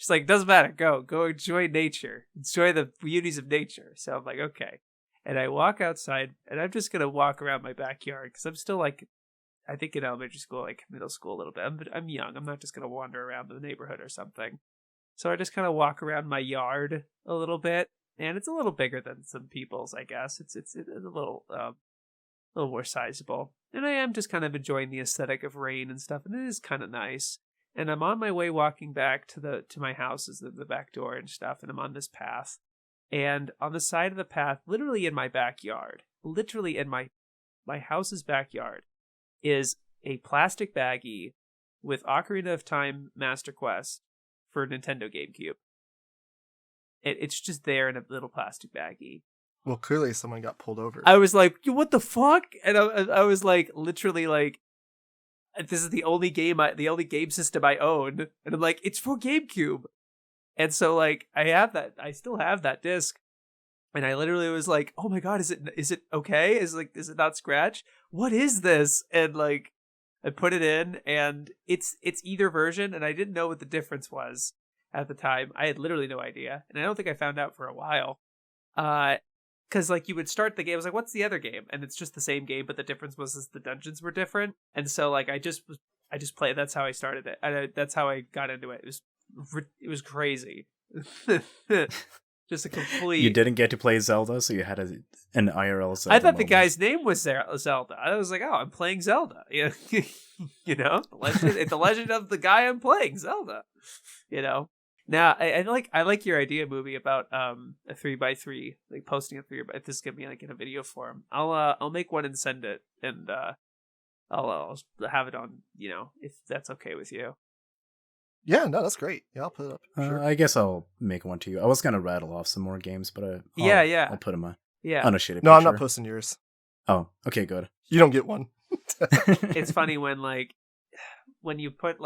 like, "Doesn't matter. Go enjoy nature. Enjoy the beauties of nature." So I'm like, "Okay." And I walk outside, and I'm just gonna walk around my backyard because I'm still like, I think in elementary school, like middle school a little bit. I'm young. I'm not just gonna wander around the neighborhood or something. So I just kind of walk around my yard a little bit. And it's a little bigger than some people's, I guess. It's a little more sizable. And I am just kind of enjoying the aesthetic of rain and stuff, and it is kind of nice. And I'm on my way walking back to my house, is the back door and stuff, and I'm on this path. And on the side of the path, literally in my backyard, literally in my house's backyard, is a plastic baggie with Ocarina of Time Master Quest for Nintendo GameCube. It's just there in a little plastic baggie. Well, clearly someone got pulled over. I was like, "What the fuck?" And I was like, literally like, "This is the only game system I own," and I'm like, "It's for GameCube." And so like, I still have that disc, And I literally was like, "Oh my god, is it okay? Is it not scratch? What is this?" And like, I put it in, and it's either version, and I didn't know what the difference was at the time. I had literally no idea, and I don't think I found out for a while. Because like you would start the game, I was like, "What's the other game?" And it's just the same game, but the difference was the dungeons were different. And so like I just played. That's how I started it. That's how I got into it. It was crazy. Just a complete. You didn't get to play Zelda, so you had an IRL Zelda. I thought the moment. guy's name was Zelda. I was like, "Oh, I'm playing Zelda." You know, it's the legend of the guy I'm playing, Zelda. You know. Now I like your idea, movie, about a 3x3, like posting a 3x. If this is gonna be like in a video form, I'll make one and send it, and I'll have it on. You know, if that's okay with you. Yeah, no, that's great. Yeah, I'll put it up. Sure. I guess I'll make one too. I was gonna rattle off some more games, but I'll put them on a shitty picture. No, I'm not posting yours. Oh, okay, good. You don't get one. It's funny when you put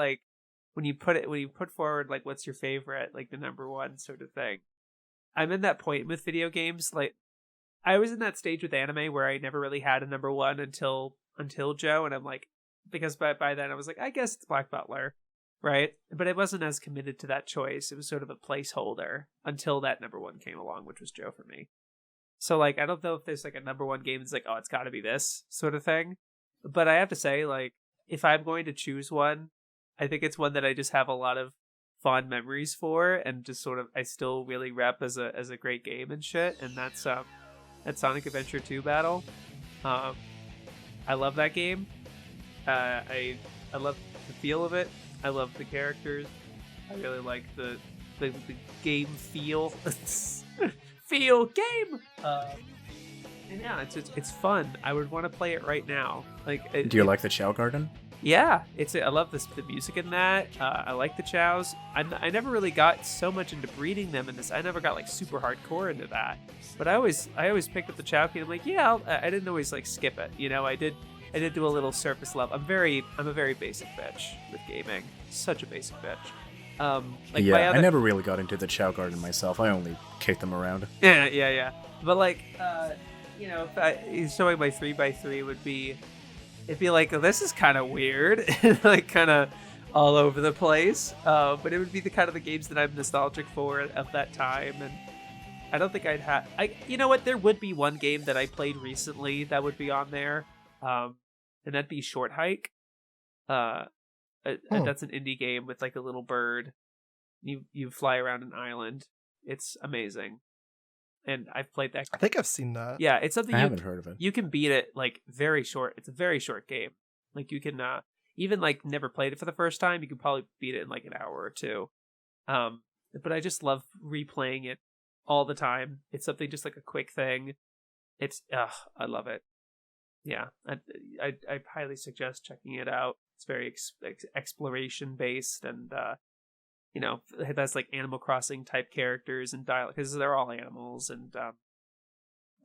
forward like what's your favorite, like the number one sort of thing. I'm in that point with video games. Like I was in that stage with anime where I never really had a number one until Joe, and I'm like, because by then I was like, I guess it's Black Butler. Right? But I wasn't as committed to that choice. It was sort of a placeholder until that number one came along, which was Joe for me. So, like, I don't know if there's, like, a number one game that's like, oh, it's got to be this sort of thing. But I have to say, like, if I'm going to choose one, I think it's one that I just have a lot of fond memories for, and just sort of, I still really rep as a great game and shit, and that's Sonic Adventure 2 Battle. I love that game. I love the feel of it. I love the characters. I really like the game feel. Feel game. And yeah, it's fun. I would want to play it right now. Like, do you like the Chow Garden? Yeah, I love the music in that. I like the chows. I never really got so much into breeding them in this. I never got like super hardcore into that. But I always picked up the chow key. I'm like, yeah, I didn't always like skip it. You know, I did do a little surface level. I'm a very basic bitch with gaming. Such a basic bitch. I never really got into the Chow Garden myself. I only kicked them around. Yeah. But like, you know, showing my 3x3 would be, it'd be like, oh, this is kind of weird, like kind of all over the place. But it would be the kind of the games that I'm nostalgic for of that time, and I don't think I'd have. You know what? There would be one game that I played recently that would be on there. And that'd be Short Hike. That's an indie game with like a little bird. You fly around an island. It's amazing, and I've played that. I think I've seen that. Yeah, it's something I haven't heard of it. You can beat it like very short. It's a very short game. Like you can even like never played it for the first time. You can probably beat it in like an hour or two. But I just love replaying it all the time. It's something just like a quick thing. I love it. Yeah, I highly suggest checking it out. It's very exploration based, and you know, it has like Animal Crossing type characters and dialogue because they're all animals, and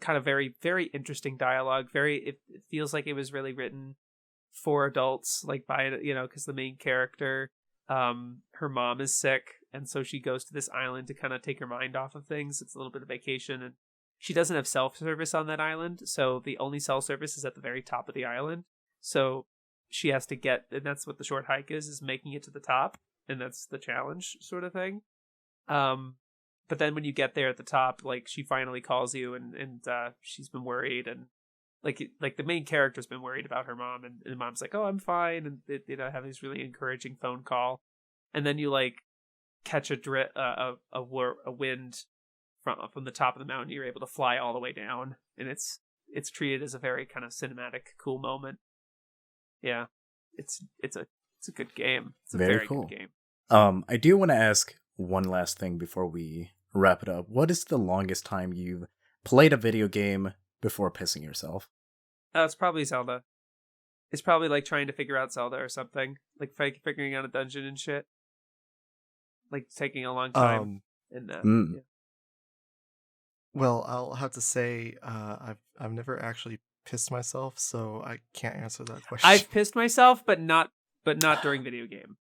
kind of very, very interesting dialogue. It feels like it was really written for adults, like by, you know, because the main character, her mom is sick, and so she goes to this island to kind of take her mind off of things. It's a little bit of vacation, and she doesn't have self-service on that island, so the only self-service is at the very top of the island. So she has to and that's what the Short Hike is making it to the top, and that's the challenge sort of thing. But then when you get there at the top, like, she finally calls you, and she's been worried, and like the main character's been worried about her mom, and the mom's like, oh, I'm fine, and they, you know, have this really encouraging phone call, and then you like catch a wind from the top of the mountain. You're able to fly all the way down, and it's treated as a very kind of cinematic, cool moment. Yeah, it's a good game. It's a very cool. good game. I do want to ask one last thing before we wrap it up. What is the longest time you've played a video game before pissing yourself? It's probably Zelda. It's probably like trying to figure out Zelda or something, like figuring out a dungeon and shit. Like taking a long time. Yeah. Well, I'll have to say, I've never actually pissed myself, so I can't answer that question. I've pissed myself, but not during video game,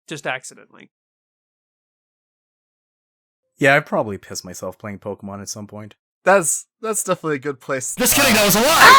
just accidentally. Yeah, I probably pissed myself playing Pokemon at some point. that's definitely a good place. Just kidding, that was a lie!